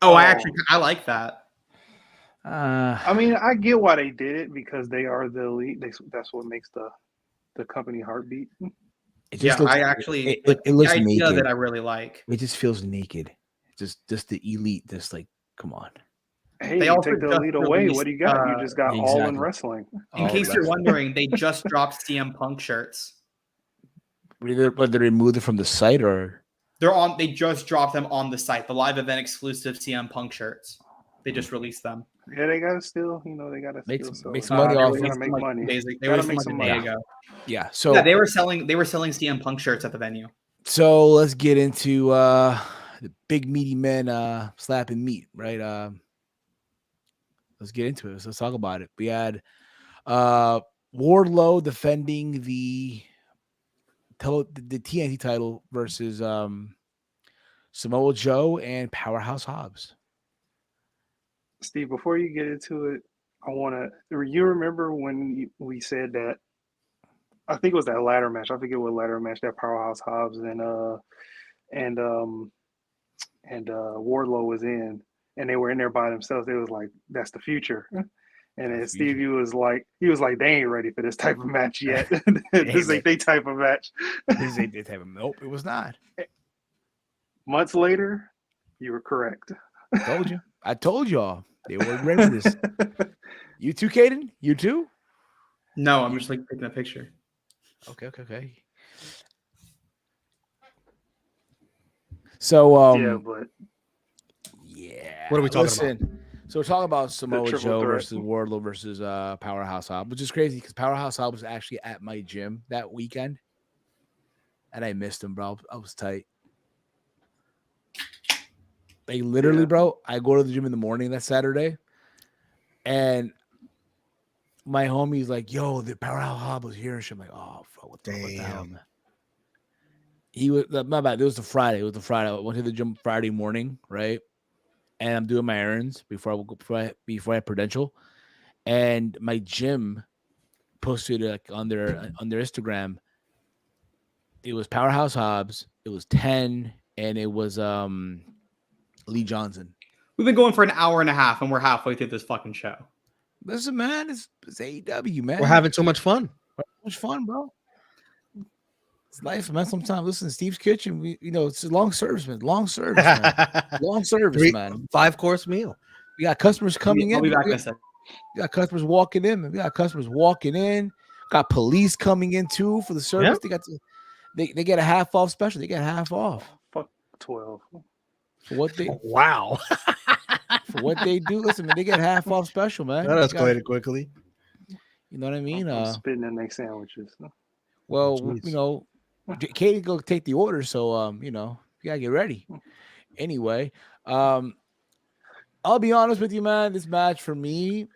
[SPEAKER 4] Oh, I like that.
[SPEAKER 3] I mean, I get why they did it because they are the elite. That's what makes the company heartbeat.
[SPEAKER 1] It
[SPEAKER 4] Yeah,
[SPEAKER 1] just looks,
[SPEAKER 4] I actually
[SPEAKER 1] it looks
[SPEAKER 4] the idea
[SPEAKER 1] naked.
[SPEAKER 4] that I really like.
[SPEAKER 1] It just feels naked. Just the elite. Just like, come on.
[SPEAKER 3] Hey,
[SPEAKER 4] They
[SPEAKER 3] you
[SPEAKER 4] also
[SPEAKER 3] take the
[SPEAKER 4] just
[SPEAKER 3] elite away.
[SPEAKER 4] released,
[SPEAKER 3] What do you got? You just got all in
[SPEAKER 1] exactly.
[SPEAKER 3] wrestling.
[SPEAKER 4] In
[SPEAKER 1] All
[SPEAKER 4] case you're
[SPEAKER 1] wrestling.
[SPEAKER 4] wondering, they just dropped CM Punk shirts.
[SPEAKER 1] Whether they removed it from the site or
[SPEAKER 4] They just dropped them on the site. The live event exclusive CM Punk shirts. They just released them.
[SPEAKER 3] Yeah, they gotta still, they gotta
[SPEAKER 1] Make
[SPEAKER 3] still
[SPEAKER 1] some- make
[SPEAKER 3] sell
[SPEAKER 1] some money
[SPEAKER 3] it.
[SPEAKER 1] off
[SPEAKER 3] They
[SPEAKER 1] it.
[SPEAKER 3] gotta make money.
[SPEAKER 4] They
[SPEAKER 3] Gotta
[SPEAKER 4] were
[SPEAKER 3] make
[SPEAKER 4] like
[SPEAKER 3] some
[SPEAKER 4] a day
[SPEAKER 3] money.
[SPEAKER 4] ago.
[SPEAKER 1] yeah. So
[SPEAKER 4] Yeah, they were selling CM Punk shirts at the venue.
[SPEAKER 1] So let's get into the big meaty men slapping meat, right? Let's get into it. So let's talk about it. We had Wardlow defending the TNT title versus Samoa Joe and Powerhouse Hobbs.
[SPEAKER 3] Steve, before you get into it, I want to. You remember when we said that? I think it was that ladder match. I forget what ladder match that Powerhouse Hobbs and Wardlow was in, and they were in there by themselves. They was like, "That's the future." And then Stevie was like, "They ain't ready for this type of match yet. This ain't they type of match."
[SPEAKER 1] This ain't the type of nope. It was not.
[SPEAKER 3] Months later, you were correct.
[SPEAKER 1] Told you. I told y'all they weren't ready for this. You too, Caden? You too?
[SPEAKER 4] No, I'm just like taking a picture.
[SPEAKER 1] Okay. So
[SPEAKER 3] Yeah, but
[SPEAKER 1] yeah.
[SPEAKER 2] What are we talking about?
[SPEAKER 1] So we're talking about Samoa
[SPEAKER 3] triple
[SPEAKER 1] Joe
[SPEAKER 3] threat.
[SPEAKER 1] versus Wardlow versus Powerhouse Hobbs, which is crazy because Powerhouse Hobbs was actually at my gym that weekend, and I missed him, bro. I was tight. Like literally, bro. I go to the gym in the morning that Saturday, and my homie's like, "Yo, the Powerhouse Hobbs was here," and shit. I'm like, "Oh, fuck, what the hell, man?" He was my bad. It was the Friday. I went to the gym Friday morning, right? And I'm doing my errands before I prudential, and my gym posted like on their Instagram. It was Powerhouse Hobbs. It was 10, and it was Lee Johnson.
[SPEAKER 4] We've been going for an hour and a half, and we're halfway through this fucking show.
[SPEAKER 1] Listen, man, it's AEW, man.
[SPEAKER 2] We're having too much fun.
[SPEAKER 1] Much fun, bro. It's life, man. Sometimes listen, Steve's Kitchen. It's a long service, man. Long service, man.
[SPEAKER 2] 5-course meal.
[SPEAKER 1] We got customers coming
[SPEAKER 4] I'll
[SPEAKER 1] in.
[SPEAKER 4] be back in a second.
[SPEAKER 1] We got customers walking in. Got police coming in too for the service.
[SPEAKER 2] Yeah.
[SPEAKER 1] They get a half off special. They get half off
[SPEAKER 3] fuck 12.
[SPEAKER 1] for what they
[SPEAKER 2] Wow.
[SPEAKER 1] for what they do. Listen, man, they get half off special, man.
[SPEAKER 2] That escalated quickly.
[SPEAKER 1] You know what I mean?
[SPEAKER 3] I'm spitting in their sandwiches.
[SPEAKER 1] Well,
[SPEAKER 2] Jeez.
[SPEAKER 1] Katie go take the order, so you gotta get ready. Anyway, I'll be honest with you, man. This match for me,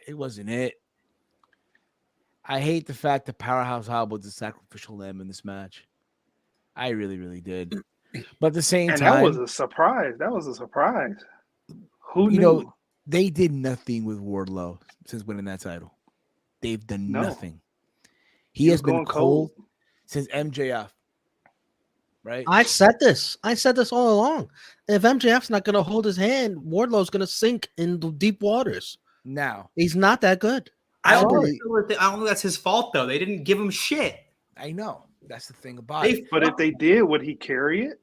[SPEAKER 1] it wasn't it. I hate the fact that Powerhouse Hobbs was the sacrificial lamb in this match. I really, really did. But at the same time,
[SPEAKER 3] that was a surprise. Who knew?
[SPEAKER 1] They did nothing with Wardlow since winning that title. They've done nothing. He has been cold since MJF. right?
[SPEAKER 2] I said this all along. If MJF's not going to hold his hand, Wardlow's going to sink in the deep waters.
[SPEAKER 1] Now,
[SPEAKER 2] He's not that good.
[SPEAKER 4] I don't
[SPEAKER 1] Sorry.
[SPEAKER 4] think that's his fault though. They didn't give him shit.
[SPEAKER 1] I know that's the thing about it.
[SPEAKER 3] But if they did, would he carry it?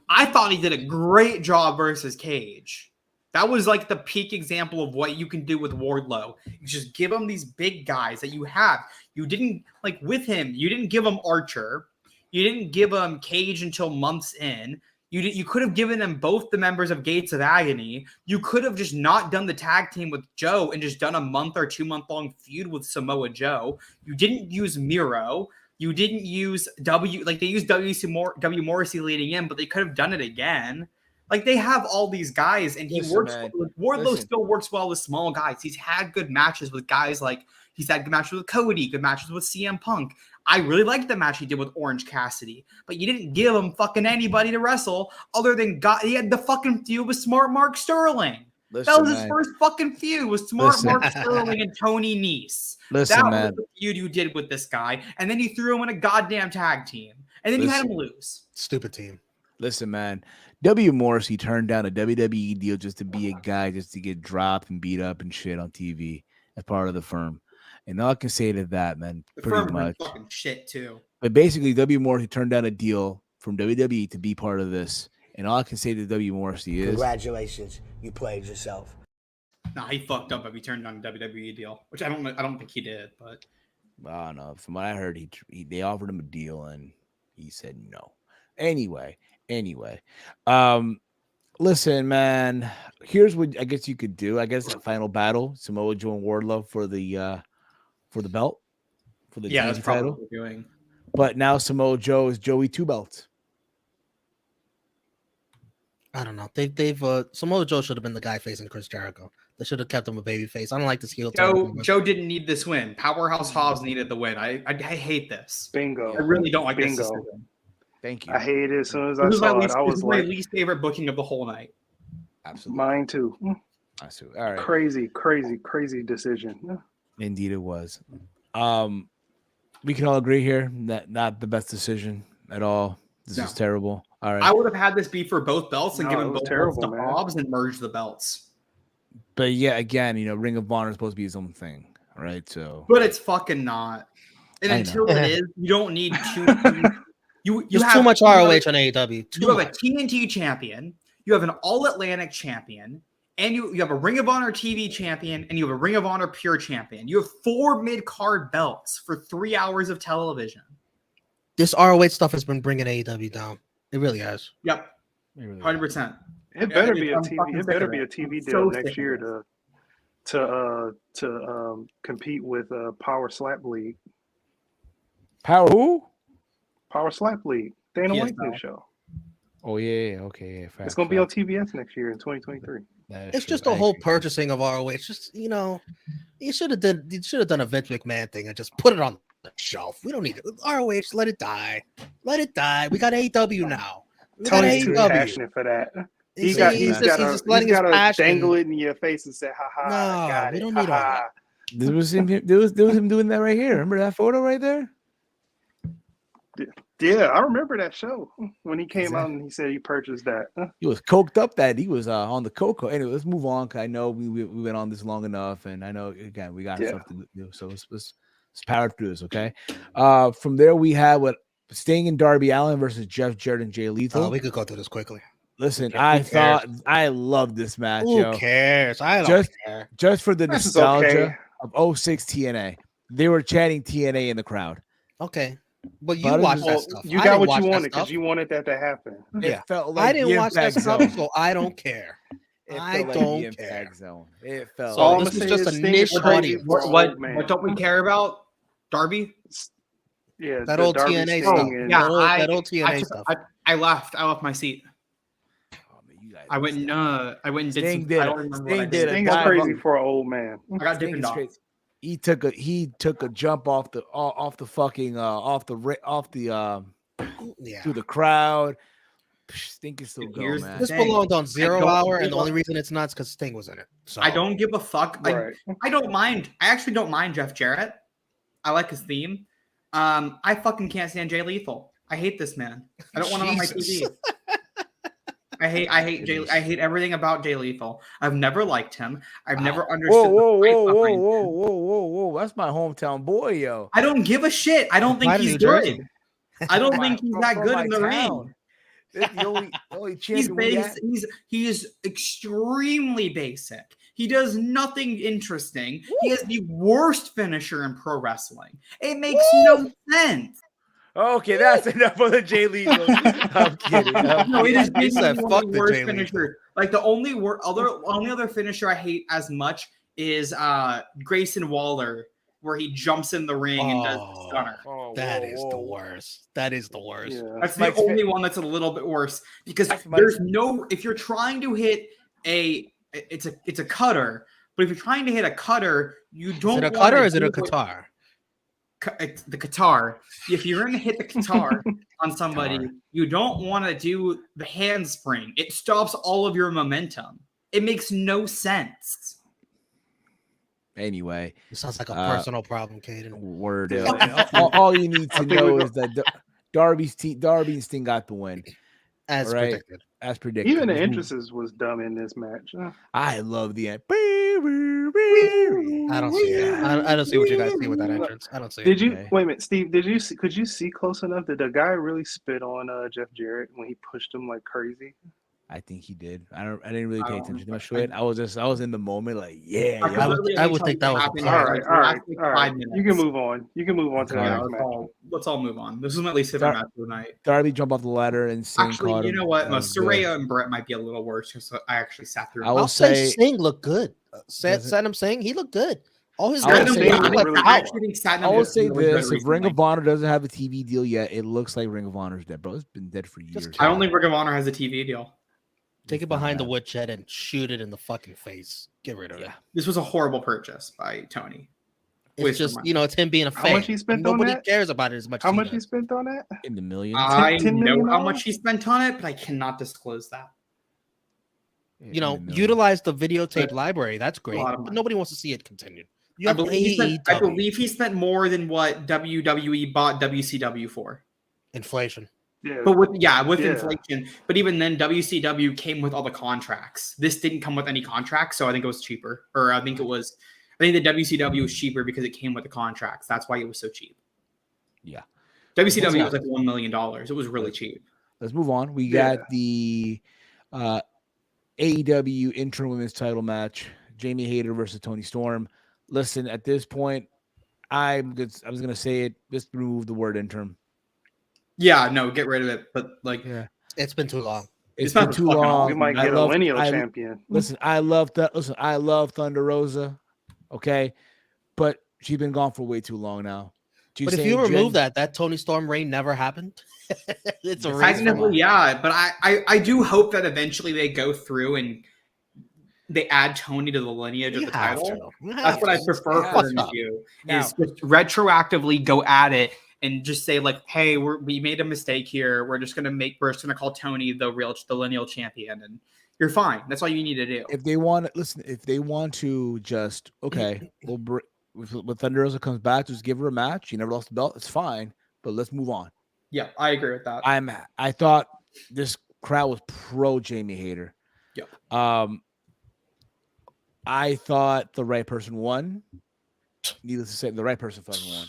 [SPEAKER 4] I thought he did a great job versus Cage. That was like the peak example of what you can do with Wardlow. You just give him these big guys that you have. You didn't like with him. You didn't give him Archer. You didn't give him Cage until months in. You could have given him both the members of Gates of Agony. You could have just not done the tag team with Joe and just done a month or 2 month long feud with Samoa Joe. You didn't use Miro. You didn't use they used W. Morrissey leading in, but they could have done it again. Like they have all these guys, and Wardlow still works well with small guys. He's had good matches with guys like he's had good matches with Cody, good matches with CM Punk. I really liked the match he did with Orange Cassidy, but you didn't give him fucking anybody to wrestle other than he had the fucking feud with Smart Mark Sterling. That was his first fucking feud with Smart Mark Sterling and Tony Nese. Was the feud you did with this guy, and then you threw him in a goddamn tag team, and then you had him lose.
[SPEAKER 2] Stupid team.
[SPEAKER 1] Listen, man. W. Morrissey turned down a WWE deal just to be a guy, just to get dropped and beat up and shit on TV as part of the firm. And all I can say to that, man,
[SPEAKER 4] The
[SPEAKER 1] pretty
[SPEAKER 4] firm
[SPEAKER 1] much.
[SPEAKER 4] fucking shit too.
[SPEAKER 1] But basically, W. Morrissey turned down a deal from WWE to be part of this. And all I can say to W. Morrissey is,
[SPEAKER 6] congratulations, you played yourself.
[SPEAKER 4] Nah, he fucked up if he turned down a WWE deal, which I don't think he did. But
[SPEAKER 1] I don't know. From what I heard, they offered him a deal and he said no. Anyway, listen, man. Here's what I guess you could do. I guess that final battle, Samoa Joe and Wardlow for the belt, for the
[SPEAKER 4] that's
[SPEAKER 1] TNT
[SPEAKER 4] probably
[SPEAKER 1] title.
[SPEAKER 4] what we're doing.
[SPEAKER 1] But now Samoa Joe is Joey 2 belts.
[SPEAKER 2] I don't know. They've Samoa Joe should have been the guy facing Chris Jericho. They should have kept him a baby face. I don't like this heel.
[SPEAKER 4] Joe didn't need this win. Powerhouse Hobbs needed the win. I hate this.
[SPEAKER 3] Bingo.
[SPEAKER 4] I really don't like this decision.
[SPEAKER 1] Thank you.
[SPEAKER 3] I hate it as soon as I saw it. I was
[SPEAKER 4] my
[SPEAKER 3] like,
[SPEAKER 4] least favorite booking of the whole night.
[SPEAKER 1] Absolutely.
[SPEAKER 3] Mine too.
[SPEAKER 1] Absolutely. All right.
[SPEAKER 3] Crazy decision.
[SPEAKER 1] Indeed, it was. We can all agree here that not the best decision at all. This is terrible. All right.
[SPEAKER 4] I would have had this be for both belts and given both belts to
[SPEAKER 3] man.
[SPEAKER 4] Hobbs and merged the belts.
[SPEAKER 1] But yeah, again, Ring of Honor is supposed to be his own thing, right? So,
[SPEAKER 4] but it's fucking not. And until it is, you don't need two.
[SPEAKER 2] There's too much ROH on AEW.
[SPEAKER 4] You have a TNT champion, you have an All Atlantic champion, and you have a Ring of Honor TV champion, and you have a Ring of Honor Pure champion. You have 4 mid-card belts for 3 hours of television.
[SPEAKER 2] This ROH stuff has been bringing AEW down. It really has.
[SPEAKER 4] Yep, 100%.
[SPEAKER 3] It better be a TV. It better be a TV deal next year to compete with Power Slap League.
[SPEAKER 1] Power who?
[SPEAKER 3] Power Slap League. Dana White's new show.
[SPEAKER 1] Oh yeah, okay, yeah.
[SPEAKER 3] It's gonna be on TBS next year in 2023.
[SPEAKER 2] It's just a whole purchasing of ROH. Just you should have done a Vince McMahon thing and just put it on the shelf. We don't need it. ROH, let it die. Let it die. We got AEW now.
[SPEAKER 3] Tony's too passionate for that. He's got to dangle it in your face and say, "Ha ha!"
[SPEAKER 2] No, we don't need all that.
[SPEAKER 1] There was him doing that right here. Remember that photo right there?
[SPEAKER 3] Yeah, I remember that show when he came out and he said he purchased that.
[SPEAKER 1] He was coked up that he was on the cocoa. Anyway, let's move on. Cause I know we went on this long enough, and I know again we got stuff to do. So let's power through this, okay? From there we had Sting and Darby Allin versus Jeff Jarrett and Jay Lethal.
[SPEAKER 2] Oh, we could go through this quickly.
[SPEAKER 1] Listen, I loved this match.
[SPEAKER 2] Who cares? I don't care.
[SPEAKER 1] Just for the nostalgia of 06 TNA. They were chanting TNA in the crowd.
[SPEAKER 2] Okay. But you watched that stuff.
[SPEAKER 3] You got what you wanted because you wanted that to happen.
[SPEAKER 1] It felt like
[SPEAKER 2] I didn't watch that stuff,
[SPEAKER 1] so
[SPEAKER 2] I don't care. I don't care.
[SPEAKER 1] Zone. It felt
[SPEAKER 2] so this was just a niche audience.
[SPEAKER 4] What don't we care about? Darby?
[SPEAKER 3] Yeah,
[SPEAKER 2] that old TNA stuff. That old TNA stuff.
[SPEAKER 4] I left my seat. I went and did some. I don't remember what I did.
[SPEAKER 3] Sting is crazy for an old man.
[SPEAKER 4] I got different dogs.
[SPEAKER 1] He took a jump off the through the crowd. Sting is so good, man.
[SPEAKER 2] This belonged on 0 Hour, and the only reason it's not is because Sting was in it. So
[SPEAKER 4] I don't give a fuck.
[SPEAKER 3] Right.
[SPEAKER 4] I don't mind. I actually don't mind Jeff Jarrett. I like his theme. I fucking can't stand Jay Lethal. I hate this man. I don't want him on my TV.
[SPEAKER 2] Jesus.
[SPEAKER 4] I hate everything about Jay Lethal. I've never liked him. I've never
[SPEAKER 7] Whoa,
[SPEAKER 4] understood.
[SPEAKER 7] whoa,
[SPEAKER 4] the hype
[SPEAKER 7] whoa, whoa,
[SPEAKER 4] behind
[SPEAKER 7] whoa,
[SPEAKER 4] him.
[SPEAKER 7] whoa, whoa, whoa! That's my hometown boy, yo.
[SPEAKER 4] I don't give a shit. I don't think
[SPEAKER 2] Right in
[SPEAKER 4] he's
[SPEAKER 2] New
[SPEAKER 4] good.
[SPEAKER 2] Jersey.
[SPEAKER 4] I don't think he's that
[SPEAKER 7] From
[SPEAKER 4] good
[SPEAKER 7] my
[SPEAKER 4] in the
[SPEAKER 7] town.
[SPEAKER 4] ring.
[SPEAKER 7] This the only
[SPEAKER 4] He's
[SPEAKER 7] champion we got.
[SPEAKER 4] he is extremely basic. He does nothing interesting. He has the worst finisher in pro wrestling. It makes no sense.
[SPEAKER 7] Okay, that's enough of the Jay Lethal. I'm kidding.
[SPEAKER 4] No, it is
[SPEAKER 2] He said,
[SPEAKER 4] basically one
[SPEAKER 2] "Fuck
[SPEAKER 4] of
[SPEAKER 2] the
[SPEAKER 4] the worst
[SPEAKER 2] Jay Lethal."
[SPEAKER 4] finishers. Like the only other finisher I hate as much is Grayson Waller, where he jumps in the ring and does the stunner.
[SPEAKER 7] Oh,
[SPEAKER 2] That
[SPEAKER 7] whoa,
[SPEAKER 2] is the
[SPEAKER 7] whoa.
[SPEAKER 2] worst. That is the worst.
[SPEAKER 3] Yeah.
[SPEAKER 4] That's
[SPEAKER 7] Mike's
[SPEAKER 4] the only one that's a little bit worse because
[SPEAKER 7] That's
[SPEAKER 4] there's
[SPEAKER 7] Mike's-
[SPEAKER 4] no. If you're trying to hit it's a cutter, but if you're trying to hit a cutter, you don't.
[SPEAKER 2] Is it a
[SPEAKER 4] wanna
[SPEAKER 2] cutter or is it a
[SPEAKER 4] do what-
[SPEAKER 2] guitar?
[SPEAKER 4] The guitar. If you're going to hit the guitar on somebody,
[SPEAKER 7] Guitar.
[SPEAKER 4] you don't want to do the handspring. It stops all of your momentum. It makes no sense.
[SPEAKER 7] Anyway,
[SPEAKER 2] It sounds like a
[SPEAKER 7] Uh,
[SPEAKER 2] personal problem, Caden.
[SPEAKER 7] word.
[SPEAKER 3] Yeah.
[SPEAKER 7] All you need
[SPEAKER 3] I
[SPEAKER 7] to
[SPEAKER 3] think we
[SPEAKER 7] know
[SPEAKER 3] go-
[SPEAKER 7] is that Darby's team got the win,
[SPEAKER 2] As
[SPEAKER 7] right.
[SPEAKER 2] predicted.
[SPEAKER 7] as predicted.
[SPEAKER 3] Even the
[SPEAKER 7] Let's move-
[SPEAKER 3] entrances was dumb in this match.
[SPEAKER 7] I love the end.
[SPEAKER 2] I don't see it. I don't see what you guys see with that entrance. I don't see
[SPEAKER 3] Did
[SPEAKER 2] it.
[SPEAKER 3] you
[SPEAKER 7] Okay.
[SPEAKER 3] wait a minute, Steve? Did you see? Could you see close enough? Did the guy really spit on Jeff Jarrett when he pushed him like crazy?
[SPEAKER 7] I think he did. I didn't really pay
[SPEAKER 4] I
[SPEAKER 7] attention
[SPEAKER 4] don't-
[SPEAKER 7] to it. I was in the moment, like, yeah,
[SPEAKER 4] I
[SPEAKER 7] yeah.
[SPEAKER 4] could
[SPEAKER 2] I would-
[SPEAKER 4] literally
[SPEAKER 2] I
[SPEAKER 4] only
[SPEAKER 2] would
[SPEAKER 4] tell
[SPEAKER 2] think
[SPEAKER 4] you
[SPEAKER 2] that
[SPEAKER 4] what
[SPEAKER 2] was a
[SPEAKER 4] happened
[SPEAKER 2] plan.
[SPEAKER 3] All
[SPEAKER 4] in
[SPEAKER 3] right,
[SPEAKER 4] the
[SPEAKER 3] all
[SPEAKER 4] last,
[SPEAKER 3] right,
[SPEAKER 4] like,
[SPEAKER 3] all
[SPEAKER 4] 5
[SPEAKER 3] right.
[SPEAKER 4] minutes.
[SPEAKER 3] You can move on. You can move on to the
[SPEAKER 7] Okay.
[SPEAKER 3] next
[SPEAKER 4] Yeah,
[SPEAKER 3] match.
[SPEAKER 4] let's all move on. This is my least favorite
[SPEAKER 7] Dar-
[SPEAKER 4] match of the night.
[SPEAKER 7] Darby jump off the ladder and Singh
[SPEAKER 4] Actually,
[SPEAKER 7] caught
[SPEAKER 4] you
[SPEAKER 7] him.
[SPEAKER 4] know what?
[SPEAKER 7] That
[SPEAKER 4] No,
[SPEAKER 7] was good.
[SPEAKER 4] Saraya and Brett might be a little worse because I actually sat through.
[SPEAKER 7] I will
[SPEAKER 2] I'll say
[SPEAKER 7] say-
[SPEAKER 2] Singh looked good.
[SPEAKER 7] Doesn't-
[SPEAKER 2] Saddam Singh, he looked good. All his
[SPEAKER 7] I would
[SPEAKER 2] guys
[SPEAKER 7] say-
[SPEAKER 2] looked like
[SPEAKER 3] really
[SPEAKER 2] power.
[SPEAKER 7] I will say this: if Ring of Honor doesn't have a TV deal yet, it looks like Ring of Honor's dead, bro. It's been dead for years.
[SPEAKER 4] I don't think Ring of Honor has a TV deal.
[SPEAKER 2] Take it
[SPEAKER 7] It's not
[SPEAKER 2] behind the
[SPEAKER 7] bad.
[SPEAKER 2] woodshed and shoot it in the fucking face. Get rid of it.
[SPEAKER 7] Yeah.
[SPEAKER 4] This was a horrible purchase by Tony.
[SPEAKER 2] It's
[SPEAKER 4] Waste of
[SPEAKER 2] just,
[SPEAKER 4] money.
[SPEAKER 2] it's him being a fan.
[SPEAKER 3] How much he spent on
[SPEAKER 2] Nobody
[SPEAKER 3] that?
[SPEAKER 2] cares about it as much
[SPEAKER 3] How
[SPEAKER 2] as
[SPEAKER 3] much
[SPEAKER 2] he
[SPEAKER 3] he
[SPEAKER 2] does.
[SPEAKER 3] spent on that?
[SPEAKER 7] In the millions.
[SPEAKER 4] I
[SPEAKER 3] $10
[SPEAKER 4] know
[SPEAKER 3] million?
[SPEAKER 4] how much he spent on it, but I cannot disclose that.
[SPEAKER 7] In the millions.
[SPEAKER 2] Utilize the videotape library. That's great.
[SPEAKER 4] lot of
[SPEAKER 2] But
[SPEAKER 4] money.
[SPEAKER 2] nobody wants to see it continued. You
[SPEAKER 4] I
[SPEAKER 2] have
[SPEAKER 4] believe he spent more than what WWE bought WCW for.
[SPEAKER 2] inflation.
[SPEAKER 3] Yeah.
[SPEAKER 4] But with
[SPEAKER 3] Yeah.
[SPEAKER 4] inflation. But even then, WCW came with all the contracts. This didn't come with any contracts, so I think it was cheaper. Or I think the WCW was cheaper because it came with the contracts. That's why it was so cheap.
[SPEAKER 7] Yeah.
[SPEAKER 4] WCW was like $1 million. It was really cheap.
[SPEAKER 7] Let's move on. We
[SPEAKER 3] Yeah.
[SPEAKER 7] got the AEW interim women's title match: Jamie Hayter versus Tony Storm. Listen, at this point, I was gonna say it. Just remove the word interim.
[SPEAKER 4] Yeah, no, get rid of it. But like,
[SPEAKER 7] Yeah,
[SPEAKER 2] It's been too long.
[SPEAKER 7] it's
[SPEAKER 4] It's
[SPEAKER 7] been
[SPEAKER 4] not
[SPEAKER 7] too
[SPEAKER 4] fucking
[SPEAKER 7] long.
[SPEAKER 3] We might
[SPEAKER 7] I
[SPEAKER 3] get
[SPEAKER 7] love-
[SPEAKER 3] a lineal
[SPEAKER 7] I-
[SPEAKER 3] champion.
[SPEAKER 7] Listen, I love Thunder Rosa. Okay, but she's been gone for way too long now. She's
[SPEAKER 2] But if
[SPEAKER 7] saying
[SPEAKER 2] you remove
[SPEAKER 7] Jen-
[SPEAKER 2] that Tony Storm reign never happened. It's a reason.
[SPEAKER 4] technically, yeah. But I do hope that eventually they go through and they add Tony to the lineage of
[SPEAKER 2] You
[SPEAKER 4] the
[SPEAKER 2] have
[SPEAKER 4] title.
[SPEAKER 2] to. You have
[SPEAKER 4] That's what I
[SPEAKER 2] to.
[SPEAKER 4] prefer
[SPEAKER 7] Yeah.
[SPEAKER 4] for them to do.
[SPEAKER 7] Now-
[SPEAKER 4] Is just retroactively go at it and just say like, "Hey, we made a mistake here. We're just gonna call Tony the lineal champion, and you're fine." That's all you need to do.
[SPEAKER 7] if they want to just when Thunder Rosa comes back, just give her a match. She never lost the belt. It's fine, but let's move on.
[SPEAKER 4] Yeah, I agree with that.
[SPEAKER 7] I thought this crowd was pro Jamie Hayter.
[SPEAKER 4] Yeah.
[SPEAKER 7] I thought the right person won. Needless to say, the right person fucking won.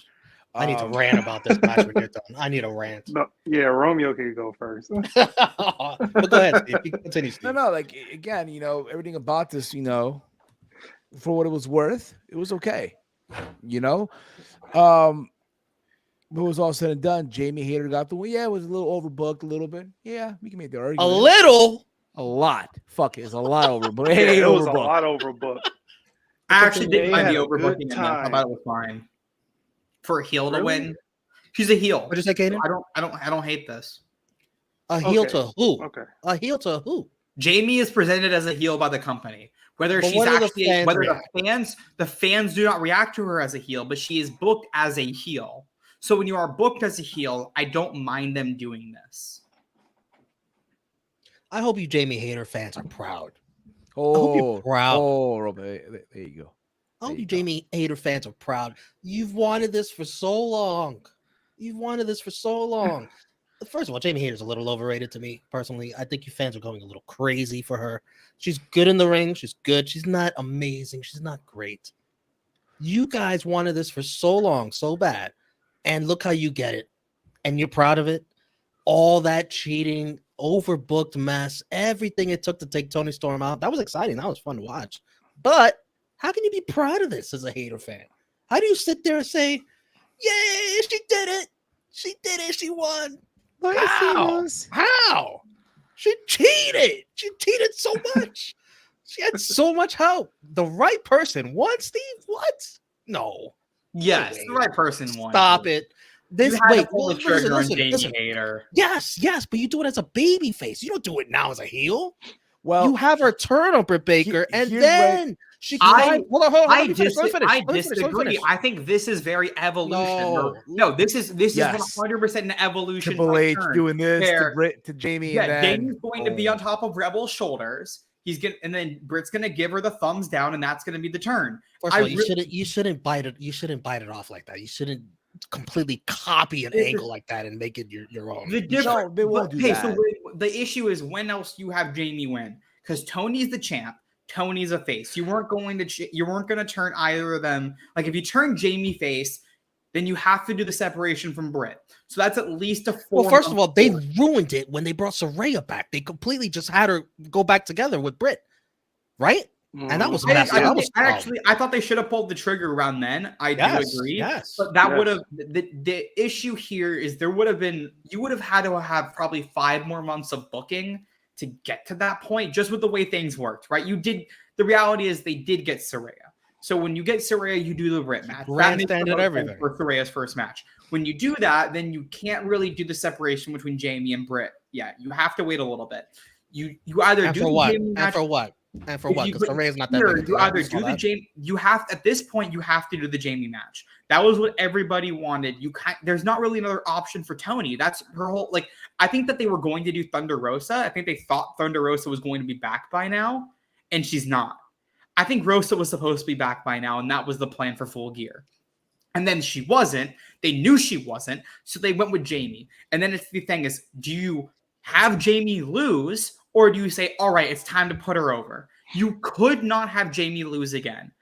[SPEAKER 2] I need to rant about this match when you're done. I need a rant.
[SPEAKER 3] No, yeah, Romeo can go first.
[SPEAKER 2] But go ahead, Steve. You can continue, Steve.
[SPEAKER 7] No, like again, everything about this, for what it was worth, it was okay. But it was all said and done. Jamie Hayter got the win. Yeah, it was a little overbooked, a little bit. Yeah, we can make the
[SPEAKER 2] A
[SPEAKER 7] argument.
[SPEAKER 2] little.
[SPEAKER 7] A lot. Fuck it, it's a lot overbooked.
[SPEAKER 3] Yeah,
[SPEAKER 7] Hey,
[SPEAKER 3] it was a
[SPEAKER 7] overbooked.
[SPEAKER 3] lot overbooked.
[SPEAKER 4] I actually
[SPEAKER 3] They
[SPEAKER 4] didn't mind
[SPEAKER 3] had
[SPEAKER 4] the
[SPEAKER 3] a good
[SPEAKER 4] overbooking. Enough. I
[SPEAKER 3] time.
[SPEAKER 4] thought it was fine for a heel to
[SPEAKER 3] Really?
[SPEAKER 4] win. She's a heel.
[SPEAKER 2] What'd you say, Kaden?
[SPEAKER 4] I don't hate this.
[SPEAKER 2] A heel
[SPEAKER 3] Okay.
[SPEAKER 2] to who?
[SPEAKER 3] Okay.
[SPEAKER 2] A heel to who?
[SPEAKER 4] Jamie is presented as a heel by the company. Whether
[SPEAKER 2] But
[SPEAKER 4] she's
[SPEAKER 2] what do the
[SPEAKER 4] actually
[SPEAKER 2] fans
[SPEAKER 4] whether
[SPEAKER 2] react?
[SPEAKER 4] the fans do not react to her as a heel, but she is booked as a heel. So when you are booked as a heel, I don't mind them doing this.
[SPEAKER 2] I hope you Jamie Hayter fans are proud.
[SPEAKER 7] Oh,
[SPEAKER 2] hope you're proud.
[SPEAKER 7] Oh, Robert, there you go.
[SPEAKER 2] I hope
[SPEAKER 7] There
[SPEAKER 2] you
[SPEAKER 7] you go.
[SPEAKER 2] Jamie Hayter fans are proud. You've wanted this for so long. You've wanted this for so long. first of all, Jamie Hayter's a little overrated to me personally. I think you fans are going a little crazy for her. She's good in the ring. She's good. She's not amazing. She's not great. You guys wanted this for so long, so bad, and look how you get it. And you're proud of it. All that cheating, overbooked mess, everything it took to take Toni Storm out. That was exciting. That was fun to watch. But how can you be proud of this as a Hayter fan? How do you sit there and say, "Yay, she did it! She did it! She won!" How? She cheated. She cheated so much. She had so much help. The right person won, Steve? What? No.
[SPEAKER 4] Yes,
[SPEAKER 2] Wait.
[SPEAKER 4] the right person won.
[SPEAKER 2] Stop it.
[SPEAKER 4] You had to pull the trigger on Jamie Hayter.
[SPEAKER 2] Yes, but you do it as a baby face. You don't do it now as a heel.
[SPEAKER 7] Well,
[SPEAKER 2] You have her turn on Britt Baker, and
[SPEAKER 7] here's
[SPEAKER 2] then she
[SPEAKER 4] I-
[SPEAKER 2] hold on, let
[SPEAKER 4] I
[SPEAKER 2] me finish, let me finish,
[SPEAKER 4] I
[SPEAKER 2] let me finish, let me
[SPEAKER 4] disagree.
[SPEAKER 2] finish.
[SPEAKER 4] I think this is very evolution.
[SPEAKER 2] No.
[SPEAKER 4] This is
[SPEAKER 7] Yes.
[SPEAKER 4] 100% an evolution.
[SPEAKER 7] Triple H
[SPEAKER 4] turn.
[SPEAKER 7] doing this
[SPEAKER 4] Where-
[SPEAKER 7] to Jamie.
[SPEAKER 4] Yeah,
[SPEAKER 7] and then,
[SPEAKER 4] Jamie's going to be on top of Rebel's shoulders. He's gonna, and then Britt's gonna give her the thumbs down, and that's gonna be the turn.
[SPEAKER 2] First of all, you shouldn't bite it. You shouldn't bite it off like that. You shouldn't completely copy an angle like that and make it your own.
[SPEAKER 4] The different,
[SPEAKER 7] they won't do
[SPEAKER 4] okay,
[SPEAKER 7] that.
[SPEAKER 4] so the issue is when else you have Jamie win, because Tony's the champ. Tony's a face. You weren't going to turn either of them. Like if you turn Jamie face, then you have to do the separation from Britt. So that's at least a 4.
[SPEAKER 2] Well, first of all, they ruined it when they brought Saraya back. They completely just had her go back together with Britt, right? And that was messy.
[SPEAKER 4] I thought they should have pulled the trigger around then. I do agree.
[SPEAKER 2] Yes,
[SPEAKER 4] but that would have the issue here is you would have had to have probably 5 more months of booking to get to that point, just with the way things worked, right? The reality is they did get Saraya. So when you get Saraya, you do the Britt match.
[SPEAKER 2] Grandstanded everything
[SPEAKER 4] for Saraya's first match. When you do that, then you can't really do the separation between Jamie and Britt. Yeah, you have to wait a little bit. You either
[SPEAKER 2] and
[SPEAKER 4] do
[SPEAKER 2] for
[SPEAKER 4] the
[SPEAKER 2] what?
[SPEAKER 4] Jamie match,
[SPEAKER 2] And for what? And for what? Because Saraya's not that big.
[SPEAKER 4] you either do the Jamie. You have at this point. You have to do the Jamie match. That was what everybody wanted. There's not really another option for Toni. That's her whole. Like I think that they were going to do Thunder Rosa. I think they thought Thunder Rosa was going to be back by now, and she's not. I think Rosa was supposed to be back by now, and that was the plan for Full Gear. And then she wasn't. They knew she wasn't, so they went with Jamie. And then it's the thing is, do you have Jamie lose, or do you say, all right, it's time to put her over? You could not have Jamie lose again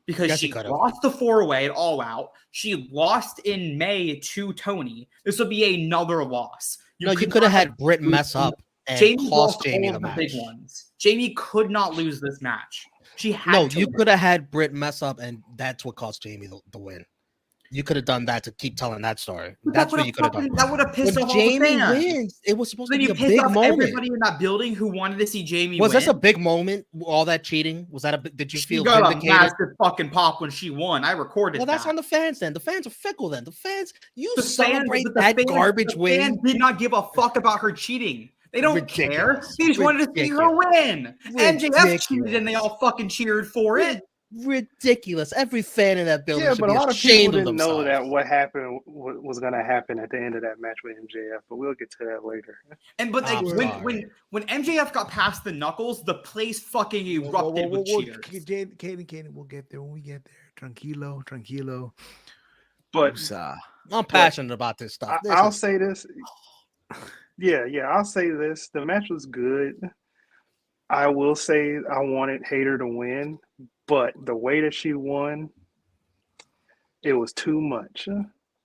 [SPEAKER 4] because she lost the 4-way at All Out. She lost in May to Toni. This would be another loss.
[SPEAKER 2] You could have had Britt mess up and
[SPEAKER 4] Jamie
[SPEAKER 2] cost Jamie the match.
[SPEAKER 4] big ones. Jamie could not lose this match. You
[SPEAKER 2] could have had Britt mess up, and that's what cost Jamie the win. You could have done that to keep telling that story. That's what you could have done.
[SPEAKER 4] That would have pissed off
[SPEAKER 2] Jamie
[SPEAKER 4] all the fans.
[SPEAKER 2] wins. It was supposed
[SPEAKER 4] then
[SPEAKER 2] to be a
[SPEAKER 4] you
[SPEAKER 2] big
[SPEAKER 4] off
[SPEAKER 2] moment.
[SPEAKER 4] Everybody in that building who wanted to see Jamie
[SPEAKER 2] Was
[SPEAKER 4] win.
[SPEAKER 2] this a big moment? All that cheating was that a? Did you feel
[SPEAKER 4] got
[SPEAKER 2] vindicated?
[SPEAKER 4] a massive fucking pop when she won. I recorded.
[SPEAKER 2] Well, that's
[SPEAKER 4] that.
[SPEAKER 2] on the fans. Then the fans are fickle. Then the fans,
[SPEAKER 4] celebrate
[SPEAKER 2] that garbage win.
[SPEAKER 4] Fans did not give a fuck about her cheating. They don't care. They just wanted to see her win. MJF cheated, and they all fucking cheered for it.
[SPEAKER 2] Ridiculous. Every fan in that building.
[SPEAKER 3] Yeah,
[SPEAKER 2] should
[SPEAKER 3] but
[SPEAKER 2] be
[SPEAKER 3] a lot of
[SPEAKER 2] ashamed
[SPEAKER 3] people
[SPEAKER 2] of
[SPEAKER 3] didn't know
[SPEAKER 2] themselves.
[SPEAKER 3] that what happened was going to happen at the end of that match with MJF. But we'll get to that later.
[SPEAKER 4] But when MJF got past the knuckles, the place fucking erupted with cheers.
[SPEAKER 7] Kaden, we'll get there when we get there. Tranquilo.
[SPEAKER 3] But
[SPEAKER 2] I'm passionate about this stuff.
[SPEAKER 3] I'll say this. Yeah, I'll say this. The match was good. I will say I wanted Hayter to win, but the way that she won, it was too much.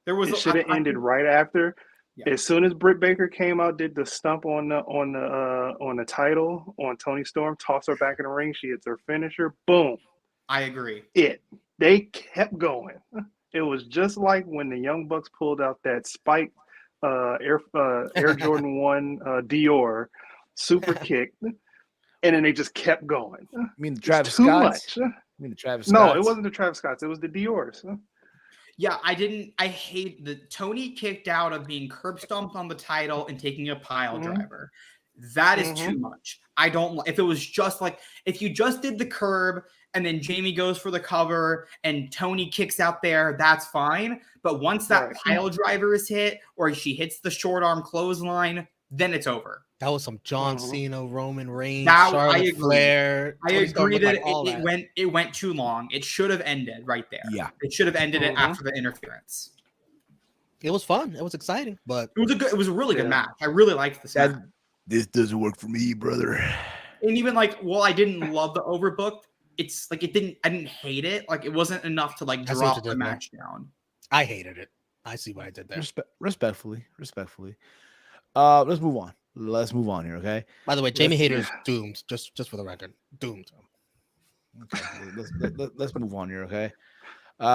[SPEAKER 3] It should have ended right after. Yeah. As soon as Britt Baker came out, did the stump on the title on Toni Storm, toss her back in the ring. She hits her finisher. Boom.
[SPEAKER 4] I agree.
[SPEAKER 3] They kept going. It was just like when the Young Bucks pulled out that spike Air Jordan 1 Dior SuperKick. And then they just kept going.
[SPEAKER 7] You mean the Travis Scotts? You mean the Travis Scotts?
[SPEAKER 3] No, it wasn't the Travis Scotts. It was the Dior's.
[SPEAKER 4] Yeah, I hate the Tony kicked out of being curb stomped on the title and taking a pile driver. That is too much. I don't. If it was just like if you just did the curb and then Jamie goes for the cover and Tony kicks out there, that's fine. But once that pile driver is hit or she hits the short arm clothesline, then it's over.
[SPEAKER 2] That was some John Cena, Roman Reigns,
[SPEAKER 4] Charlotte
[SPEAKER 2] Flair.
[SPEAKER 4] I agree that it went too long. It should have ended right there.
[SPEAKER 7] Yeah,
[SPEAKER 4] it should have ended it after the interference.
[SPEAKER 2] It was fun. It was exciting, but
[SPEAKER 4] It was a really good
[SPEAKER 3] Yeah.
[SPEAKER 4] match. I really liked this match.
[SPEAKER 1] This doesn't work for me, brother.
[SPEAKER 4] And even like, while I didn't love the overbooked, it's like I didn't hate it. Like, it wasn't enough to like
[SPEAKER 2] I see what
[SPEAKER 4] drop
[SPEAKER 2] you
[SPEAKER 4] the
[SPEAKER 2] did there.
[SPEAKER 4] match down.
[SPEAKER 2] I hated it. I see what I did there.
[SPEAKER 7] Respectfully. Let's move on here, okay?
[SPEAKER 2] By the way, Jamie
[SPEAKER 7] Let's-
[SPEAKER 2] Hayter is doomed. Just for the record, doomed.
[SPEAKER 7] Okay, let's move on here, okay?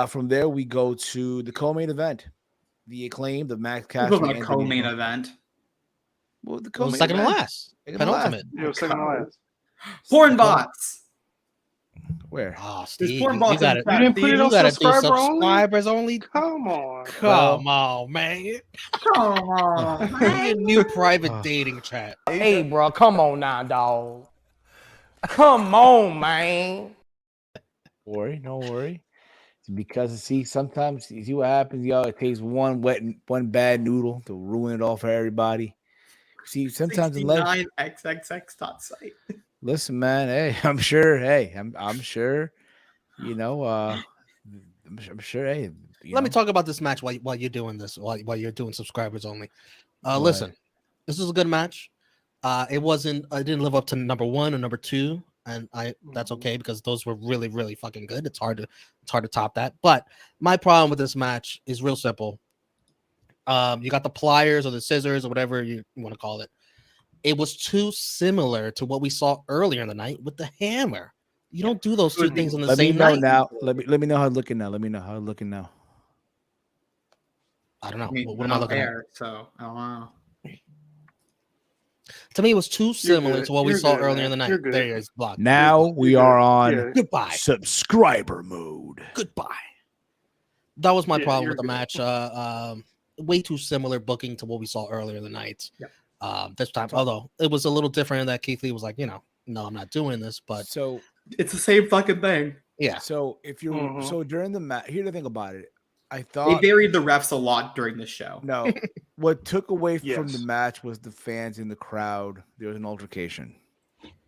[SPEAKER 7] From there, we go to the co-main event. The Acclaim, the Max
[SPEAKER 4] It
[SPEAKER 7] Caster.
[SPEAKER 4] wasn't a
[SPEAKER 7] and
[SPEAKER 4] co-main
[SPEAKER 7] Daniel-
[SPEAKER 4] event.
[SPEAKER 7] Well, the
[SPEAKER 2] It was
[SPEAKER 7] co-main
[SPEAKER 2] second to
[SPEAKER 7] event.
[SPEAKER 2] last.
[SPEAKER 7] Second to last.
[SPEAKER 2] Penultimate.
[SPEAKER 3] It was second to last.
[SPEAKER 4] Porn bots.
[SPEAKER 7] Where?
[SPEAKER 2] Oh, Steve,
[SPEAKER 4] porn
[SPEAKER 2] you
[SPEAKER 4] bots
[SPEAKER 2] got
[SPEAKER 4] in
[SPEAKER 2] it.
[SPEAKER 4] the
[SPEAKER 3] You didn't put it on
[SPEAKER 2] gotta do
[SPEAKER 3] subscriber only?
[SPEAKER 2] subscribers only.
[SPEAKER 3] Come on.
[SPEAKER 2] Come on, man.
[SPEAKER 4] Come on, man.
[SPEAKER 2] New private dating chat.
[SPEAKER 6] Hey, bro, come on now, dog. Come on, man.
[SPEAKER 7] Don't worry. Because sometimes you see what happens, y'all. It takes one bad noodle to ruin it all for everybody. See, sometimes in life,
[SPEAKER 4] 69xxx.site.
[SPEAKER 7] listen, man. Hey, I'm sure. I'm sure. You know, I'm sure. Hey,
[SPEAKER 2] Let me talk about this match while you're doing this. While you're doing subscribers only.
[SPEAKER 7] Go
[SPEAKER 2] Listen, this is a good match. It wasn't. I didn't live up to number 1 or number 2. And that's okay because those were really, really fucking good. It's hard to top that. But my problem with this match is real simple. You got the pliers or the scissors or whatever you want to call it. It was too similar to what we saw earlier in the night with the hammer. You don't do those two things on the
[SPEAKER 7] Let me
[SPEAKER 2] same
[SPEAKER 7] know
[SPEAKER 2] night.
[SPEAKER 7] now. Let me know how it's looking now. Let me know how it's looking now.
[SPEAKER 2] I don't know.
[SPEAKER 4] I mean,
[SPEAKER 2] what
[SPEAKER 4] we're
[SPEAKER 2] am I
[SPEAKER 4] not
[SPEAKER 2] looking
[SPEAKER 4] there, so I don't know.
[SPEAKER 2] at? To me, it was too similar
[SPEAKER 3] good.
[SPEAKER 2] to what we
[SPEAKER 3] You're
[SPEAKER 2] saw
[SPEAKER 3] good,
[SPEAKER 2] earlier in the
[SPEAKER 3] man.
[SPEAKER 2] night.
[SPEAKER 3] You're good.
[SPEAKER 2] There he is, blocked.
[SPEAKER 7] Now we
[SPEAKER 3] You're
[SPEAKER 7] are
[SPEAKER 3] good.
[SPEAKER 7] on
[SPEAKER 3] Yeah.
[SPEAKER 2] Goodbye.
[SPEAKER 7] subscriber mode.
[SPEAKER 2] Goodbye. That was my
[SPEAKER 3] Yeah,
[SPEAKER 2] problem
[SPEAKER 3] you're
[SPEAKER 2] with the match. Way too similar booking to what we saw earlier in the night.
[SPEAKER 4] Yep.
[SPEAKER 2] This time, although it was a little different in that Keith Lee was like, no, I'm not doing this. But
[SPEAKER 7] So
[SPEAKER 4] It's the same fucking thing.
[SPEAKER 2] yeah,
[SPEAKER 7] So if you're
[SPEAKER 3] Mhm.
[SPEAKER 7] so during the match, here's the thing about it. I
[SPEAKER 4] They
[SPEAKER 7] thought
[SPEAKER 4] varied the refs a lot during this show.
[SPEAKER 7] no, what took away from
[SPEAKER 3] Yes.
[SPEAKER 7] the match was the fans in the crowd. There was an altercation.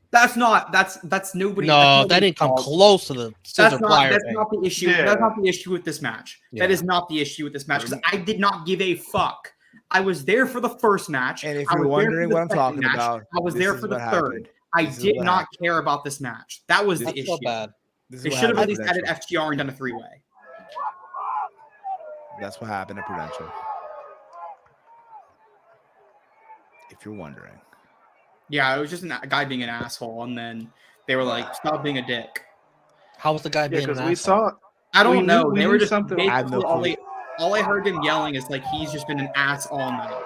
[SPEAKER 4] That's nobody.
[SPEAKER 2] no,
[SPEAKER 4] that's
[SPEAKER 2] that
[SPEAKER 4] nobody's
[SPEAKER 2] didn't come
[SPEAKER 4] fault.
[SPEAKER 2] close to the scissor plier
[SPEAKER 4] That's
[SPEAKER 2] thing.
[SPEAKER 4] not the issue.
[SPEAKER 3] Yeah.
[SPEAKER 4] That's not the issue with this match. That
[SPEAKER 2] Yeah.
[SPEAKER 4] is not the issue with this match because I did not give a fuck. I was there for the first match.
[SPEAKER 7] And if
[SPEAKER 4] I
[SPEAKER 7] you're
[SPEAKER 4] was there for
[SPEAKER 7] wondering
[SPEAKER 4] the
[SPEAKER 7] what I'm
[SPEAKER 4] second
[SPEAKER 7] talking
[SPEAKER 4] match.
[SPEAKER 7] about,
[SPEAKER 4] I was
[SPEAKER 7] this
[SPEAKER 4] there
[SPEAKER 7] is
[SPEAKER 4] for the
[SPEAKER 7] what
[SPEAKER 4] third.
[SPEAKER 7] happened.
[SPEAKER 4] I
[SPEAKER 7] This is
[SPEAKER 4] did
[SPEAKER 7] what
[SPEAKER 4] not
[SPEAKER 7] happened.
[SPEAKER 4] care about this match. That was the
[SPEAKER 2] That's
[SPEAKER 4] issue.
[SPEAKER 2] so bad.
[SPEAKER 7] This is
[SPEAKER 4] They
[SPEAKER 7] what
[SPEAKER 4] should have at
[SPEAKER 7] happened
[SPEAKER 4] least
[SPEAKER 7] at
[SPEAKER 4] added
[SPEAKER 7] Prudential.
[SPEAKER 4] FTR and done a 3-way.
[SPEAKER 7] That's what happened at Prudential. If you're wondering.
[SPEAKER 4] Yeah, it was just a guy being an asshole, and then they were like, "Stop being a dick."
[SPEAKER 2] How was the guy
[SPEAKER 3] Yeah,
[SPEAKER 2] being an
[SPEAKER 3] because we
[SPEAKER 2] asshole?
[SPEAKER 3] saw
[SPEAKER 4] I don't
[SPEAKER 3] We knew-
[SPEAKER 4] know.
[SPEAKER 3] we
[SPEAKER 4] They were
[SPEAKER 3] knew
[SPEAKER 4] just
[SPEAKER 3] something-
[SPEAKER 7] I have no
[SPEAKER 4] basically
[SPEAKER 7] clue.
[SPEAKER 4] all I heard him yelling is like he's just been an ass all night.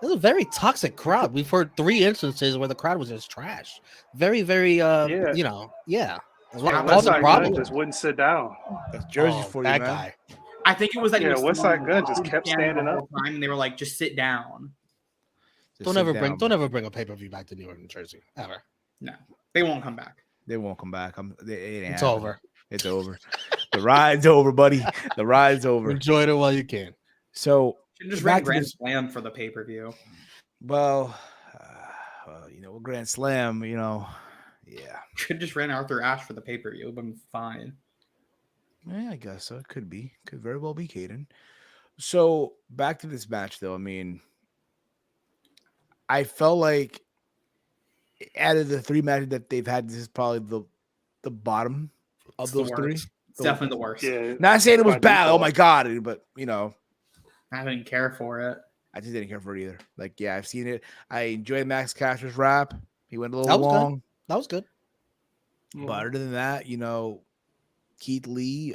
[SPEAKER 2] It was a very toxic crowd. We've heard 3 instances where the crowd was just trash. Very, very,
[SPEAKER 3] Yeah.
[SPEAKER 2] yeah.
[SPEAKER 3] and
[SPEAKER 2] Causing
[SPEAKER 3] Westside Gun
[SPEAKER 2] problems.
[SPEAKER 3] just wouldn't sit down.
[SPEAKER 7] That's Jersey
[SPEAKER 2] Oh,
[SPEAKER 7] for you,
[SPEAKER 2] that
[SPEAKER 7] man.
[SPEAKER 2] guy.
[SPEAKER 4] I think it was that he
[SPEAKER 3] Yeah,
[SPEAKER 4] was
[SPEAKER 3] Westside
[SPEAKER 4] standing-
[SPEAKER 3] Gun just
[SPEAKER 4] he was
[SPEAKER 3] kept
[SPEAKER 4] standing the
[SPEAKER 3] standing
[SPEAKER 4] whole time, and they were like, "Just sit down."
[SPEAKER 7] Just
[SPEAKER 2] Don't
[SPEAKER 7] sit
[SPEAKER 2] ever
[SPEAKER 7] down.
[SPEAKER 2] bring a pay-per-view back to New York, New Jersey. Ever.
[SPEAKER 4] No, they won't come back.
[SPEAKER 7] They won't come back. It ain't
[SPEAKER 2] It's
[SPEAKER 7] happening.
[SPEAKER 2] over.
[SPEAKER 7] It's over. The ride's over, buddy. The ride's over.
[SPEAKER 2] Enjoy it while you can.
[SPEAKER 7] So
[SPEAKER 4] Should just
[SPEAKER 7] back
[SPEAKER 4] ran
[SPEAKER 7] to
[SPEAKER 4] Grand
[SPEAKER 7] this-
[SPEAKER 4] Slam for the pay per view.
[SPEAKER 7] well, Grand Slam, yeah.
[SPEAKER 4] Should just ran Arthur Ashe for the pay per view. Been fine.
[SPEAKER 7] Yeah, I guess so. It could be. Could very well be Caden. So back to this match, though. I mean, I felt like out of the 3 matches that they've had, this is probably the bottom of
[SPEAKER 4] It's the
[SPEAKER 7] those 3.
[SPEAKER 4] worst. It's definitely the worst.
[SPEAKER 3] Yeah,
[SPEAKER 7] Not saying it was
[SPEAKER 3] by
[SPEAKER 7] bad. Oh
[SPEAKER 3] default.
[SPEAKER 7] my god, but
[SPEAKER 4] I didn't care for it.
[SPEAKER 7] I just didn't care for it either. Like, yeah, I've seen it. I enjoyed Max Caster's rap. He went a little
[SPEAKER 2] That was good.
[SPEAKER 7] long,
[SPEAKER 2] That was good.
[SPEAKER 7] but other than that, Keith Lee,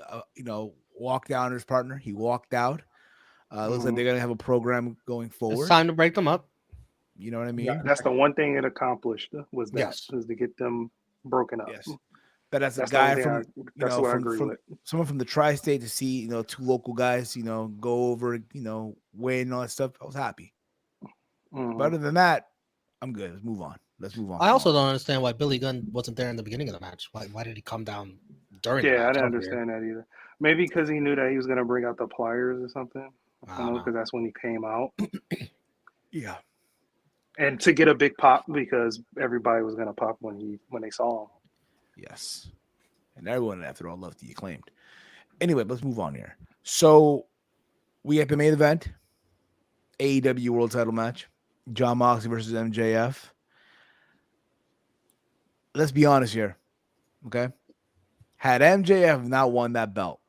[SPEAKER 7] walked down his partner. He walked out. Looks like they're gonna have a program going forward.
[SPEAKER 2] It's time to break them up.
[SPEAKER 7] You know what I mean?
[SPEAKER 3] Yeah, that's the one thing it accomplished was that
[SPEAKER 2] Yes.
[SPEAKER 3] was to get them broken up.
[SPEAKER 7] Yes. But as a
[SPEAKER 3] That's
[SPEAKER 7] guy
[SPEAKER 3] the
[SPEAKER 7] from
[SPEAKER 3] only thing that's what I agree with.
[SPEAKER 7] someone from the tri-state to see 2 local guys go over, win and all that stuff, I was happy.
[SPEAKER 3] Mhm.
[SPEAKER 7] But other than that, I'm good. Let's move on.
[SPEAKER 2] I also don't understand why Billy Gunn wasn't there in the beginning of the match. Why did he come down during? the
[SPEAKER 3] Yeah, I
[SPEAKER 2] match?
[SPEAKER 3] didn't
[SPEAKER 2] That was weird.
[SPEAKER 3] understand that either. Maybe because he knew that he was going to bring out the pliers or something.
[SPEAKER 2] I
[SPEAKER 3] I
[SPEAKER 2] don't
[SPEAKER 3] know
[SPEAKER 2] know.
[SPEAKER 3] because that's when he came out,
[SPEAKER 7] Yeah.
[SPEAKER 3] and to get a big pop because everybody was going to pop when they saw him.
[SPEAKER 7] Yes. And everyone, after all, loved the Acclaimed. Anyway, let's move on here. So We have the main event, AEW World Title match, Jon Moxley versus MJF. Let's be honest here, okay? Had MJF not won that belt,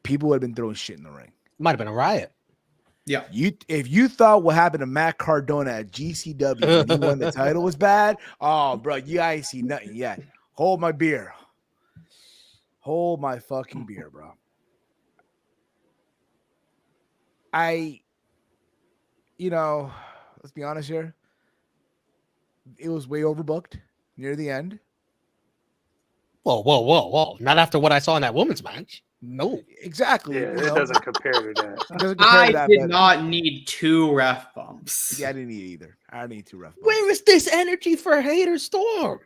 [SPEAKER 7] people would have been throwing shit in the ring.
[SPEAKER 2] Might have been a riot.
[SPEAKER 4] Yeah.
[SPEAKER 7] If you thought what happened to Matt Cardona at GCW when he won the title was bad, oh, bro, you guys see nothing yet. Hold my beer. Hold my fucking beer, bro. Let's be honest here. It was way overbooked near the end.
[SPEAKER 2] Whoa. Not after what I saw in that women's match. No.
[SPEAKER 7] Exactly.
[SPEAKER 3] Yeah, it doesn't compare to that.
[SPEAKER 7] It doesn't compare to
[SPEAKER 4] I
[SPEAKER 7] that,
[SPEAKER 4] did
[SPEAKER 7] but-
[SPEAKER 4] not need 2 ref bumps.
[SPEAKER 7] Yeah, I didn't need it either. I didn't need 2 ref bumps.
[SPEAKER 2] Where is this energy for Hater Storm?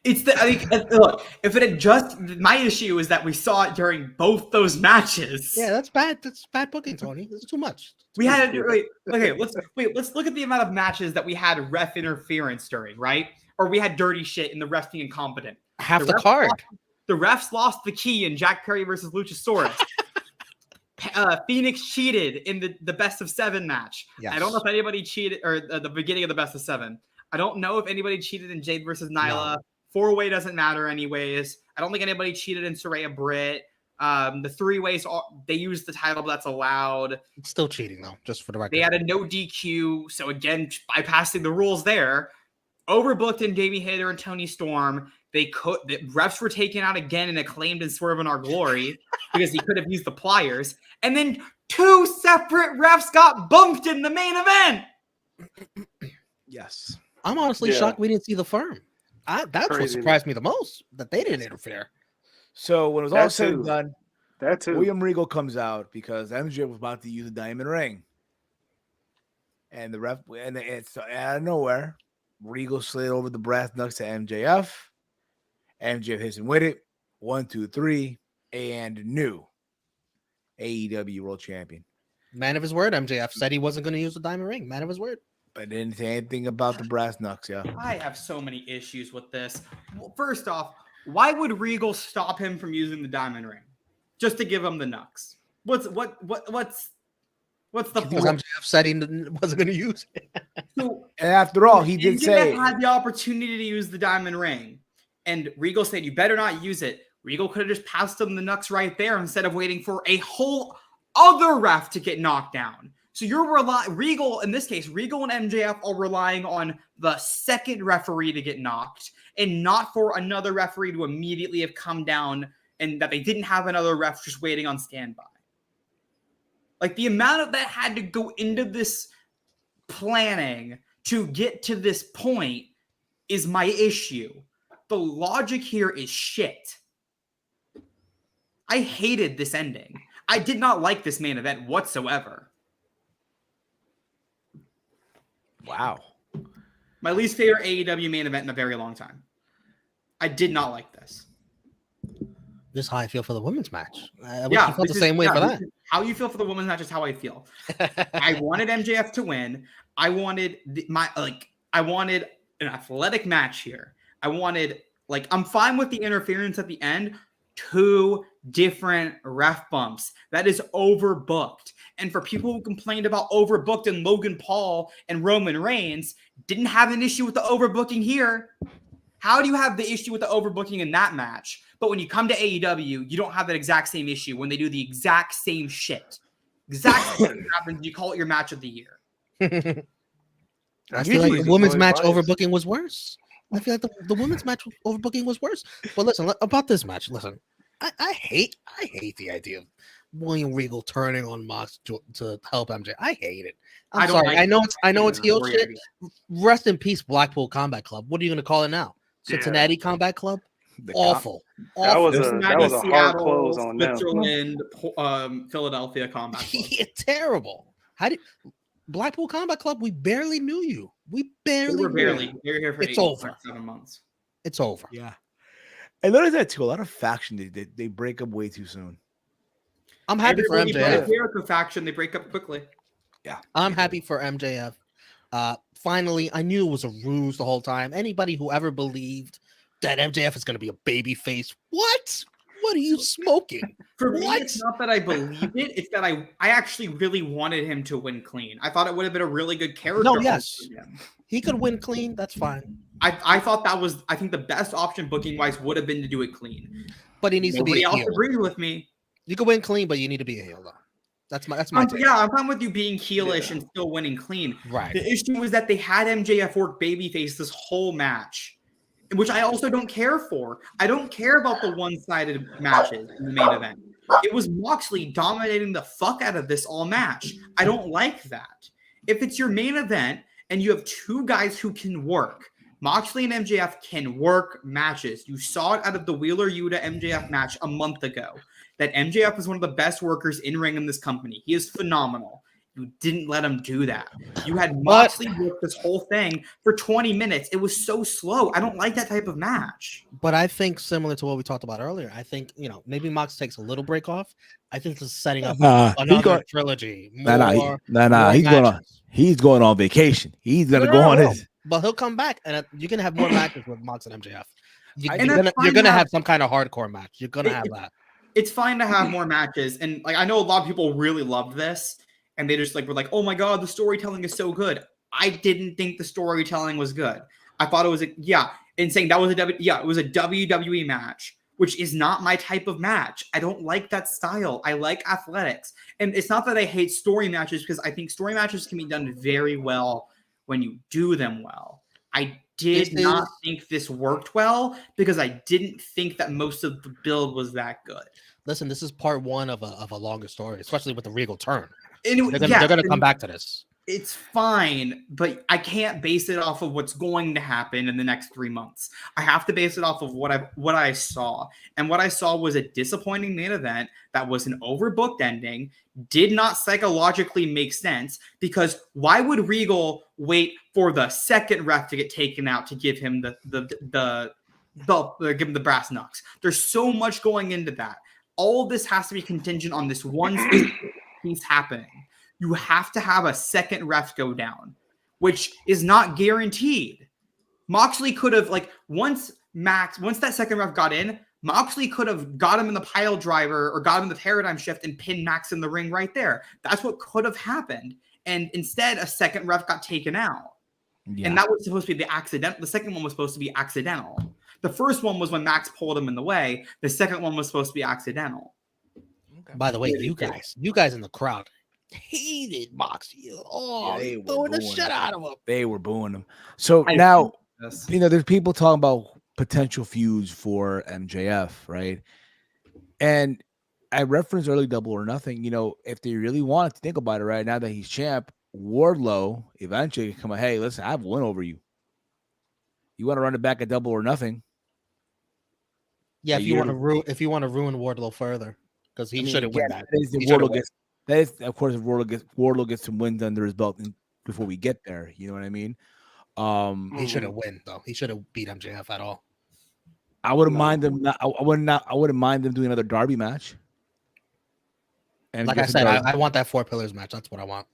[SPEAKER 4] Look, if it had just, my issue is that we saw it during both those matches.
[SPEAKER 2] Yeah, that's bad. That's bad booking, Tony. That's too much.
[SPEAKER 4] We had let's look at the amount of matches that we had ref interference during, right? Or we had dirty shit and the refs being incompetent.
[SPEAKER 2] Half the
[SPEAKER 4] refs
[SPEAKER 2] card.
[SPEAKER 4] The refs lost the key in Jack Perry versus Luchasaurus. Phoenix cheated in the best of 7 match.
[SPEAKER 2] Yes.
[SPEAKER 4] I don't know if anybody cheated, or the beginning of the best of 7. I don't know if anybody cheated in Jade versus Nyla.
[SPEAKER 2] No.
[SPEAKER 4] 4-way doesn't matter anyways. I don't think anybody cheated in Saraya Britt. The 3-ways, they used the title, but that's allowed.
[SPEAKER 2] It's still cheating, though, just for the record.
[SPEAKER 4] They had a no DQ, so again, bypassing the rules there. Overbooked in Jamie Hayter and Tony Storm. The refs were taken out again and acclaimed and Swerve in Our Glory because he could have used the pliers. And then 2 separate refs got bumped in the main event.
[SPEAKER 7] Yes.
[SPEAKER 2] I'm honestly shocked we didn't see the firm. That's what
[SPEAKER 3] Crazy.
[SPEAKER 2] surprised me the most, that they didn't interfere.
[SPEAKER 7] So when it was all said and done,
[SPEAKER 3] That too.
[SPEAKER 7] William Regal comes out because MJ was about to use a diamond ring. And the ref, and it's out of nowhere, Regal slid over the brass knucks to MJF. MJF hits him with it. 1, 2, 3, and new AEW World Champion.
[SPEAKER 2] Man of his word, MJF said he wasn't going to use the diamond ring. Man of his word.
[SPEAKER 7] But didn't say anything about the brass knucks, yeah.
[SPEAKER 4] I have so many issues with this. Well, first off, why would Regal stop him from using the diamond ring? Just to give him the knucks. What's the
[SPEAKER 2] Because
[SPEAKER 4] point?
[SPEAKER 2] MJF said he wasn't going to use it.
[SPEAKER 4] So,
[SPEAKER 7] And after all, he did
[SPEAKER 4] MJF
[SPEAKER 7] say
[SPEAKER 4] had the opportunity to use the diamond ring, and Regal said, "You better not use it." Regal could have just passed him the knucks right there instead of waiting for a whole other ref to get knocked down. So Regal, in this case, Regal and MJF are relying on the second referee to get knocked and not for another referee to immediately have come down and that they didn't have another ref just waiting on standby. Like the amount of that had to go into this planning to get to this point is my issue. The logic here is shit. I hated this ending. I did not like this main event whatsoever.
[SPEAKER 7] wow.
[SPEAKER 4] My least favorite AEW main event in a very long time. I did not like this.
[SPEAKER 2] This is how I feel for the women's match. I wish you felt the same way for that.
[SPEAKER 4] How you feel for the women's match is how I feel. I wanted MJF to win. I wanted I wanted an athletic match here. I'm fine with the interference at the end. 2 different ref bumps. That is overbooked. And for people who complained about overbooked and Logan Paul and Roman Reigns didn't have an issue with the overbooking here. How do you have the issue with the overbooking in that match? But when you come to AEW, you don't have that exact same issue when they do the exact same shit. Exactly what happens. You call it your match of the year.
[SPEAKER 2] I feel like the women's match overbooking was worse. I feel like the women's match overbooking was worse. But listen, about this match, listen, I hate the idea of William Regal turning on Mox to help MJ. I hate it. I'm sorry. I know it's heel shit. Rest in peace, Blackpool Combat Club. What are you going to call it now? Cincinnati Combat Club? Awful.
[SPEAKER 3] That was a
[SPEAKER 4] Seattle,
[SPEAKER 3] hard close on them.
[SPEAKER 4] Switzerland, Philadelphia Combat Club.
[SPEAKER 2] Yeah, terrible. Blackpool Combat Club? We barely knew you. We barely.
[SPEAKER 4] They were here for
[SPEAKER 2] It's over.
[SPEAKER 4] 7 months.
[SPEAKER 2] It's over.
[SPEAKER 7] Yeah. I noticed that too. A lot of faction they break up way too soon.
[SPEAKER 2] I'm happy for MJF.
[SPEAKER 4] Jericho faction, they break up quickly.
[SPEAKER 7] Yeah.
[SPEAKER 2] I'm happy for MJF. Finally, I knew it was a ruse the whole time. Anybody who ever believed that MJF is going to be a baby face, what? What are you smoking?
[SPEAKER 4] For me,
[SPEAKER 2] What?
[SPEAKER 4] it's not that I believe it. It's that I actually really wanted him to win clean. I thought it would have been a really good character.
[SPEAKER 2] No,
[SPEAKER 4] arc
[SPEAKER 2] yes.
[SPEAKER 4] for him.
[SPEAKER 2] He could win clean. That's fine.
[SPEAKER 4] I thought that was, I think the best option booking wise would have been to do it clean.
[SPEAKER 2] But he needs
[SPEAKER 4] Nobody
[SPEAKER 2] to be a
[SPEAKER 4] else
[SPEAKER 2] heel.
[SPEAKER 4] agrees with me.
[SPEAKER 2] You can win clean, but you need to be a heel, though. That's my take.
[SPEAKER 4] Yeah, I'm fine with you being heelish and still winning clean.
[SPEAKER 2] Right.
[SPEAKER 4] The issue was that they had MJF work babyface this whole match, which I also don't care for. I don't care about the one-sided matches in the main event. It was Moxley dominating the fuck out of this all match. I don't like that. If it's your main event and you have two guys who can work, Moxley and MJF can work matches. You saw it out of the Wheeler Yuta MJF match a month ago, that MJF is one of the best workers in ring in this company. He is phenomenal. You didn't let him do that. You had Moxley work this whole thing for 20 minutes. It was so slow. I don't like that type of match.
[SPEAKER 2] But I think similar to what we talked about earlier, I think, maybe Mox takes a little break off. I think this is setting up another trilogy.
[SPEAKER 7] He's going on vacation. He's gonna go on his.
[SPEAKER 2] But he'll come back, and you can have more matches with Mox and MJF.
[SPEAKER 4] You're
[SPEAKER 2] You're gonna have some kind of hardcore match. You're gonna have that.
[SPEAKER 4] It's fine to have more matches, and like I know a lot of people really loved this, and they just were like, "Oh my god, the storytelling is so good." I didn't think the storytelling was good. I thought it was and saying that was it was a WWE match, which is not my type of match. I don't like that style. I like athletics, and it's not that I hate story matches, because I think story matches can be done very well when you do them well. I did not think this worked well because I didn't think that most of the build was that good.
[SPEAKER 2] Listen, this is part one of a longer story, especially with the Regal turn.
[SPEAKER 4] And
[SPEAKER 2] they're gonna come back to this.
[SPEAKER 4] It's fine, but I can't base it off of what's going to happen in the next 3 months. I have to base it off of what I saw. And what I saw was a disappointing main event that was an overbooked ending, did not psychologically make sense, because why would Regal wait for the second ref to get taken out to give him give him the brass knucks? There's so much going into that. All of this has to be contingent on this one piece happening. You have to have a second ref go down, which is not guaranteed. Moxley could have, once that second ref got in, Moxley could have got him in the pile driver or got him in the paradigm shift and pinned Max in the ring right there. That's what could have happened. And instead, a second ref got taken out. Yeah. And that was supposed to be the second one was supposed to be accidental. The first one was when Max pulled him in the way. The second one was supposed to be accidental.
[SPEAKER 2] Okay. By the way, you guys in the crowd hated Moxie. They throwing the shit out of him.
[SPEAKER 7] They were booing him. So now, there's people talking about potential feuds for MJF, right? And I referenced early Double or Nothing. If they really want to think about it right now that he's champ, Wardlow eventually come on, hey, listen, I have one over you. You want to run it back at Double or Nothing?
[SPEAKER 2] Yeah, if you want to ruin Wardlow further, because he shouldn't win that.
[SPEAKER 7] That is, of course, if Wardlow gets some wins under his belt before we get there. You know what I mean?
[SPEAKER 2] He shouldn't win though. He shouldn't beat MJF at all.
[SPEAKER 7] I wouldn't mind them. I wouldn't mind them doing another Derby match.
[SPEAKER 2] And like I said, I want that 4 pillars match. That's what I want.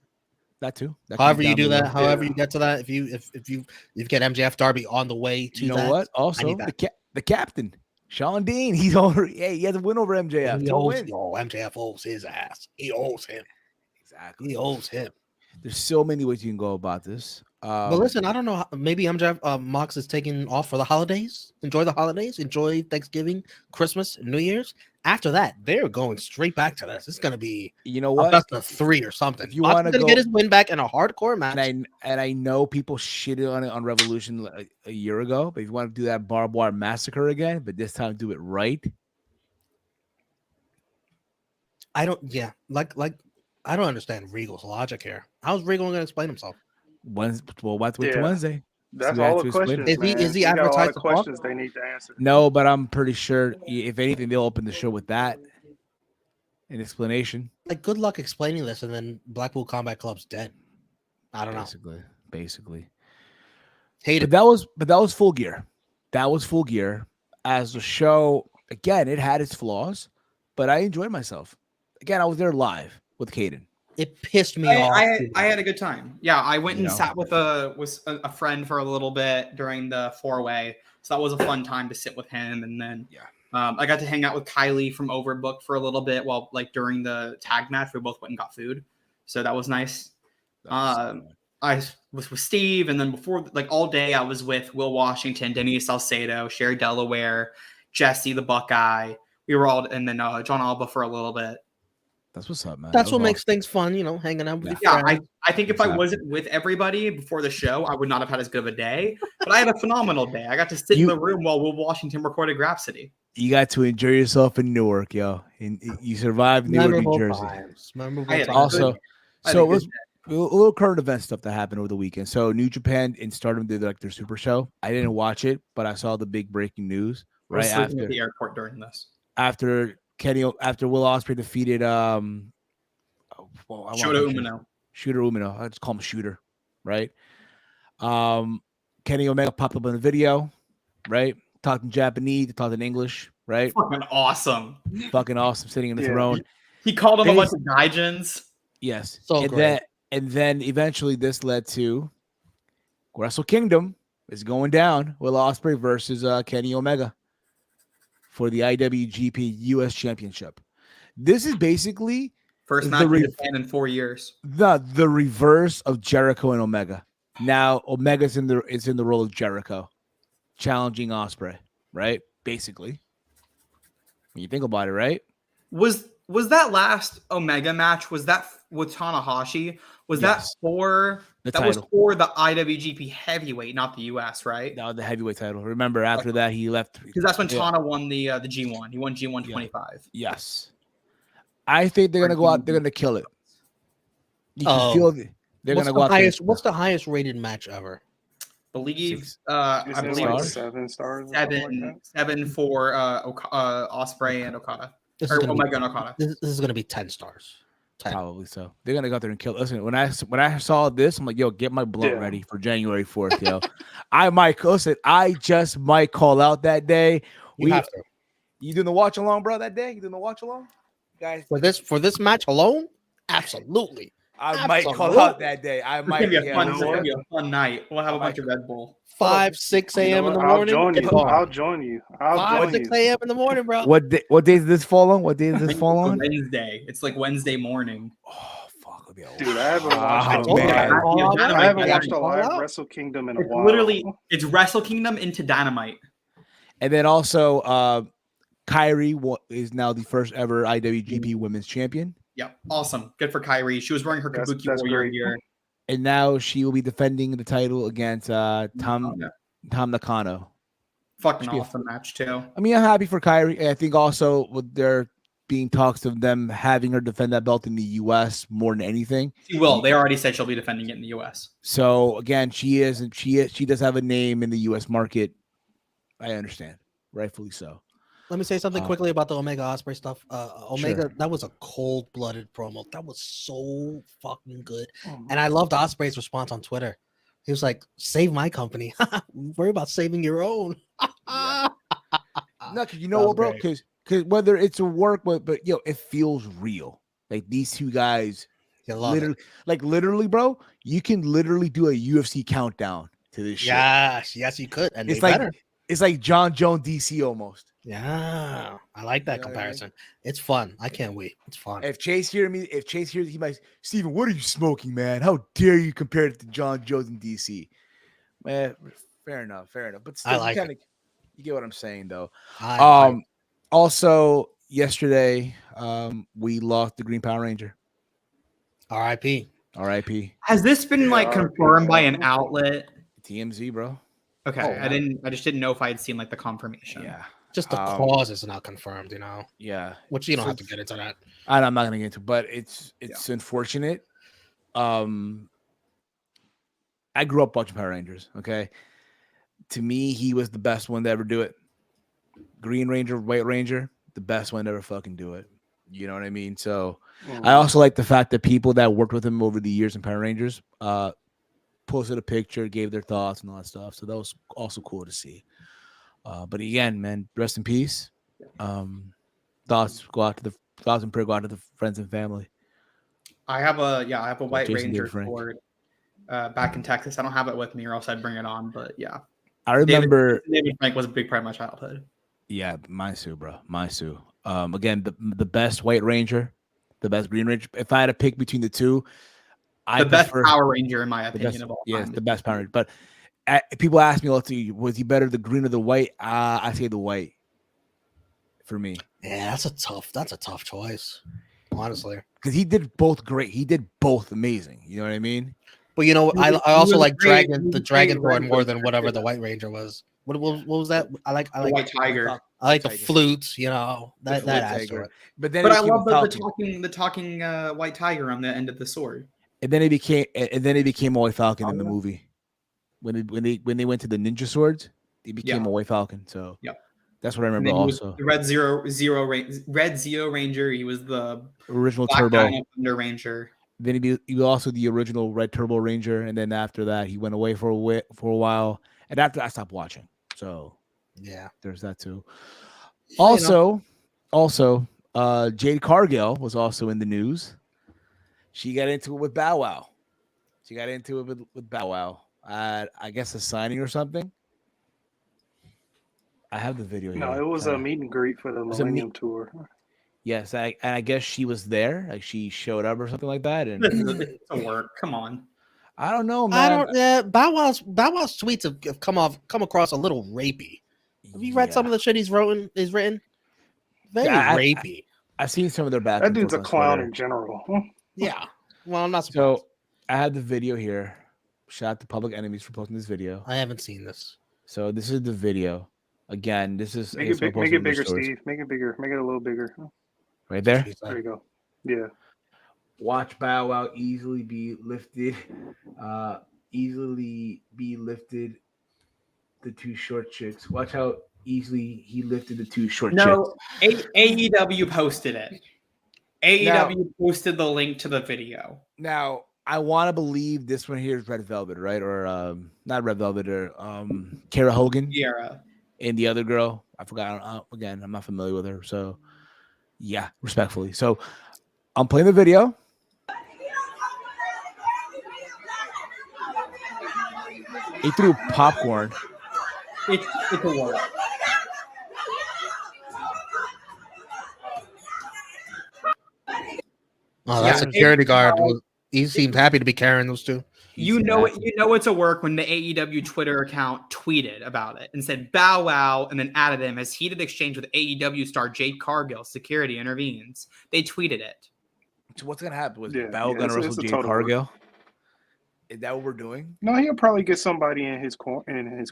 [SPEAKER 7] That too.
[SPEAKER 2] However you do that, however you get to that, if you get MJF Derby on the way to
[SPEAKER 7] that, what? Also, the captain. Sean Dean, he has a win over MJF.
[SPEAKER 2] MJF owes his ass. He owes him. Exactly. He owes him.
[SPEAKER 7] There's so many ways you can go about this.
[SPEAKER 2] But listen, I don't know. Maybe MJF Mox is taking off for the holidays. Enjoy the holidays. Enjoy Thanksgiving, Christmas, New Year's. After that, they're going straight back to this. It's going to be, best of 3 or something. If you want to get his win back in a hardcore match,
[SPEAKER 7] and I know people shitted on it on Revolution a year ago, but if you want to do that barbed wire massacre again, but this time do it right.
[SPEAKER 2] I don't understand Regal's logic here. How's Regal going to explain himself?
[SPEAKER 7] What's wait till Wednesday?
[SPEAKER 3] That's all the questions.
[SPEAKER 2] Is he advertised the
[SPEAKER 3] questions they need to answer?
[SPEAKER 7] No, but I'm pretty sure if anything, they'll open the show with that an explanation.
[SPEAKER 2] Good luck explaining this, and then Blackpool Combat Club's dead. I don't know.
[SPEAKER 7] Basically.
[SPEAKER 2] Hate it.
[SPEAKER 7] But that was Full Gear. That was Full Gear. As the show, again, it had its flaws, but I enjoyed myself. Again, I was there live with Caden.
[SPEAKER 2] It pissed me off.
[SPEAKER 4] I had a good time. Yeah, I went and sat with a friend for a little bit during the 4-way. So that was a fun time to sit with him. And then I got to hang out with Kylie from Overbooked for a little bit while like during the tag match. We both went and got food, so that was nice. I was with Steve, and then before, like all day, I was with Will Washington, Denise Salcedo, Sherry Delaware, Jesse the Buckeye. We were all, and then John Alba for a little bit.
[SPEAKER 7] That's what's up, man.
[SPEAKER 2] That's what makes things fun, you know, hanging out with your
[SPEAKER 4] Yeah,
[SPEAKER 2] friends.
[SPEAKER 4] I think if I wasn't with everybody before the show, I would not have had as good of a day. But I had a phenomenal day. I got to sit in the room while Will Washington recorded Grapsody.
[SPEAKER 7] You got to enjoy yourself in Newark, yo. And you survived Newark, New Jersey. Also, so let's a little current event stuff that happened over the weekend. So New Japan and Stardom did like their super show. I didn't watch it, but I saw the big breaking news right after
[SPEAKER 4] at the airport during this.
[SPEAKER 7] After Will Osprey defeated
[SPEAKER 4] Shota Umino.
[SPEAKER 7] Shooter Umino. I just call him Shooter, right? Kenny Omega popped up in the video, right? Talked in Japanese, talked in English, right?
[SPEAKER 4] Fucking awesome.
[SPEAKER 7] Fucking awesome, sitting in the throne.
[SPEAKER 4] He called him a bunch of gaijins.
[SPEAKER 7] Yes.
[SPEAKER 2] So great.
[SPEAKER 7] And then eventually this led to Wrestle Kingdom is going down. Will Osprey versus Kenny Omega for the IWGP US Championship. This is basically
[SPEAKER 4] first match in Japan in 4 years.
[SPEAKER 7] The reverse of Jericho and Omega. Now Omega's in the role of Jericho, challenging Osprey, right? Basically, when you think about it, right?
[SPEAKER 4] Was that last Omega match? Was that with Tanahashi? Was that for the IWGP Heavyweight, not the US, right?
[SPEAKER 7] No, the heavyweight title. Remember, after that he left
[SPEAKER 4] because that's when Tana won the G1. He won G1 25.
[SPEAKER 7] Yes, I think they're gonna go out. They're gonna kill it. You can feel they're gonna go out.
[SPEAKER 2] What's the highest rated match ever?
[SPEAKER 4] Believe
[SPEAKER 3] I believe it's 7 stars.
[SPEAKER 4] 7 for Osprey and Okada. Omega and Okada.
[SPEAKER 2] This is gonna be 10 stars. 10.
[SPEAKER 7] Probably so. They're gonna go out there and kill. Listen, when I saw this, I'm like, yo, get my blunt ready for January 4th, yo. I just might call out that day. You doing the watch along, bro? That day, you doing the watch along, guys?
[SPEAKER 2] For this match alone, absolutely.
[SPEAKER 7] I might call out that day. I might.
[SPEAKER 4] It's gonna be a fun night. We'll have a bunch of Red Bull.
[SPEAKER 2] 5, 6 a.m. in the morning.
[SPEAKER 3] I'll join you.
[SPEAKER 2] 5, 6 a.m. in the morning, bro.
[SPEAKER 7] What day does this fall on?
[SPEAKER 4] Wednesday. It's like Wednesday morning.
[SPEAKER 7] Oh fuck,
[SPEAKER 3] dude! I haven't watched a live Wrestle Kingdom in a while.
[SPEAKER 4] It's Wrestle Kingdom into Dynamite.
[SPEAKER 7] And then also, Kairi is now the first ever IWGP Women's Champion.
[SPEAKER 4] Yeah, awesome. Good for Kairi. She was wearing her Kabuki Warrior gear.
[SPEAKER 7] And now she will be defending the title against Tam Nakano.
[SPEAKER 4] Fucking awesome match too.
[SPEAKER 7] I mean, I'm happy for Kairi. I think also with there being talks of them having her defend that belt in the U.S. more than anything.
[SPEAKER 4] She will. They already said she'll be defending it in the U.S.
[SPEAKER 7] So again, she does have a name in the U.S. market. I understand, rightfully so.
[SPEAKER 2] Let me say something quickly about the Omega Osprey stuff. Omega, that was a cold-blooded promo. That was so fucking good. And I loved Osprey's response on Twitter. He was like, save my company. Worry about saving your own.
[SPEAKER 7] No, because you know what, bro? Because whether it's a work, but it feels real. Like these two guys, literally, bro, you can literally do a UFC countdown to this shit.
[SPEAKER 2] Yes, you could. And
[SPEAKER 7] it's like John Jones DC almost.
[SPEAKER 2] Yeah, I like that comparison. It's fun. I can't wait. It's fun.
[SPEAKER 7] If Chase hears, he might, Steven, what are you smoking, man? How dare you compare it to John Jones in DC? Man, fair enough. But still, you get what I'm saying, though. Also, yesterday, we lost the Green Power Ranger.
[SPEAKER 2] R.I.P.
[SPEAKER 4] Has this been confirmed by an outlet?
[SPEAKER 7] TMZ, bro.
[SPEAKER 4] Okay, I just didn't know if I had seen the confirmation.
[SPEAKER 7] Yeah.
[SPEAKER 2] Just the cause is not confirmed,
[SPEAKER 7] Yeah.
[SPEAKER 2] Which you don't have to get into that.
[SPEAKER 7] I'm not gonna get into, but it's unfortunate. I grew up watching Power Rangers. Okay, to me, he was the best one to ever do it. Green Ranger, White Ranger, the best one to ever fucking do it. You know what I mean? So I also like the fact that people that worked with him over the years in Power Rangers posted a picture, gave their thoughts and all that stuff. So that was also cool to see. But again, man, rest in peace. Thoughts and prayer go out to the friends and family.
[SPEAKER 4] I have a White Ranger sword back in Texas. I don't have it with me, or else I'd bring it on. But yeah,
[SPEAKER 7] I remember
[SPEAKER 4] David Frank was a big part of my childhood.
[SPEAKER 7] Yeah, Maisu, bro. Maisu. Again, the best White Ranger, the best Green Ranger. If I had to pick between the two, I
[SPEAKER 4] The best
[SPEAKER 7] prefer
[SPEAKER 4] Power Ranger, in my
[SPEAKER 7] the
[SPEAKER 4] opinion,
[SPEAKER 7] best.
[SPEAKER 4] of all
[SPEAKER 7] Yes,
[SPEAKER 4] time.
[SPEAKER 7] the best Power Ranger. But people ask me, was he better, the green or the white? I say the white for me.
[SPEAKER 2] Yeah, that's a tough choice, honestly.
[SPEAKER 7] Because he did both great. He did both amazing. You know what I mean?
[SPEAKER 2] But you know, I
[SPEAKER 4] He
[SPEAKER 2] also
[SPEAKER 4] was
[SPEAKER 2] like
[SPEAKER 4] great-
[SPEAKER 2] Dragon,
[SPEAKER 4] he
[SPEAKER 2] the
[SPEAKER 4] was
[SPEAKER 2] Dragon
[SPEAKER 4] great
[SPEAKER 2] Sword
[SPEAKER 4] Red
[SPEAKER 2] more than
[SPEAKER 4] Ranger,
[SPEAKER 2] whatever
[SPEAKER 4] too.
[SPEAKER 2] the White Ranger was. What was that? I like
[SPEAKER 4] The White Tiger.
[SPEAKER 2] I like the
[SPEAKER 7] Tiger.
[SPEAKER 2] flutes. You know that
[SPEAKER 7] White
[SPEAKER 2] adds to
[SPEAKER 7] Tiger.
[SPEAKER 2] it.
[SPEAKER 7] But then
[SPEAKER 4] But
[SPEAKER 7] he
[SPEAKER 4] I
[SPEAKER 7] became
[SPEAKER 4] love
[SPEAKER 7] a
[SPEAKER 4] the
[SPEAKER 7] Falcon.
[SPEAKER 4] talking White Tiger on the end of the sword.
[SPEAKER 7] And then he became a White Falcon in the
[SPEAKER 4] Oh, yeah.
[SPEAKER 7] movie. When they went to the ninja swords, he became
[SPEAKER 4] Yeah.
[SPEAKER 7] a White Falcon. So
[SPEAKER 4] Yeah.
[SPEAKER 7] that's what I
[SPEAKER 4] And
[SPEAKER 7] remember.
[SPEAKER 4] then he was
[SPEAKER 7] Also,
[SPEAKER 4] the Red Zero Ranger. He was the
[SPEAKER 7] original
[SPEAKER 4] Black
[SPEAKER 7] Turbo.
[SPEAKER 4] Dino Thunder Ranger.
[SPEAKER 7] Then he was also the original Red Turbo Ranger, and then after that, he went away for a while. And after I stopped watching, so
[SPEAKER 2] Yeah.
[SPEAKER 7] there's that too.
[SPEAKER 2] Yeah, you know.
[SPEAKER 7] Also, Jade Cargill was also in the news. She got into it with Bow Wow. She got into it with Bow Wow. I guess a signing or something. I have the video here.
[SPEAKER 3] No, it was a meet and greet for the
[SPEAKER 7] was a
[SPEAKER 3] Millennium Tour.
[SPEAKER 7] Yes, I guess she was there. Like she showed up or something like that. And
[SPEAKER 4] It's a work. Come on.
[SPEAKER 7] I don't know, man.
[SPEAKER 2] I don't. Yeah, Bow Wow's tweets have come across a little rapey. Have you read some of the shit he's written? Very rapey.
[SPEAKER 7] I've seen some of their back.
[SPEAKER 3] That
[SPEAKER 7] and
[SPEAKER 3] dude's a
[SPEAKER 7] forth on
[SPEAKER 3] clown
[SPEAKER 7] Twitter.
[SPEAKER 3] in general.
[SPEAKER 2] Yeah. Well, I'm not surprised.
[SPEAKER 7] So I have the video here. Shout out to Public Enemies for posting this video.
[SPEAKER 2] I haven't seen this.
[SPEAKER 7] So this is the video. Again, this is
[SPEAKER 3] Make it bigger, Steve. Make it bigger. Make it a little bigger.
[SPEAKER 7] Right there.
[SPEAKER 3] There you go. Yeah.
[SPEAKER 1] Watch Bow Wow easily be lifted. The two short chicks. Watch how easily he lifted the two short chicks.
[SPEAKER 4] No, AEW posted it. AEW posted the link to the video.
[SPEAKER 7] Now I want to believe this one here is Red Velvet, right? Or not Red Velvet, or Kara Hogan.
[SPEAKER 4] Yeah.
[SPEAKER 7] And the other girl, I forgot. Again, I'm not familiar with her. So yeah, respectfully. So I'm playing the video. He threw popcorn.
[SPEAKER 4] It's a work.
[SPEAKER 2] Oh, that security guard he seemed happy to be carrying those two.
[SPEAKER 4] You know it's a work when the AEW Twitter account tweeted about it and said Bow Wow and then added him as heated exchange with AEW star Jade Cargill. Security intervenes. They tweeted it.
[SPEAKER 7] So what's gonna happen? Was Bow gonna wrestle Jade Cargill? Is that what we're doing?
[SPEAKER 3] No, he'll probably get somebody in his corner.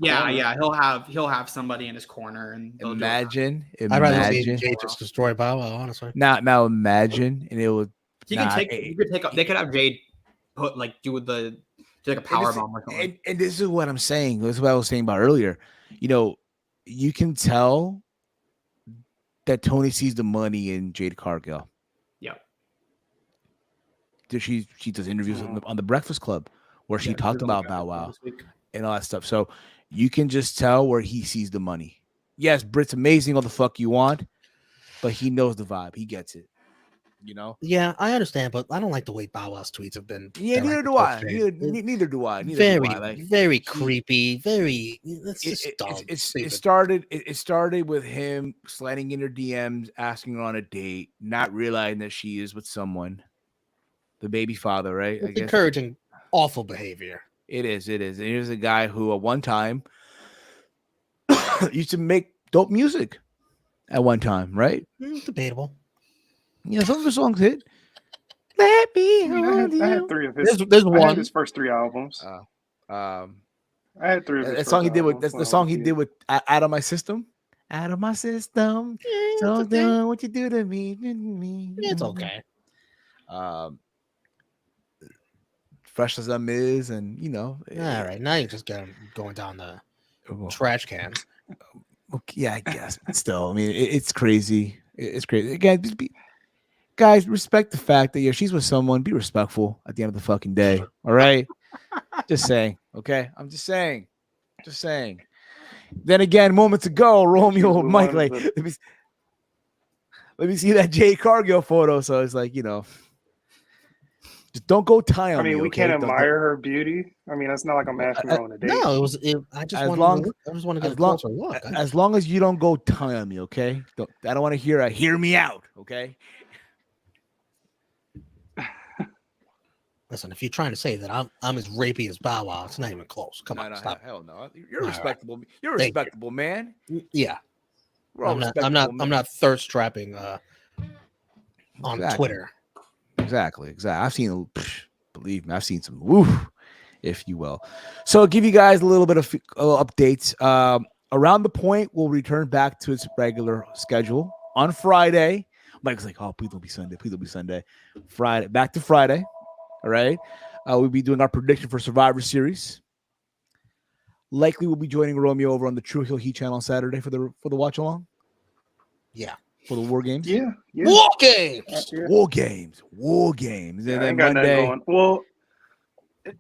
[SPEAKER 4] Yeah. He'll have somebody in his corner and
[SPEAKER 7] Imagine.
[SPEAKER 2] I'd rather see Jade just destroy Bow Wow, honestly.
[SPEAKER 7] Now imagine, and it would.
[SPEAKER 4] They could have Jade do like a power bomb or something.
[SPEAKER 7] And this is what I'm saying. This is what I was saying about earlier. You know, you can tell that Tony sees the money in Jade Cargill.
[SPEAKER 4] Yeah.
[SPEAKER 7] She does interviews on the Breakfast Club where she talked about Bow Wow and all that stuff. So you can just tell where he sees the money. Yes, Britt's amazing, all the fuck you want, but he knows the vibe. He gets it. You know?
[SPEAKER 2] Yeah, I understand, but I don't like the way Bow Wow's tweets have been.
[SPEAKER 7] Yeah, neither do I. Neither do I.
[SPEAKER 2] Very creepy. Very. It's just dumb.
[SPEAKER 7] It started with him sliding in her DMs, asking her on a date, not realizing that she is with someone. The baby father, right?
[SPEAKER 2] It's encouraging awful behavior.
[SPEAKER 7] It is. And here's a guy who at one time used to make dope music. At one time, right?
[SPEAKER 2] Debatable.
[SPEAKER 7] Yeah, some of the songs hit. Let me hold you.
[SPEAKER 3] I had three of his.
[SPEAKER 2] There's one.
[SPEAKER 3] I had his first three albums. I had three of his.
[SPEAKER 7] That song he did with the song he did with "Out of My System." Out of my system. So done what you do to me.
[SPEAKER 2] It's okay.
[SPEAKER 7] Fresh as I'm is, and
[SPEAKER 2] all right. Now you just going down the trash can.
[SPEAKER 7] Okay, yeah, I guess. But still, I mean, it's crazy. It's crazy. Again, guys, respect the fact that she's with someone. Be respectful at the end of the fucking day. All right. Just saying. Okay. I'm just saying. Then again, moments ago, Romeo and Mike, like, let me see that Jade Cargill photo. So it's like, just Just don't go tie
[SPEAKER 3] I
[SPEAKER 7] on me.
[SPEAKER 3] mean, we
[SPEAKER 7] Okay?
[SPEAKER 3] can't
[SPEAKER 7] Don't-
[SPEAKER 3] admire her beauty. I mean, that's not like I'm asking her on a date.
[SPEAKER 2] No, I just
[SPEAKER 7] As
[SPEAKER 2] wanted
[SPEAKER 7] long-
[SPEAKER 2] to look, I just want to get a
[SPEAKER 7] as long-
[SPEAKER 2] closer look.
[SPEAKER 7] as long as you don't go tie on me, okay? I don't want to hear a hear me out, okay?
[SPEAKER 2] Listen, if you're trying to say that I'm as rapey as Bow Wow, it's not even close. Come on,
[SPEAKER 7] No,
[SPEAKER 2] stop.
[SPEAKER 7] hell no. You're
[SPEAKER 2] All right.
[SPEAKER 7] respectable. You're a
[SPEAKER 2] Thank you.
[SPEAKER 7] respectable man.
[SPEAKER 2] Yeah,
[SPEAKER 7] We're all
[SPEAKER 2] I'm
[SPEAKER 7] respectable.
[SPEAKER 2] not
[SPEAKER 7] men.
[SPEAKER 2] I'm not thirst trapping on
[SPEAKER 7] Exactly.
[SPEAKER 2] Twitter.
[SPEAKER 7] Exactly. I've seen, believe me, I've seen some, woof, if you will. So I'll give you guys a little bit of updates. Around the point, we'll return back to its regular schedule on Friday. Mike's like, oh, please don't be Sunday. Please don't be Sunday. Friday, back to Friday. All right. We'll be doing our prediction for Survivor Series. Likely we'll be joining Romeo over on the Tru Heel Heat channel on Saturday for the watch along.
[SPEAKER 2] Yeah.
[SPEAKER 7] For the War Games.
[SPEAKER 3] Yeah.
[SPEAKER 2] War games.
[SPEAKER 3] Yeah.
[SPEAKER 7] War Games. And
[SPEAKER 3] I
[SPEAKER 7] then
[SPEAKER 3] ain't got nothing
[SPEAKER 7] Monday.
[SPEAKER 3] going. Well,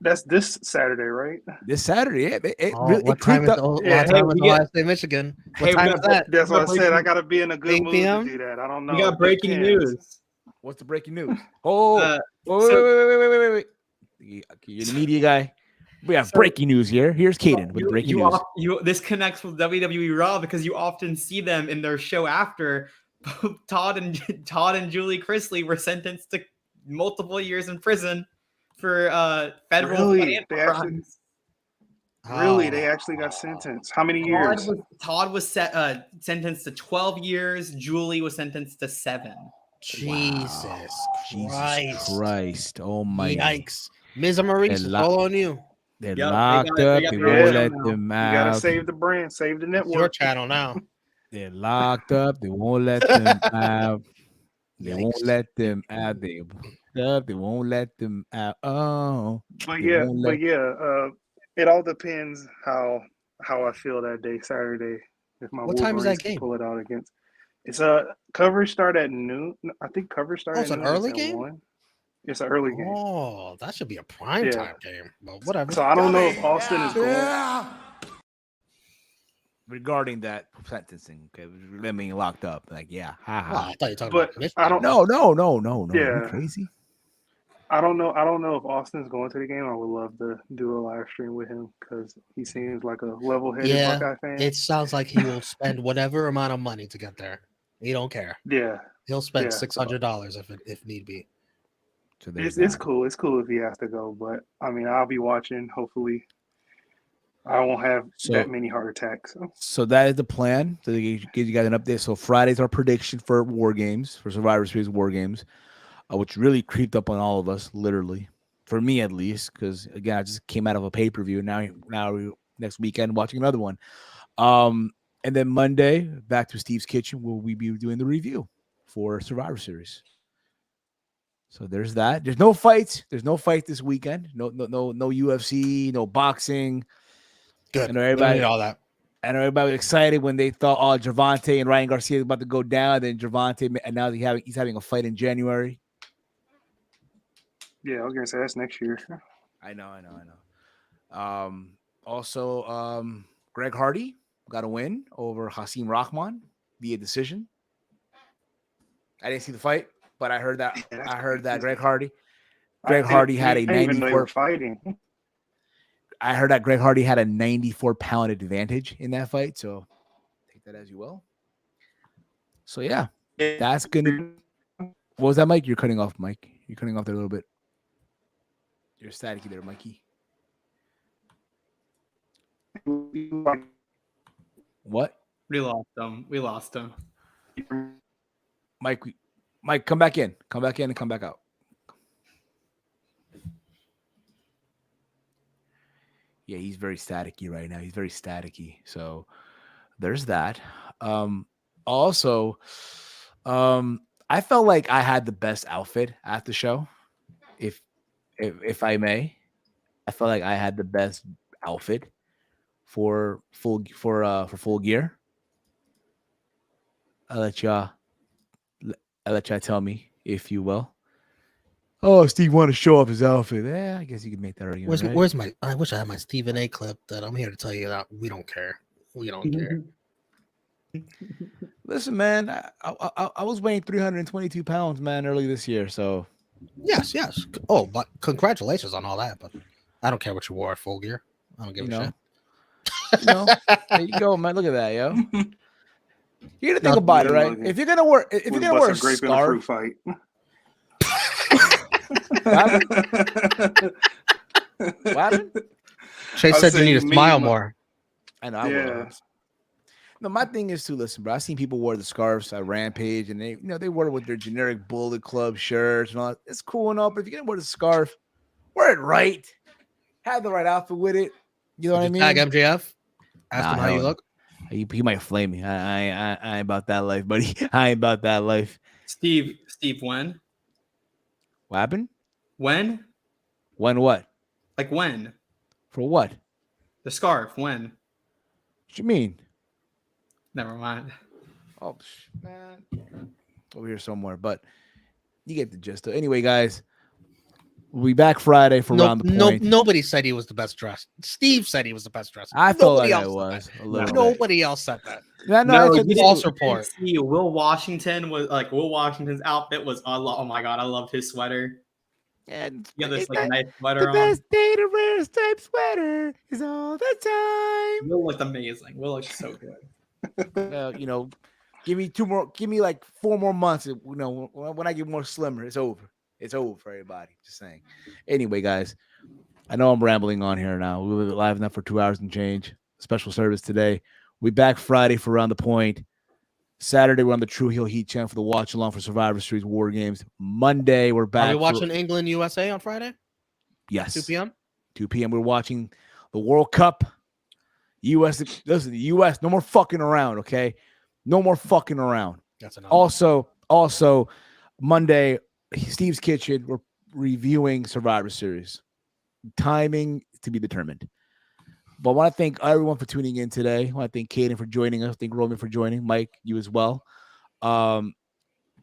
[SPEAKER 3] that's this Saturday, right?
[SPEAKER 7] This Saturday, yeah.
[SPEAKER 2] What time is
[SPEAKER 3] Yeah,
[SPEAKER 2] Ohio State, Michigan? What
[SPEAKER 4] Hey,
[SPEAKER 2] time
[SPEAKER 4] we
[SPEAKER 2] is
[SPEAKER 4] got-
[SPEAKER 2] that?
[SPEAKER 3] That's what I said. I
[SPEAKER 4] breaking-
[SPEAKER 3] got to be in a good
[SPEAKER 2] 8
[SPEAKER 3] mood
[SPEAKER 2] p.m.?
[SPEAKER 3] to do that. I don't know.
[SPEAKER 4] We got breaking
[SPEAKER 3] Depends.
[SPEAKER 4] news.
[SPEAKER 7] What's the breaking news? Oh,
[SPEAKER 4] Uh,
[SPEAKER 7] wait. You're the media guy. We have
[SPEAKER 4] So-
[SPEAKER 7] breaking news here. Here's Caden with breaking news.
[SPEAKER 4] This connects with WWE Raw because you often see them in their show after. Todd and Julie Chrisley were sentenced to multiple years in prison for federal
[SPEAKER 3] Really?
[SPEAKER 4] financial
[SPEAKER 3] They actually-
[SPEAKER 4] crimes.
[SPEAKER 3] Really? They actually got sentenced. How many years?
[SPEAKER 4] Todd was sentenced to 12 years. Julie was sentenced to 7.
[SPEAKER 2] Jesus
[SPEAKER 7] Christ. Oh my.
[SPEAKER 2] Yikes. Ms. Maurice, it's all on you.
[SPEAKER 7] They're
[SPEAKER 4] Yep,
[SPEAKER 7] locked
[SPEAKER 4] they
[SPEAKER 7] up.
[SPEAKER 4] got
[SPEAKER 7] They
[SPEAKER 4] their
[SPEAKER 7] won't
[SPEAKER 3] own
[SPEAKER 7] let
[SPEAKER 4] channel
[SPEAKER 7] them
[SPEAKER 3] You got to
[SPEAKER 7] out.
[SPEAKER 3] save the brand, save the
[SPEAKER 2] It's your
[SPEAKER 3] network.
[SPEAKER 2] channel now.
[SPEAKER 7] They're locked up. They won't let them out. They won't
[SPEAKER 2] Yikes.
[SPEAKER 7] let them out. They won't let them out. Oh.
[SPEAKER 3] But
[SPEAKER 7] They
[SPEAKER 3] yeah,
[SPEAKER 7] won't let-
[SPEAKER 3] it all depends how I feel that day, Saturday. If my
[SPEAKER 2] What time is that
[SPEAKER 3] Wolverines can
[SPEAKER 2] game?
[SPEAKER 3] pull it out against. It's coverage start at noon. I think coverage start.
[SPEAKER 2] it's
[SPEAKER 3] at
[SPEAKER 2] an
[SPEAKER 3] noon.
[SPEAKER 2] early
[SPEAKER 3] at
[SPEAKER 2] game?
[SPEAKER 3] 1. It's an early game.
[SPEAKER 2] Oh, that should be a prime
[SPEAKER 3] Yeah.
[SPEAKER 2] time game. But whatever.
[SPEAKER 3] So I don't know if Austin is going.
[SPEAKER 7] Regarding that sentencing, okay, them being locked up, like, yeah,
[SPEAKER 2] Oh, I thought you were talking
[SPEAKER 3] But
[SPEAKER 2] about Michigan.
[SPEAKER 3] I don't.
[SPEAKER 7] no, Are you
[SPEAKER 3] Yeah.
[SPEAKER 7] crazy?
[SPEAKER 3] I don't know if Austin's going to the game. I would love to do a live stream with him because he seems like a level-headed
[SPEAKER 2] Yeah,
[SPEAKER 3] Buckeye fan.
[SPEAKER 2] It sounds like he will spend whatever amount of money to get there. He don't care.
[SPEAKER 3] Yeah,
[SPEAKER 2] He'll spend
[SPEAKER 3] Yeah.
[SPEAKER 2] $600 if need be.
[SPEAKER 7] So there's
[SPEAKER 3] it's
[SPEAKER 7] that.
[SPEAKER 3] cool. It's cool if he has to go, but I mean, I'll be watching. Hopefully, I won't have
[SPEAKER 7] So-
[SPEAKER 3] that many heart attacks.
[SPEAKER 7] So that is the plan. So to give you guys an update. So Friday's our prediction for War Games, for Survivor Series War Games, which really creeped up on all of us, literally, for me at least, because again, I just came out of a pay-per-view. Now next weekend watching another one. And then Monday, back to Steve's Kitchen, where we be doing the review for Survivor Series. So there's that. There's no fights. There's no fight this weekend. No UFC, no boxing.
[SPEAKER 2] Good.
[SPEAKER 7] I know everybody-
[SPEAKER 2] all that.
[SPEAKER 7] And everybody was excited when they thought, oh, Gervonta and Ryan Garcia is about to go down. Then Gervonta, and now he's having a fight in January.
[SPEAKER 3] Yeah, I was gonna say that's next year.
[SPEAKER 7] I know. Also, Greg Hardy got a win over Hasim Rahman via decision. I didn't see the fight, but I heard that.
[SPEAKER 3] Yeah, that's
[SPEAKER 7] I heard that
[SPEAKER 3] crazy.
[SPEAKER 7] Greg Hardy had a
[SPEAKER 3] I didn't even know they were
[SPEAKER 7] 94.
[SPEAKER 3] fighting.
[SPEAKER 7] I heard that Greg Hardy had a 94-pound advantage in that fight. So take that as you will. So yeah, that's gonna. What was that, Mike? You're cutting off, Mike. You're cutting off there a little bit. You're staticky there, Mikey. What?
[SPEAKER 4] We lost him.
[SPEAKER 7] Mike, come back in. Come back in and come back out. Yeah, he's very staticky right now. He's very staticky. So there's that. Also, I felt like I had the best outfit at the show. If I may, I felt like I had the best outfit for full gear. I'll let y'all tell me, if you will. Oh, Steve want to show off his outfit. I guess you can make that argument. Right?
[SPEAKER 2] Where's my? I wish I had my Stephen A. clip. That I'm here to tell you that we don't care. We don't care.
[SPEAKER 7] Listen, man, I was weighing 322 pounds, man, early this year. So
[SPEAKER 2] Yes. Oh, but congratulations on all that. But I don't care what you wore at Full Gear. I don't give a shit.
[SPEAKER 7] There you go, man. Look at that, yo. You gotta think
[SPEAKER 2] No,
[SPEAKER 7] about it,
[SPEAKER 3] yeah,
[SPEAKER 7] right?
[SPEAKER 3] Logan.
[SPEAKER 7] If you're gonna wear, if you're
[SPEAKER 3] Was
[SPEAKER 7] gonna wear a
[SPEAKER 3] bust grape in a fruit
[SPEAKER 7] scarf,
[SPEAKER 3] fight.
[SPEAKER 7] what happened?
[SPEAKER 2] Chase
[SPEAKER 3] I
[SPEAKER 2] said you
[SPEAKER 3] said
[SPEAKER 2] need to
[SPEAKER 3] me
[SPEAKER 2] smile
[SPEAKER 3] and my-
[SPEAKER 2] more.
[SPEAKER 7] I know. I
[SPEAKER 3] Yeah.
[SPEAKER 7] was. No, my thing is to listen, bro. I seen people wear the scarves at Rampage, and they wear it with their generic Bullet Club shirts and all that. It's cool and all, but if you're gonna wear the scarf, wear it right. Have the right outfit with it. You know what I
[SPEAKER 2] Did
[SPEAKER 7] mean?
[SPEAKER 2] you tag MJF? Ask
[SPEAKER 7] Nah,
[SPEAKER 2] him how you
[SPEAKER 7] hell no.
[SPEAKER 2] look.
[SPEAKER 7] He might flame me. I ain't about that life, buddy. I ain't about that life.
[SPEAKER 4] Steve, when?
[SPEAKER 7] What happened?
[SPEAKER 4] When?
[SPEAKER 7] When what?
[SPEAKER 4] Like when?
[SPEAKER 7] For what?
[SPEAKER 4] The scarf, when?
[SPEAKER 7] What you mean?
[SPEAKER 4] Never mind.
[SPEAKER 7] Oh, man. Over here somewhere, but you get the gist. Anyway, guys, we'll be back Friday for Round the Point.
[SPEAKER 2] Nobody said he was the best dressed. Steve said he was the best dressed.
[SPEAKER 7] I felt
[SPEAKER 2] Nobody
[SPEAKER 7] like I
[SPEAKER 2] else said
[SPEAKER 7] was
[SPEAKER 2] that.
[SPEAKER 7] a little bit.
[SPEAKER 2] Nobody else said that.
[SPEAKER 7] Yeah, no, I
[SPEAKER 4] No,
[SPEAKER 7] said
[SPEAKER 4] you
[SPEAKER 2] false
[SPEAKER 4] didn't
[SPEAKER 2] report.
[SPEAKER 4] see Will Washington's outfit was oh my god, I loved his sweater.
[SPEAKER 7] Yeah,
[SPEAKER 4] Yeah, this
[SPEAKER 7] it's
[SPEAKER 4] like
[SPEAKER 7] not-
[SPEAKER 4] nice
[SPEAKER 7] the
[SPEAKER 4] sweater on.
[SPEAKER 7] best day to wear a striped sweater is all the time.
[SPEAKER 4] Will looked amazing. Will looked so good.
[SPEAKER 7] Give me like 4 more months. When I get more slimmer, it's over. It's over for everybody. Just saying. Anyway, guys, I know I'm rambling on here now. We were live enough for 2 hours and change. Special service today. We'll be back Friday for Round the Point. Saturday, we're on the Tru Heel Heat channel for the watch along for Survivor Series War Games. Monday, we're back.
[SPEAKER 2] Are we watching England USA on Friday?
[SPEAKER 7] Yes.
[SPEAKER 2] 2 p.m.
[SPEAKER 7] 2 p.m. We're watching the World Cup. U.S. Listen, the U.S. No more fucking around, okay? No more fucking around.
[SPEAKER 2] That's enough.
[SPEAKER 7] Also, Monday, Steve's Kitchen, we're reviewing Survivor Series. Timing to be determined. But I want to thank everyone for tuning in today. I want to thank Caden for joining us. Thank Romeo for joining. Mike, you as well.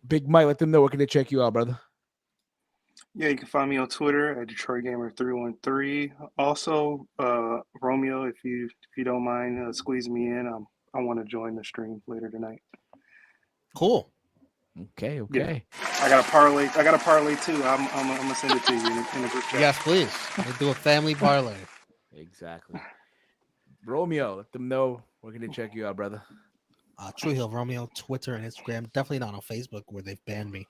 [SPEAKER 7] Big Mike, let them know where can they check you out, brother.
[SPEAKER 3] Yeah, you can find me on Twitter at DetroitGamer313. Also, Romeo, if you don't mind squeezing me in, I want to join the stream later tonight.
[SPEAKER 2] Cool.
[SPEAKER 7] Okay.
[SPEAKER 3] Yeah. I got a parlay too. I'm gonna send it to you in the group chat.
[SPEAKER 2] Yes, please. We'll do a family parlay.
[SPEAKER 7] Exactly. Romeo, let them know where can they check you out, brother.
[SPEAKER 2] Tru Heel Romeo, Twitter and Instagram. Definitely not on Facebook where they've banned me.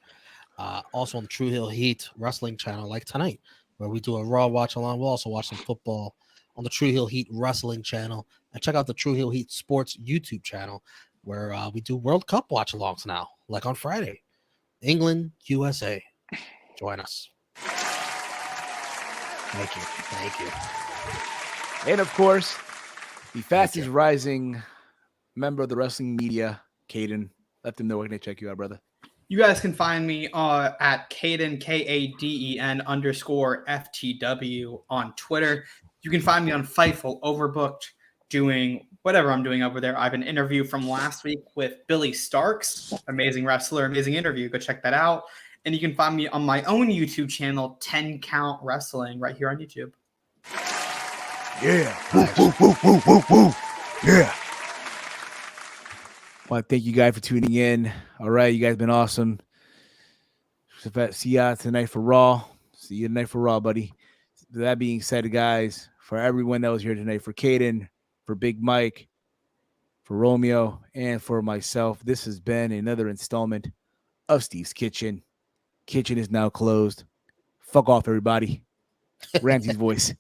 [SPEAKER 2] Also on the Tru Heel Heat wrestling channel, like tonight, where we do a Raw watch along. We'll also watch some football on the Tru Heel Heat wrestling channel. And check out the Tru Heel Heat sports YouTube channel, where we do World Cup watch alongs now, like on Friday. England, USA. Join us. Thank you.
[SPEAKER 7] And of course, the fastest rising member of the wrestling media, Caden. Let them know where can they check you out, brother.
[SPEAKER 4] You guys can find me at Kaden, KADEN_FTW on Twitter. You can find me on Fightful Overbooked doing whatever I'm doing over there. I have an interview from last week with Billy Starks, amazing wrestler, amazing interview. Go check that out. And you can find me on my own YouTube channel, 10 Count Wrestling, right here on YouTube.
[SPEAKER 7] Yeah. Woo. Yeah. Well, thank you guys for tuning in. All right, you guys been awesome. See ya tonight for Raw. See you tonight for Raw, buddy. That being said, guys, for everyone that was here tonight, for Caden, for Big Mike, for Romeo, and for myself, this has been another installment of Steve's Kitchen. Kitchen is now closed. Fuck off, everybody. Ramsey's voice.